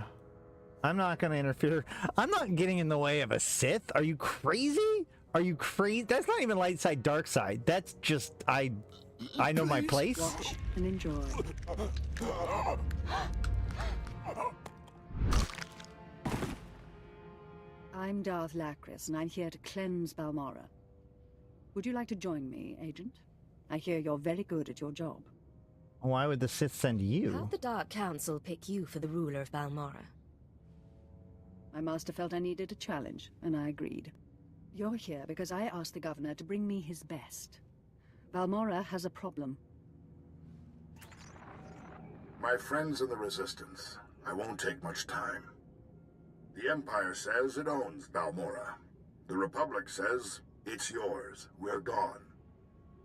Speaker 1: not gonna interfere. I'm not getting in the way of a Sith. Are you crazy? Are you crazy? That's not even light side, dark side. That's just, I know my place.
Speaker 15: Watch and enjoy. I'm Darth Lacris, and I'm here to cleanse Balmora. Would you like to join me, Agent? I hear you're very good at your job.
Speaker 1: Why would the Sith send you?
Speaker 6: How'd the Dark Council pick you for the ruler of Balmora?
Speaker 15: My master felt I needed a challenge, and I agreed. You're here because I asked the governor to bring me his best. Balmora has a problem.
Speaker 21: My friends in the Resistance, I won't take much time. The Empire says it owns Balmora. The Republic says it's yours. We're gone.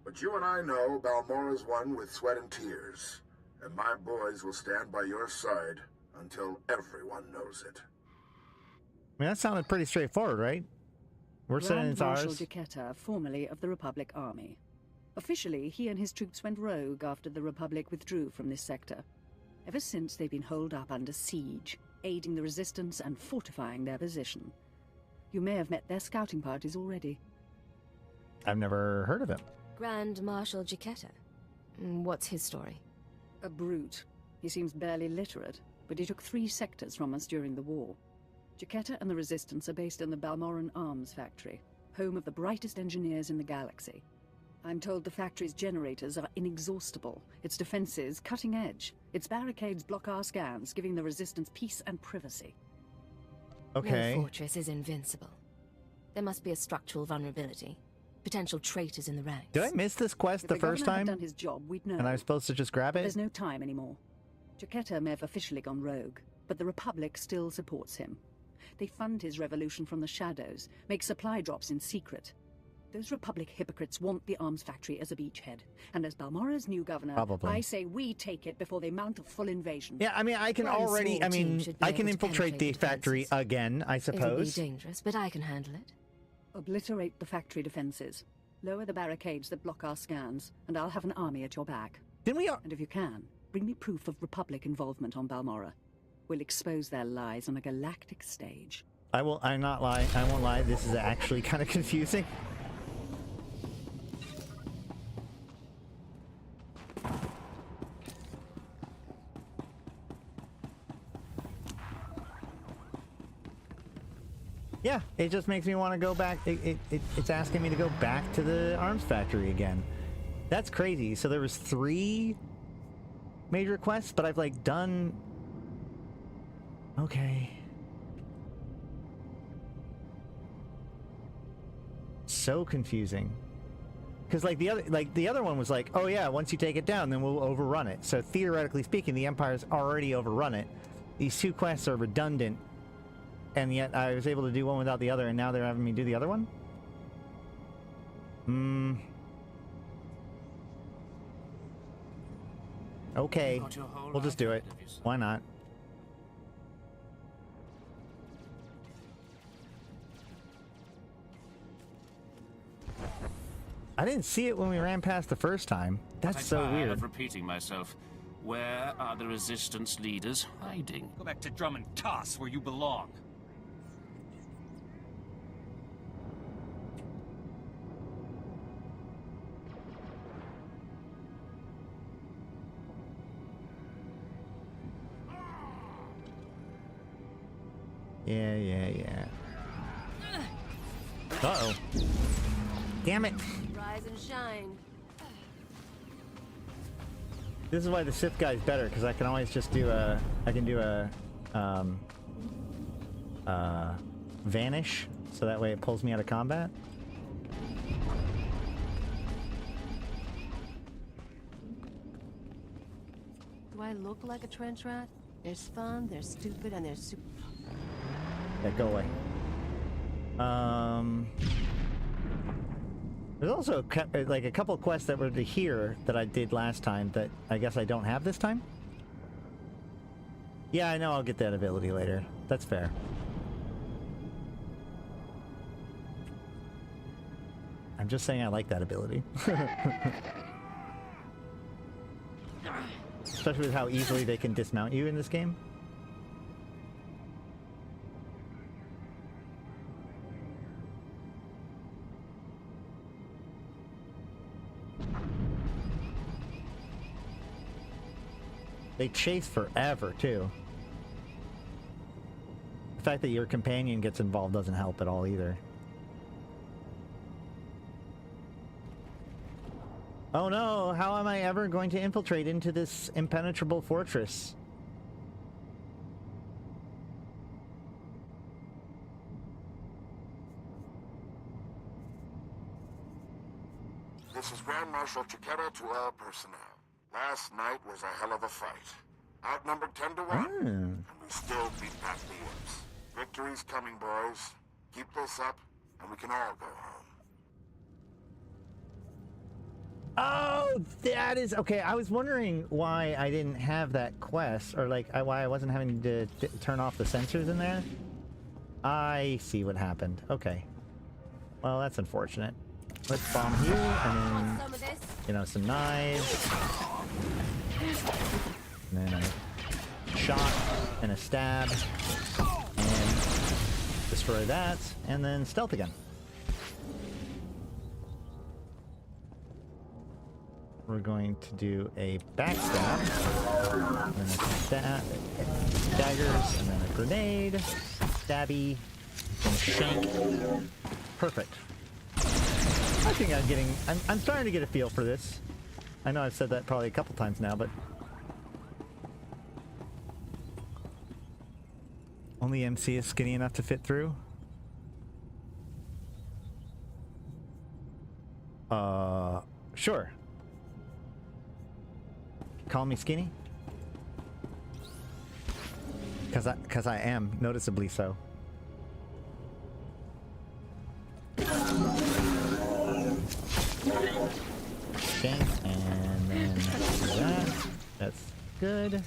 Speaker 21: But you and I know Balmora's won with sweat and tears, and my boys will stand by your side until everyone knows it.
Speaker 1: I mean, that sounded pretty straightforward, right? We're saying it's
Speaker 15: Marshal
Speaker 1: ours.
Speaker 15: Giulietta, formerly of the Republic Army. Officially, he and his troops went rogue after the Republic withdrew from this sector. Ever since, they've been holed up under siege, aiding the Resistance and fortifying their position. You may have met their scouting parties already.
Speaker 1: I've never heard of him.
Speaker 6: Grand Marshal Giulietta. What's his story?
Speaker 15: A brute. He seems barely literate, but he took 3 sectors from us during the war. Giulietta and the Resistance are based in the Balmoran Arms Factory, home of the brightest engineers in the galaxy. I'm told the factory's generators are inexhaustible, its defenses cutting edge, its barricades block our scans, giving the Resistance peace and privacy.
Speaker 1: Okay.
Speaker 6: No fortress is invincible. There must be a structural vulnerability. Potential traitors in the ranks.
Speaker 1: Did I miss this quest the first time?
Speaker 15: If the governor had done his job, we'd know.
Speaker 1: And I was supposed to just grab
Speaker 15: But
Speaker 1: it?
Speaker 15: there's no time anymore. Giulietta may have officially gone rogue, but the Republic still supports him. They fund his revolution from the shadows, make supply drops in secret. Those Republic hypocrites want the arms factory as a beachhead. And as Balmora's new governor,
Speaker 1: Probably.
Speaker 15: I say we take it before they mount a full invasion.
Speaker 1: Yeah, I mean, I can already, I mean, I can infiltrate the factory again, I
Speaker 6: It'll be
Speaker 1: suppose.
Speaker 6: dangerous, but I can handle it.
Speaker 15: Obliterate the factory defenses. Lower the barricades that block our scans, and I'll have an army at your back.
Speaker 1: Didn't we?
Speaker 15: And if you can, bring me proof of Republic involvement on Balmora. We'll expose their lies on a galactic stage.
Speaker 1: I won't lie, this is actually kind of confusing. Yeah, it just makes me want to go back. It's asking me to go back to the arms factory again. That's crazy. So there was 3 major quests, but I've like done... Okay. So confusing. Because like the other one was like, oh yeah, once you take it down, then we'll overrun it. So theoretically speaking, the Empire's already overrun it. These 2 quests are redundant. and yet I was able to do one without the other, and now they're having me do the other one? Okay, we'll just do it. Why not? I didn't see it when we ran past the first time. That's so weird.
Speaker 4: Of repeating myself. Where are the resistance leaders hiding?
Speaker 22: Go back to Drum and Toss, where you belong.
Speaker 1: Yeah. Uh-oh. Damn it.
Speaker 6: Rise and shine.
Speaker 1: This is why the Sith guy's better, because I can always just do a... I can do a... vanish, so that way it pulls me out of combat.
Speaker 6: Do I look like a trench rat? There's fun, there's stupid, and there's super...
Speaker 1: Yeah, go away. There's also like a couple quests that were to here that I did last time that I guess I don't have this time. Yeah, I know I'll get that ability later. That's fair. I'm just saying I like that ability. Especially with how easily they can dismount you in this game. They chase forever, too. The fact that your companion gets involved doesn't help at all, either. Oh no, how am I ever going to infiltrate into this impenetrable fortress?
Speaker 21: This is Grand Marshal Chiquera to all personnel. Last night was a hell of a fight. Outnumbered 10 to 1, and we still beat back the imps. Victory's coming, boys. Keep this up, and we can all go home.
Speaker 1: Oh, that is... Okay, I was wondering why I didn't have that quest, or like why I wasn't having to turn off the sensors in there. I see what happened. Okay. Well, that's unfortunate. Let's bomb you, and then, you know, some knives. And then a shot, and a stab, and destroy that, and then stealth again. We're going to do a backstab, and then a stab, daggers, and then a grenade, stabby, and shank. Perfect. I think I'm getting... I'm starting to get a feel for this. I know I've said that probably a couple times now, but... Only MC is skinny enough to fit through? Sure. Call me skinny? Because I am, noticeably so. Okay, and then that. That's good.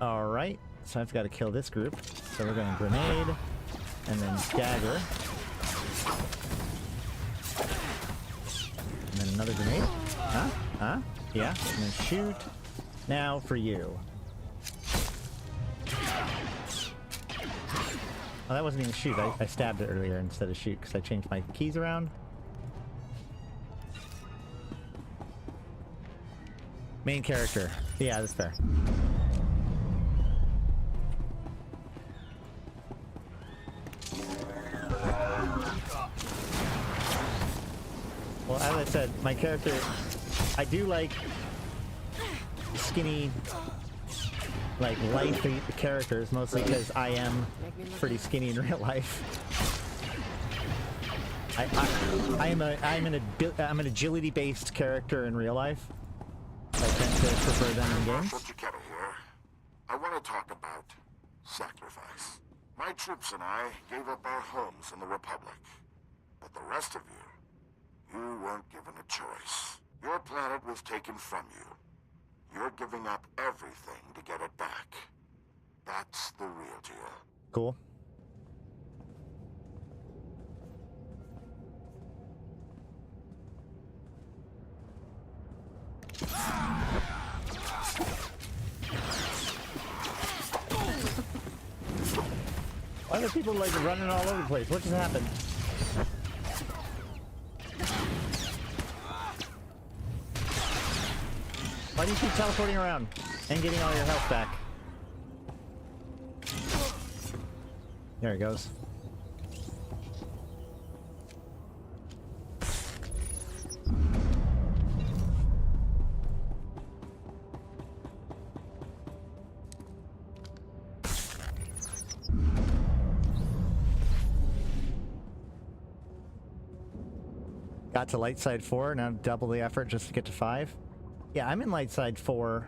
Speaker 1: Alright, so I've got to kill this group. So we're going grenade, and then dagger. And then another grenade. Huh? Huh? Yeah, and then shoot. Now for you. Oh, that wasn't even shoot. I stabbed it earlier instead of shoot because I changed my keys around. Main character. Yeah, that's fair. Well, as I said, my character... I do like skinny... like lifey characters, mostly because I am pretty skinny in real life. I'm an agility-based character in real life, prefer them in games.
Speaker 21: Marshal Chiquetta here. I want to talk about sacrifice. My troops and I gave up our homes in the Republic. But the rest of you weren't given a choice. Your planet was taken from you. You're giving up everything to get it back. That's the real deal.
Speaker 1: Cool. Why are the people like running all over the place? What just happened? Why do you keep teleporting around and getting all your health back? There it goes. Got to light side 4, now double the effort just to get to 5. Yeah, I'm in light side 4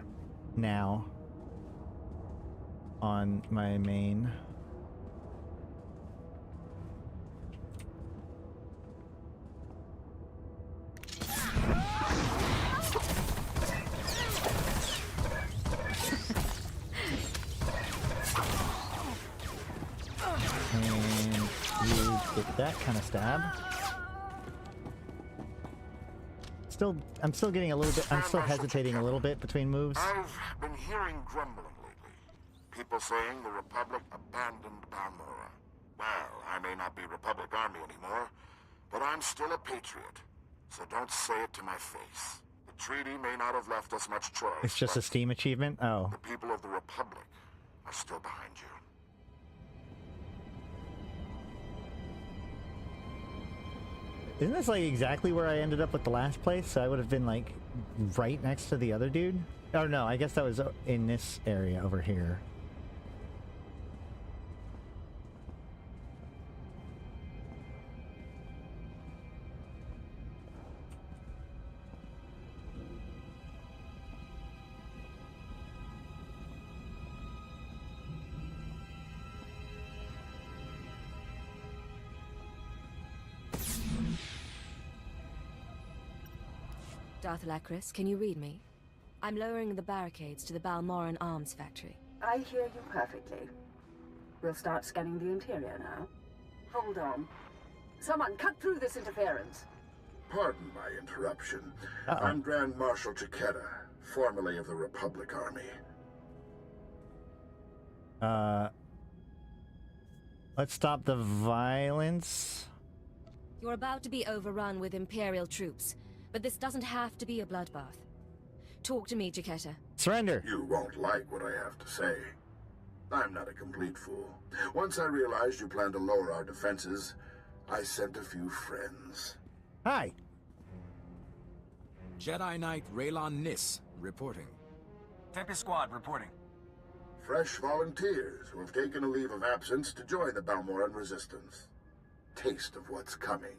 Speaker 1: now on my main. And you get that kind of stab. I'm still getting a little bit. I'm still hesitating a little bit between moves.
Speaker 21: I've been hearing grumbling lately. People saying the Republic abandoned Balmora. Well, I may not be Republic Army anymore, but I'm still a patriot. So don't say it to my face. The treaty may not have left us much choice.
Speaker 1: It's just a Steam achievement? Oh.
Speaker 21: The people of the Republic are still behind you.
Speaker 1: Isn't this like exactly where I ended up with the last place? So I would have been like right next to the other dude? Oh no, I guess that was in this area over here.
Speaker 6: Darth Lacris, can you read me? I'm lowering the barricades to the Balmoran arms factory.
Speaker 7: I hear you perfectly. We'll start scanning the interior now. Hold on. Someone cut through this interference.
Speaker 21: Pardon my interruption. I'm Grand Marshal Chiquetta, formerly of the Republic Army.
Speaker 1: Let's stop the violence.
Speaker 6: You're about to be overrun with Imperial troops, but this doesn't have to be a bloodbath. Talk to me, Chiquetta.
Speaker 1: Surrender.
Speaker 21: You won't like what I have to say. I'm not a complete fool. Once I realized you planned to lower our defenses, I sent a few friends.
Speaker 1: Hi.
Speaker 16: Jedi Knight Raylon Nis, reporting.
Speaker 20: Tempest Squad, reporting.
Speaker 21: Fresh volunteers who have taken a leave of absence to join the Balmoran resistance. Taste of what's coming.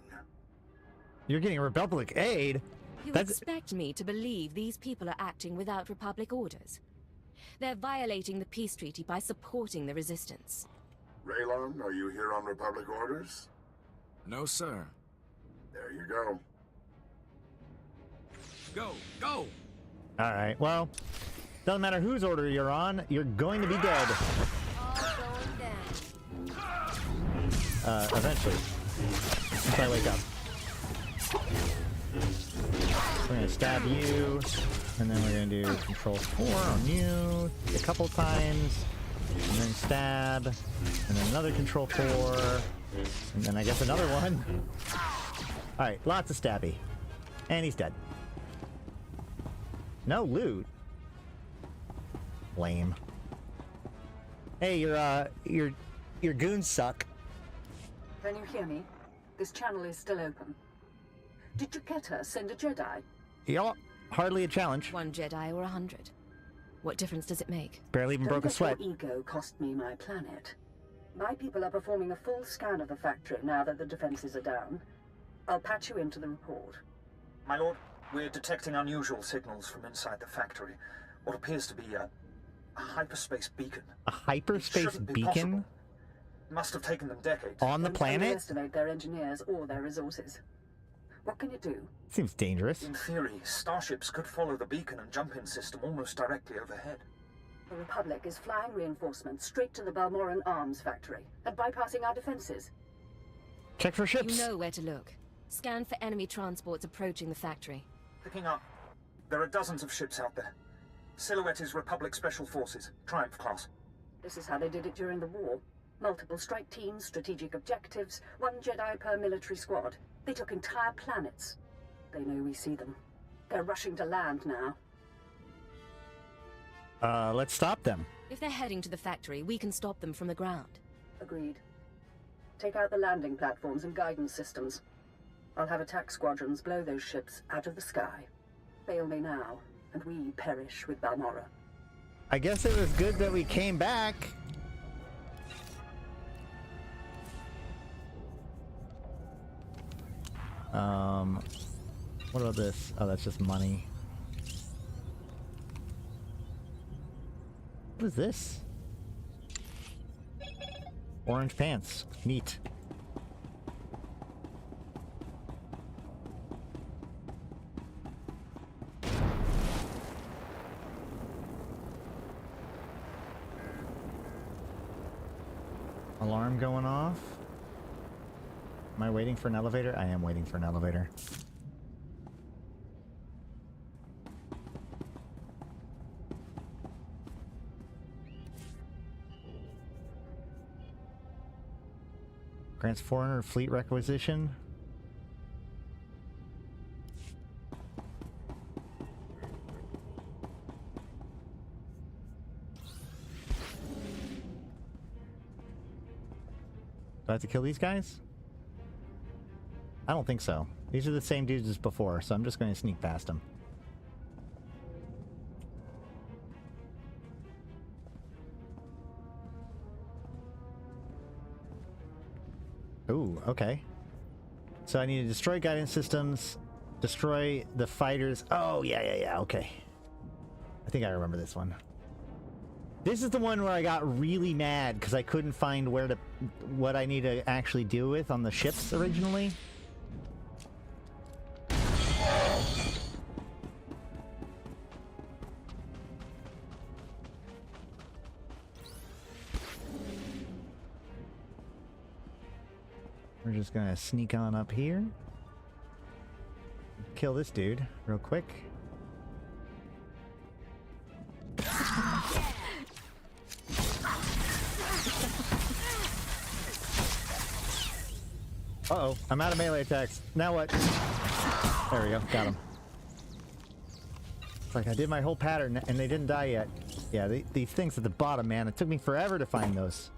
Speaker 1: You're getting Republic aid?
Speaker 6: You expect me to believe these people are acting without Republic orders? They're violating the peace treaty by supporting the resistance.
Speaker 21: Raylon, are you here on Republic orders?
Speaker 16: No, sir.
Speaker 21: There you go.
Speaker 16: Go! Go!
Speaker 1: Alright, well, doesn't matter whose order you're on, you're going to be dead. Eventually. Once I wake up. We're gonna stab you, and then we're gonna do Control 4 on you a couple times, and then stab, and then another Control 4, and then I guess another one. Alright, lots of stabby. And he's dead. No loot. Lame. Hey, your goons suck.
Speaker 7: Can you hear me? This channel is still open. Did Chiquetta send a Jedi?
Speaker 1: Yeah, hardly a challenge.
Speaker 6: 1 Jedi or 100. What difference does it make?
Speaker 1: Barely even broke a sweat.
Speaker 7: Don't let your ego cost me my planet. My people are performing a full scan of the factory now that the defenses are down. I'll patch you into the report.
Speaker 20: My lord,
Speaker 17: We're detecting unusual signals from inside the factory. What appears to be a hyperspace beacon.
Speaker 1: A hyperspace beacon?
Speaker 17: Must have taken them decades.
Speaker 1: On the
Speaker 15: Don't
Speaker 1: planet?
Speaker 15: underestimate their engineers or their resources. What can you do?
Speaker 1: Seems dangerous.
Speaker 17: In theory, starships could follow the beacon and jump-in system almost directly overhead.
Speaker 15: The Republic is flying reinforcements straight to the Balmoran arms factory and bypassing our defenses.
Speaker 1: Check for ships.
Speaker 6: You know where to look. Scan for enemy transports approaching the factory.
Speaker 17: Picking up. There are dozens of ships out there. Silhouette is Republic Special Forces, Triumph class.
Speaker 15: This is how they did it during the war. Multiple strike teams, strategic objectives, 1 Jedi per military squad. They took entire planets. They know we see them. They're rushing to land now.
Speaker 1: Let's stop them.
Speaker 6: If they're heading to the factory, we can stop them from the ground.
Speaker 15: Agreed. Take out the landing platforms and guidance systems. I'll have attack squadrons blow those ships out of the sky. Fail me now, and we perish with Balmora.
Speaker 1: I guess it was good that we came back. What about this? Oh, that's just money. What is this? Orange pants. Neat. Alarm going off. Am I waiting for an elevator? I am waiting for an elevator. Grants foreigner fleet requisition. Do I have to kill these guys? I don't think so. These are the same dudes as before, so I'm just going to sneak past them. Ooh, okay. So I need to destroy guidance systems, destroy the fighters. Oh, yeah, okay. I think I remember this one. This is the one where I got really mad because I couldn't find what I need to actually deal with on the ships originally. We're just gonna sneak on up here. Kill this dude real quick. Uh-oh, I'm out of melee attacks. Now what? There we go, got him. It's like I did my whole pattern and they didn't die yet. Yeah, these things at the bottom, man. It took me forever to find those.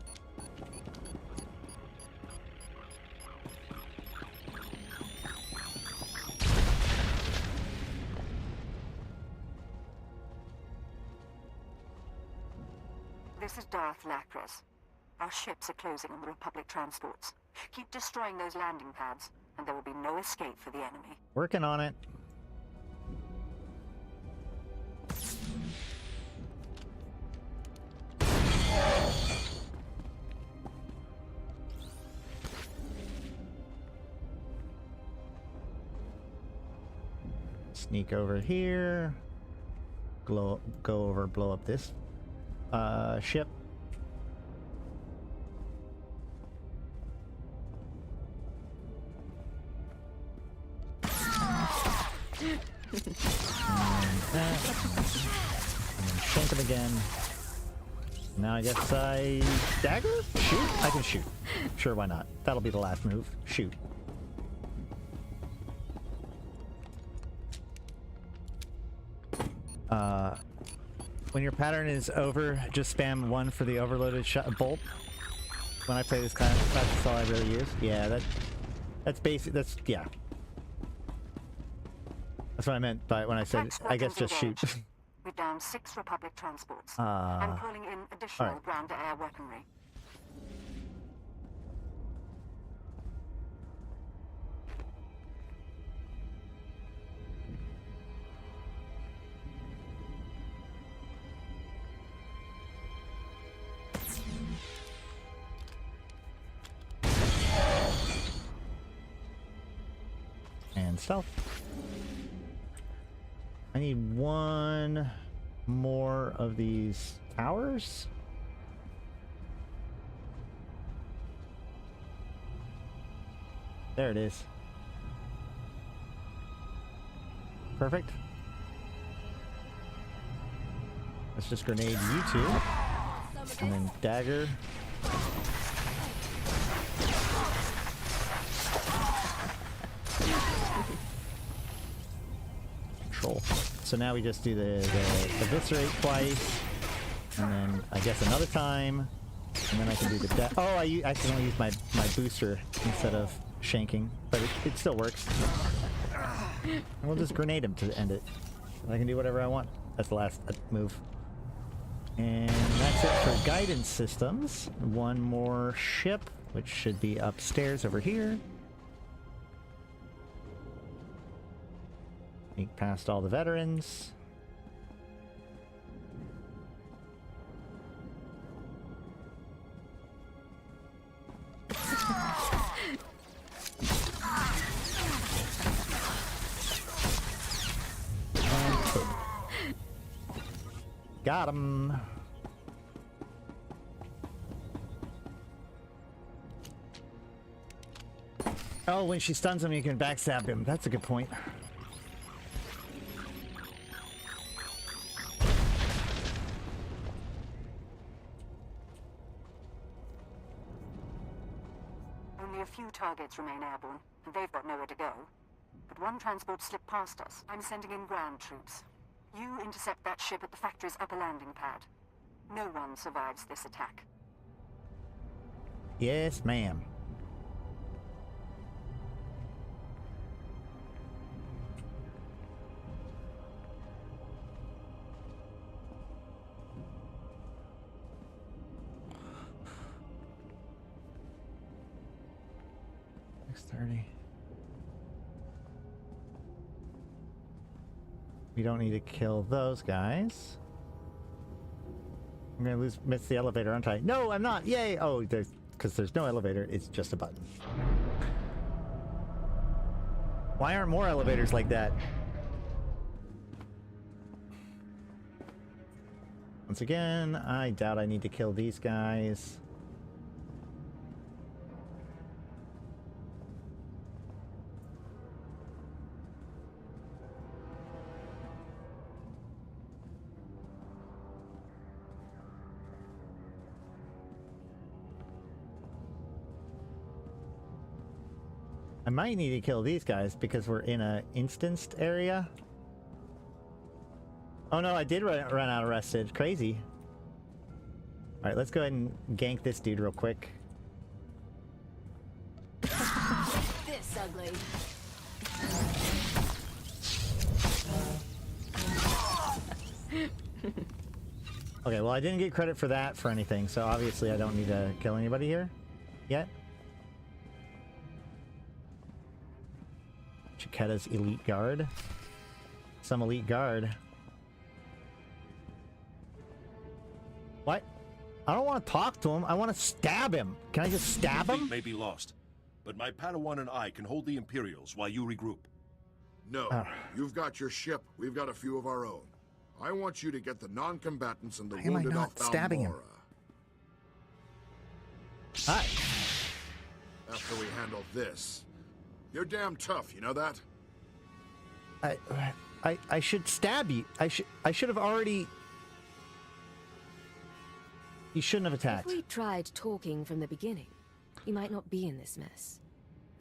Speaker 2: This is Darth Lacras. Our ships are closing on the Republic transports. Keep destroying those landing pads, and there will be no escape for the enemy.
Speaker 1: Working on it. Sneak over here. Go over, blow up this ship. And then shank him again. Now I guess I dagger? Shoot? I can shoot. Sure, why not? That'll be the last move. Shoot. When your pattern is over, just spam 1 for the overloaded bolt. When I play this class, that's all I really use. Yeah, that's basic. That's, yeah. That's what I meant by when I said, I guess just shoot.
Speaker 2: We're down 6 Republic transports. I'm calling in additional
Speaker 1: right.
Speaker 2: ground-to-air weaponry.
Speaker 1: stealth. I need one more of these towers. There it is. Perfect. Let's just grenade you two. And then dagger. Control. So now we just do the eviscerate twice. And then I guess another time. And then I can do the oh, I accidentally used my booster instead of shanking. But it still works. And we'll just grenade him to end it. I can do whatever I want. That's the last move. And that's it for guidance systems. One more ship, which should be upstairs over here. Sneak past all the veterans. Got him. Oh, when she stuns him, you can backstab him. That's a good point.
Speaker 2: Only a few targets remain airborne, and they've got nowhere to go. But one transport slipped past us. I'm sending in ground troops. You intercept that ship at the factory's upper landing pad. No one survives this attack.
Speaker 1: Yes, ma'am. $6:30. We don't need to kill those guys. I'm gonna miss the elevator, aren't I? No, I'm not. Yay! Oh, because there's no elevator. It's just a button. Why aren't more elevators like that? Once again, I doubt I need to kill these guys. I might need to kill these guys because we're in a instanced area. Oh no, I did run out of rested. Crazy. Alright, let's go ahead and gank this dude real quick.
Speaker 6: This ugly.
Speaker 1: Okay, well I didn't get credit for that for anything, so obviously I don't need to kill anybody here yet. Chiquetta's elite guard. Some elite guard. What? I don't want to talk to him. I want to stab him. Can I just stab him?
Speaker 10: May be lost, but my Padawan and I can hold the Imperials while you regroup.
Speaker 21: No, you've got your ship. We've got a few of our own. I want you to get the non-combatants and the wounded off
Speaker 1: stabbing him?
Speaker 21: Hi. After we handle this. You're damn tough, you know that?
Speaker 1: I should stab you. I should have already. You shouldn't have attacked.
Speaker 6: If we tried talking from the beginning, you might not be in this mess.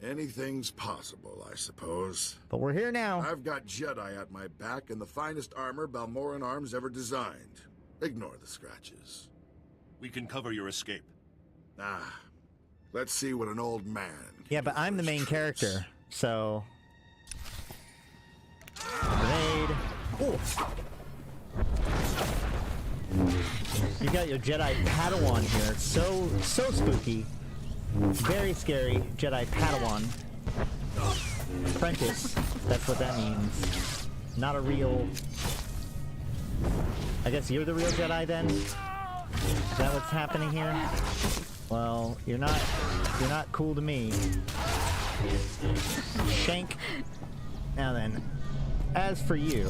Speaker 21: Anything's possible, I suppose.
Speaker 1: But we're here now.
Speaker 21: I've got Jedi at my back and the finest armor Balmoran Arms ever designed. Ignore the scratches.
Speaker 10: We can cover your escape.
Speaker 21: Ah, let's see what an old man can
Speaker 1: Yeah, but I'm the main character, so... Grenade. Oh! You got your Jedi Padawan here. So spooky. Very scary Jedi Padawan. Apprentice. That's what that means. Not a real... I guess you're the real Jedi then? Is that what's happening here? Well, you're not cool to me. Shank. Now then, as for you,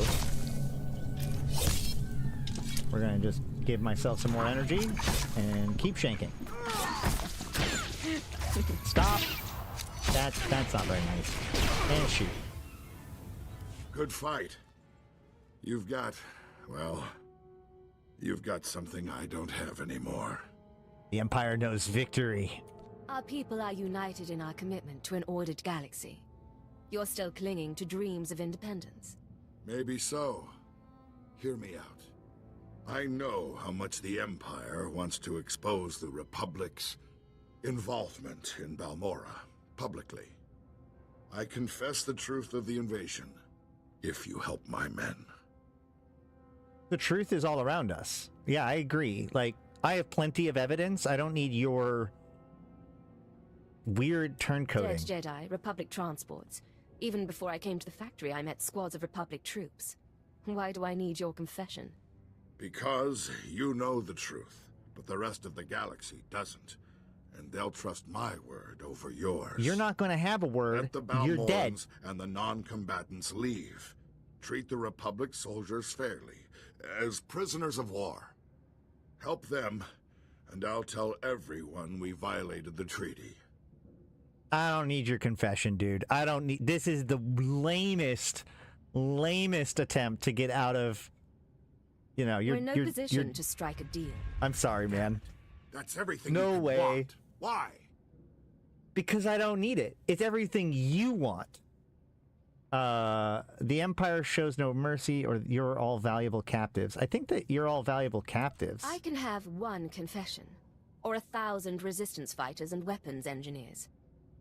Speaker 1: we're gonna just give myself some more energy and keep shanking. Stop. That's not very nice. And shoot.
Speaker 21: Good fight. You've got, well, you've got something I don't have anymore.
Speaker 1: The Empire knows victory.
Speaker 6: Our people are united in our commitment to an ordered galaxy. You're still clinging to dreams of independence.
Speaker 21: Maybe so. Hear me out. I know how much the Empire wants to expose the Republic's involvement in Balmorra publicly. I confess the truth of the invasion, if you help my men.
Speaker 1: The truth is all around us. Yeah, I agree. Like, I have plenty of evidence. I don't need your weird turncoating.
Speaker 6: Dead Jedi, Republic transports. Even before I came to the factory, I met squads of Republic troops. Why do I need your confession?
Speaker 21: Because you know the truth, but the rest of the galaxy doesn't. And they'll trust my word over yours.
Speaker 1: You're not going to have a word.
Speaker 21: Let the
Speaker 1: You're dead.
Speaker 21: Balmorans and the non-combatants leave. Treat the Republic soldiers fairly, as prisoners of war. Help them, and I'll tell everyone we violated the treaty.
Speaker 1: I don't need your confession, dude. I don't need... This is the lamest attempt to get out of... You know,
Speaker 6: We're in no position to strike a deal.
Speaker 1: I'm sorry, man.
Speaker 21: That's everything
Speaker 1: No
Speaker 21: you could
Speaker 1: way.
Speaker 21: want. Why?
Speaker 1: Because I don't need it. It's everything you want. The Empire shows no mercy, or you're all valuable captives. I think that you're all valuable captives.
Speaker 6: I can have one confession, or 1,000 resistance fighters and weapons engineers.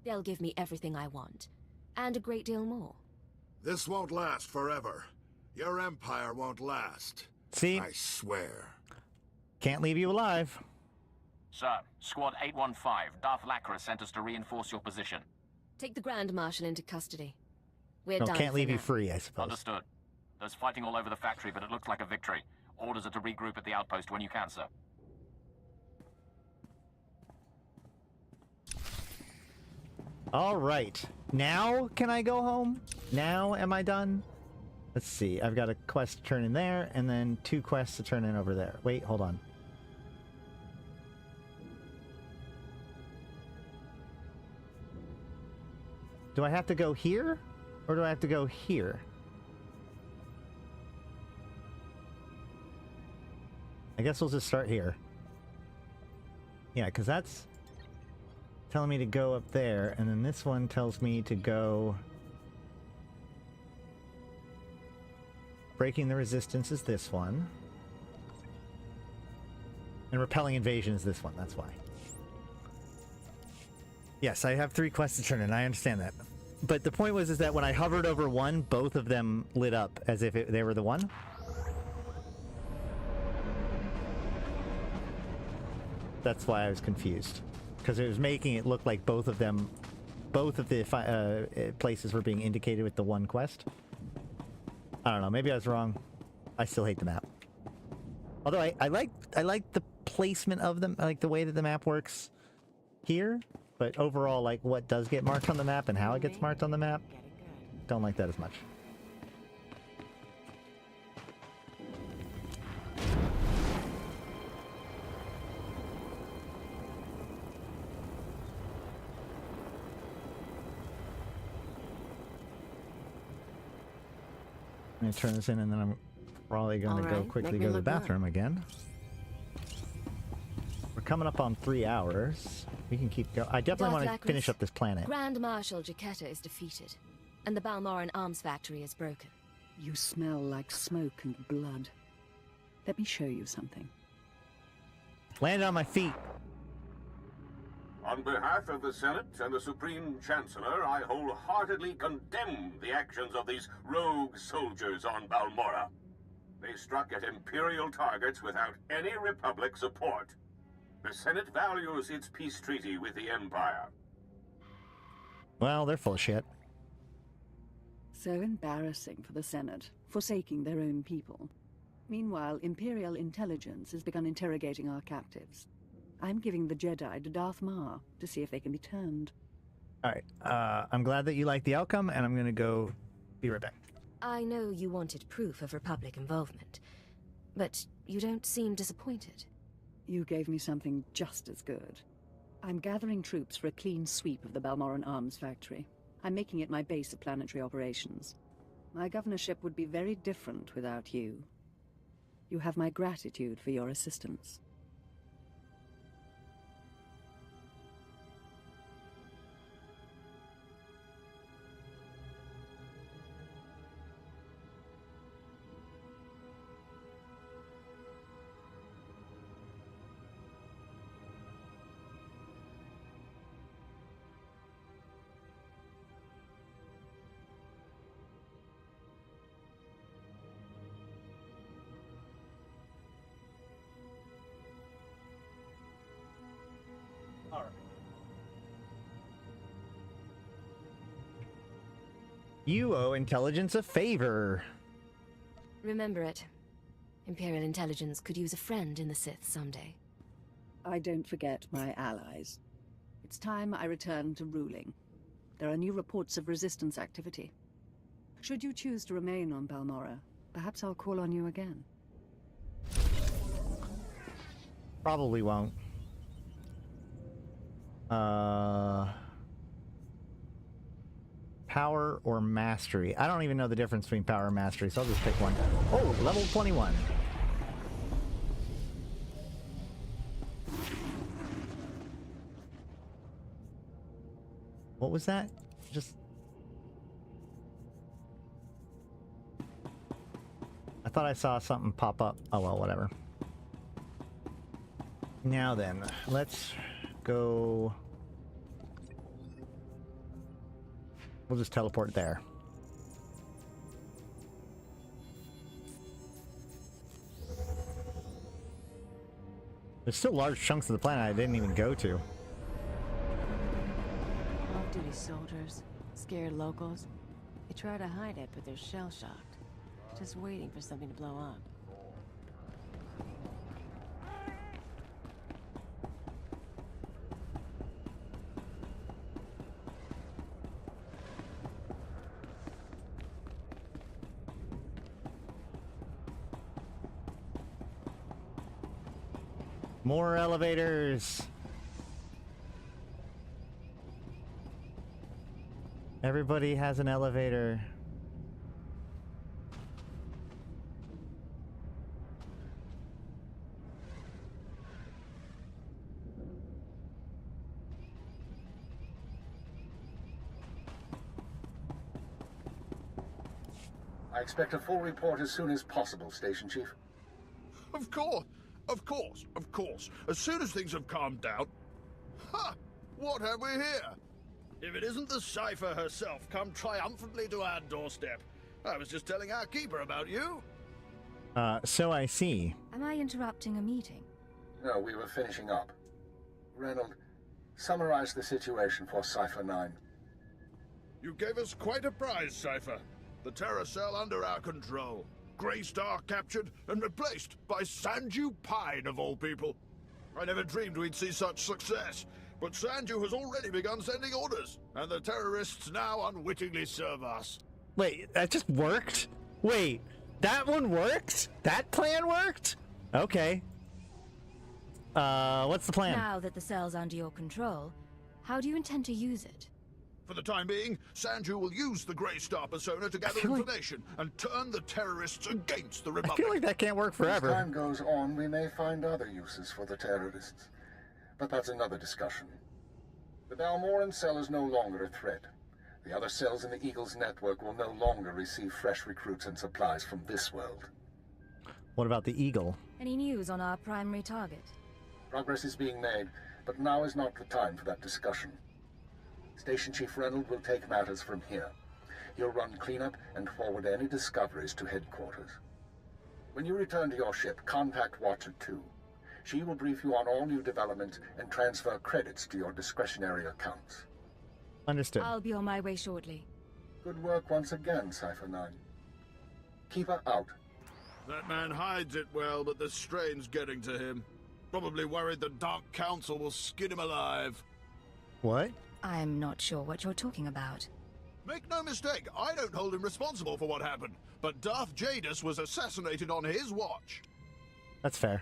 Speaker 6: They'll give me everything I want, and a great deal more.
Speaker 21: This won't last forever. Your Empire won't last.
Speaker 1: See?
Speaker 21: I swear.
Speaker 1: Can't leave you alive.
Speaker 3: Sir, Squad 815, Darth Lacra sent us to reinforce your position.
Speaker 6: Take the Grand Marshal into custody. We're
Speaker 1: No,
Speaker 6: done
Speaker 1: can't
Speaker 6: for
Speaker 1: leave you
Speaker 6: now.
Speaker 1: free, I suppose.
Speaker 3: Understood. There's fighting all over the factory, but it looks like a victory. Orders are to regroup at the outpost when you can, sir.
Speaker 1: All right. Now can I go home? Now am I done? Let's see. I've got a quest to turn in there, and then 2 quests to turn in over there. Wait, hold on. Do I have to go here? Or do I have to go here? I guess we'll just start here. Yeah, because that's telling me to go up there, and then this one tells me to go... Breaking the Resistance is this one. And Repelling Invasion is this one, that's why. Yes, I have 3 quests to turn in, I understand that. But the point was is that when I hovered over one, both of them lit up as if they were the one. That's why I was confused. Because it was making it look like both of them, both of the places were being indicated with the one quest. I don't know, maybe I was wrong. I still hate the map. Although I like the placement of them, I like the way that the map works here. But overall, like what does get marked on the map and how it gets marked on the map, don't like that as much. I'm gonna turn this in, and then I'm probably gonna go quickly go to the bathroom again. We're coming up on 3 hours. We can keep going. I definitely want to finish up this planet.
Speaker 6: Grand Marshal Jaquetta is defeated, and the Balmoran arms factory is broken.
Speaker 15: You smell like smoke and blood. Let me show you something.
Speaker 1: Landed on my feet.
Speaker 11: On behalf of the Senate and the Supreme Chancellor, I wholeheartedly condemn the actions of these rogue soldiers on Balmorra. They struck at Imperial targets without any Republic support. The Senate values its peace treaty with the Empire.
Speaker 1: Well, they're full of shit.
Speaker 15: So embarrassing for the Senate, forsaking their own people. Meanwhile, Imperial intelligence has begun interrogating our captives. I'm giving the Jedi to Darth Maul to see if they can be turned.
Speaker 1: All right. I'm glad that you like the outcome, and I'm going to go Be right back.
Speaker 6: I know you wanted proof of Republic involvement, but you don't seem disappointed.
Speaker 15: You gave me something just as good. I'm gathering troops for a clean sweep of the Balmoran Arms Factory. I'm making it my base of planetary operations. My governorship would be very different without you. You have my gratitude for your assistance.
Speaker 1: You owe intelligence a favor.
Speaker 6: Remember it. Imperial intelligence could use a friend in the Sith someday.
Speaker 15: I don't forget my allies. It's time I return to ruling. There are new reports of resistance activity. Should you choose to remain on Balmora, perhaps I'll call on you again.
Speaker 1: Probably won't. Power or mastery? I don't even know the difference between power and mastery, so I'll just pick one. Oh, level 21. What was that? Just... I thought I saw something pop up. Oh well, whatever. Now then, let's go... We'll just teleport there. There's still large chunks of the planet I didn't even go to.
Speaker 6: Off-duty soldiers, scared locals. They try to hide it, but they're shell-shocked. Just waiting for something to blow up.
Speaker 1: More elevators. Everybody has an elevator.
Speaker 9: I expect a full report as soon as possible, Station Chief.
Speaker 10: Of course. Of course, of course. As soon as things have calmed down... Ha! What have we here? If it isn't the Cipher herself come triumphantly to our doorstep. I was just telling our keeper about you.
Speaker 1: So I see.
Speaker 5: Am I interrupting a meeting?
Speaker 9: No, we were finishing up. Reynold, summarize the situation for Cipher 9.
Speaker 10: You gave us quite a prize, Cipher. The Terror Cell under our control. Greystar captured and replaced by Sanju Pine, of all people. I never dreamed we'd see such success, but Sanju has already begun sending orders, and the terrorists now unwittingly serve us.
Speaker 1: Wait, that just worked? Wait, that one worked? That plan worked? Okay. What's the plan?
Speaker 5: Now that the cell's under your control, how do you intend to use it?
Speaker 10: For the time being, Sanju will use the Greystar persona to gather information and turn the terrorists against the Republic.
Speaker 1: I feel like that can't work forever.
Speaker 9: As time goes on, we may find other uses for the terrorists. But that's another discussion. The Balmoran cell is no longer a threat. The other cells in the Eagle's network will no longer receive fresh recruits and supplies from this world.
Speaker 1: What about the Eagle?
Speaker 5: Any news on our primary target?
Speaker 9: Progress is being made, but now is not the time for that discussion. Station Chief Reynold will take matters from here. He'll run cleanup and forward any discoveries to headquarters. When you return to your ship, contact Watcher 2. She will brief you on all new developments and transfer credits to your discretionary accounts.
Speaker 1: Understood.
Speaker 5: I'll be on my way shortly.
Speaker 9: Good work once again, Cipher 9. Keep her out.
Speaker 10: That man hides it well, but the strain's getting to him. Probably worried the Dark Council will skin him alive.
Speaker 1: What?
Speaker 5: I'm not sure what you're talking about.
Speaker 10: Make no mistake, I don't hold him responsible for what happened, but Darth Jadus was assassinated on his watch.
Speaker 1: That's fair.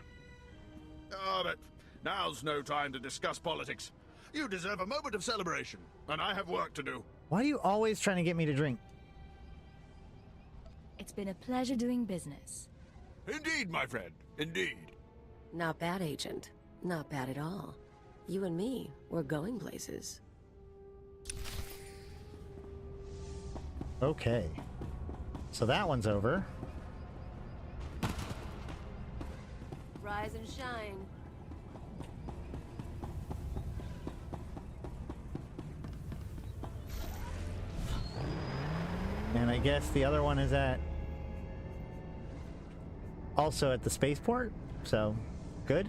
Speaker 10: Ah, but now's no time to discuss politics. You deserve a moment of celebration, and I have work to do.
Speaker 1: Why are you always trying to get me to drink?
Speaker 5: It's been a pleasure doing business.
Speaker 10: Indeed, my friend. Indeed.
Speaker 6: Not bad, Agent. Not bad at all. You and me, we're going places.
Speaker 1: Okay. So that one's over.
Speaker 6: Rise and shine.
Speaker 1: And I guess the other one is also at the spaceport, so good.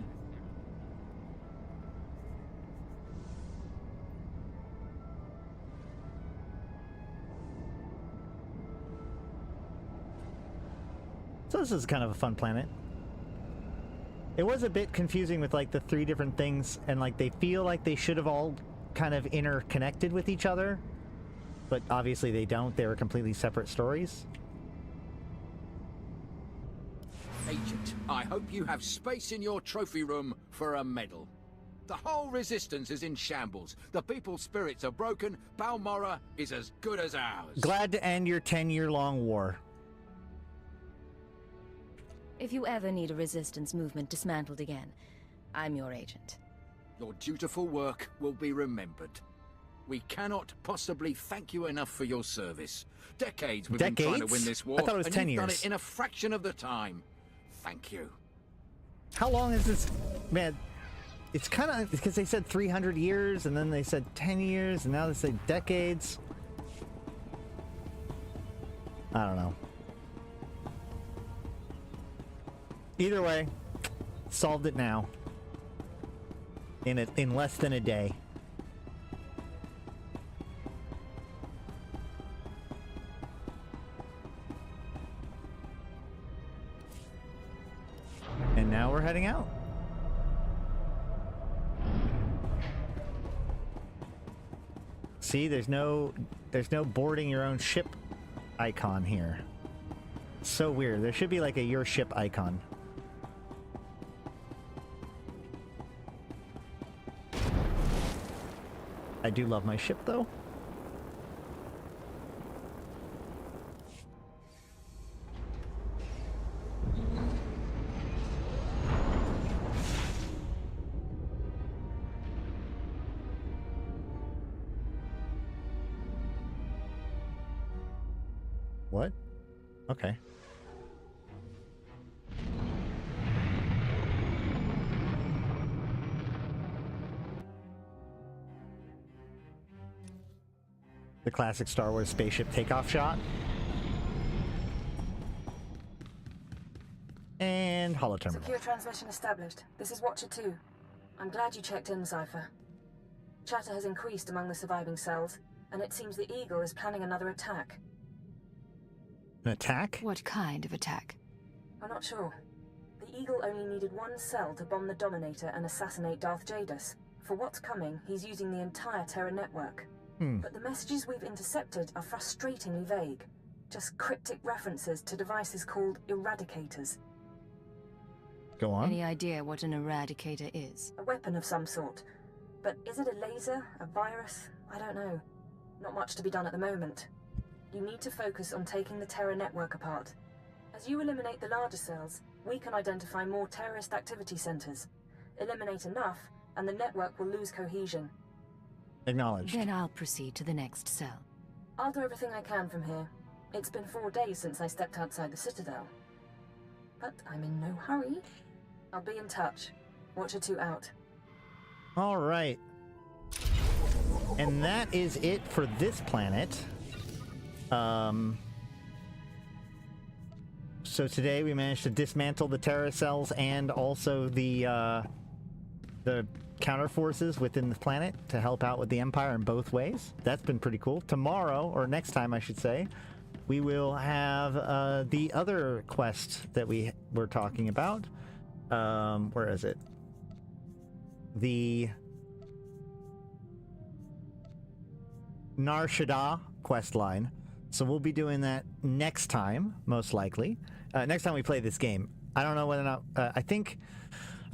Speaker 1: So this is kind of a fun planet. It was a bit confusing with like the 3 different things, and like they feel like they should have all kind of interconnected with each other, but obviously they don't. They were completely separate stories.
Speaker 8: Agent, I hope you have space in your trophy room for a medal. The whole resistance is in shambles. The people's spirits are broken. Balmorra is as good as ours.
Speaker 1: Glad to end your 10-year-long war.
Speaker 5: If you ever need a resistance movement dismantled again, I'm your agent.
Speaker 8: Your dutiful work will be remembered. We cannot possibly thank you enough for your service. Decades we've been trying to win this war.
Speaker 1: I thought it was
Speaker 8: and
Speaker 1: 10
Speaker 8: you've
Speaker 1: years.
Speaker 8: done it in a fraction of the time. Thank you.
Speaker 1: How long is this? Man, it's kind of because they said 300 years and then they said 10 years and now they say decades. I don't know. Either way, solved it now. In less than a day. And now we're heading out. See, there's no boarding your own ship icon here. So weird. There should be like a your ship icon. I do love my ship though. What? Okay. The classic Star Wars spaceship takeoff shot. And holoterminal.
Speaker 7: Secure transmission established. This is Watcher 2. I'm glad you checked in, Cypher. Chatter has increased among the surviving cells, and it seems the Eagle is planning another attack.
Speaker 1: An attack?
Speaker 5: What kind of attack?
Speaker 7: I'm not sure. The Eagle only needed one cell to bomb the Dominator and assassinate Darth Jadus. For what's coming, he's using the entire Terra network. But the messages we've intercepted are frustratingly vague. Just cryptic references to devices called eradicators.
Speaker 1: Go on.
Speaker 5: Any idea what an eradicator is?
Speaker 7: A weapon of some sort. But is it a laser? A virus? I don't know. Not much to be done at the moment. You need to focus on taking the Terra network apart. As you eliminate the larger cells, we can identify more terrorist activity centers. Eliminate enough, and the network will lose cohesion.
Speaker 1: Acknowledged.
Speaker 5: Then I'll proceed to the next cell.
Speaker 7: I'll do everything I can from here. It's been 4 days since I stepped outside the Citadel. But I'm in no hurry. I'll be in touch. Watcher 2 out.
Speaker 1: All right. And that is it for this planet. So today we managed to dismantle the Terra cells and also the counter forces within the planet to help out with the Empire in both ways. That's been pretty cool. Tomorrow, or next time I should say, we will have the other quest that we were talking about. Where is it? The Nar Shaddaa quest line. So we'll be doing that next time, most likely. Next time we play this game. I don't know whether or not...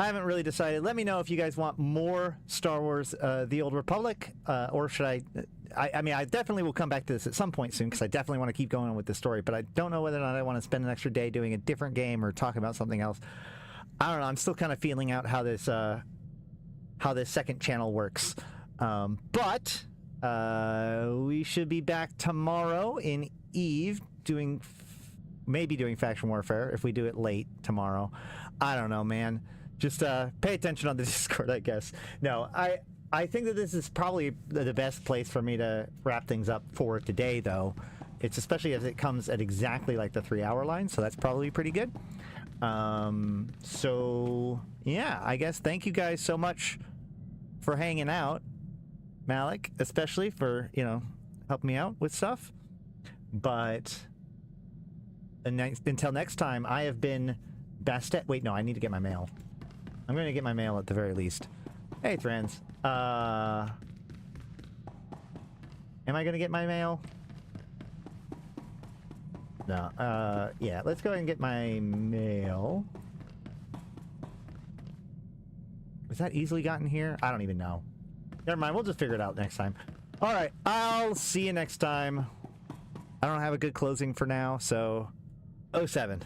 Speaker 1: I haven't really decided. Let me know if you guys want more Star Wars The Old Republic, or should I mean, I definitely will come back to this at some point soon, because I definitely want to keep going on with the story, but I don't know whether or not I want to spend an extra day doing a different game or talking about something else. I don't know. I'm still kind of feeling out how this second channel works. But we should be back tomorrow in Eve maybe doing Faction Warfare if we do it late tomorrow. I don't know, man. Just pay attention on the Discord, I guess. No, I think that this is probably the best place for me to wrap things up for today, though. It's especially as it comes at exactly like the 3-hour line, so that's probably pretty good. So yeah, I guess thank you guys so much for hanging out. Malik, especially for, helping me out with stuff. But until next time, I have been Bastet. Wait, no, I need to get my mail. I'm going to get my mail at the very least. Hey, friends. Am I going to get my mail? No. Yeah, let's go ahead and get my mail. Was that easily gotten here? I don't even know. Never mind, we'll just figure it out next time. All right, I'll see you next time. I don't have a good closing for now, so 07.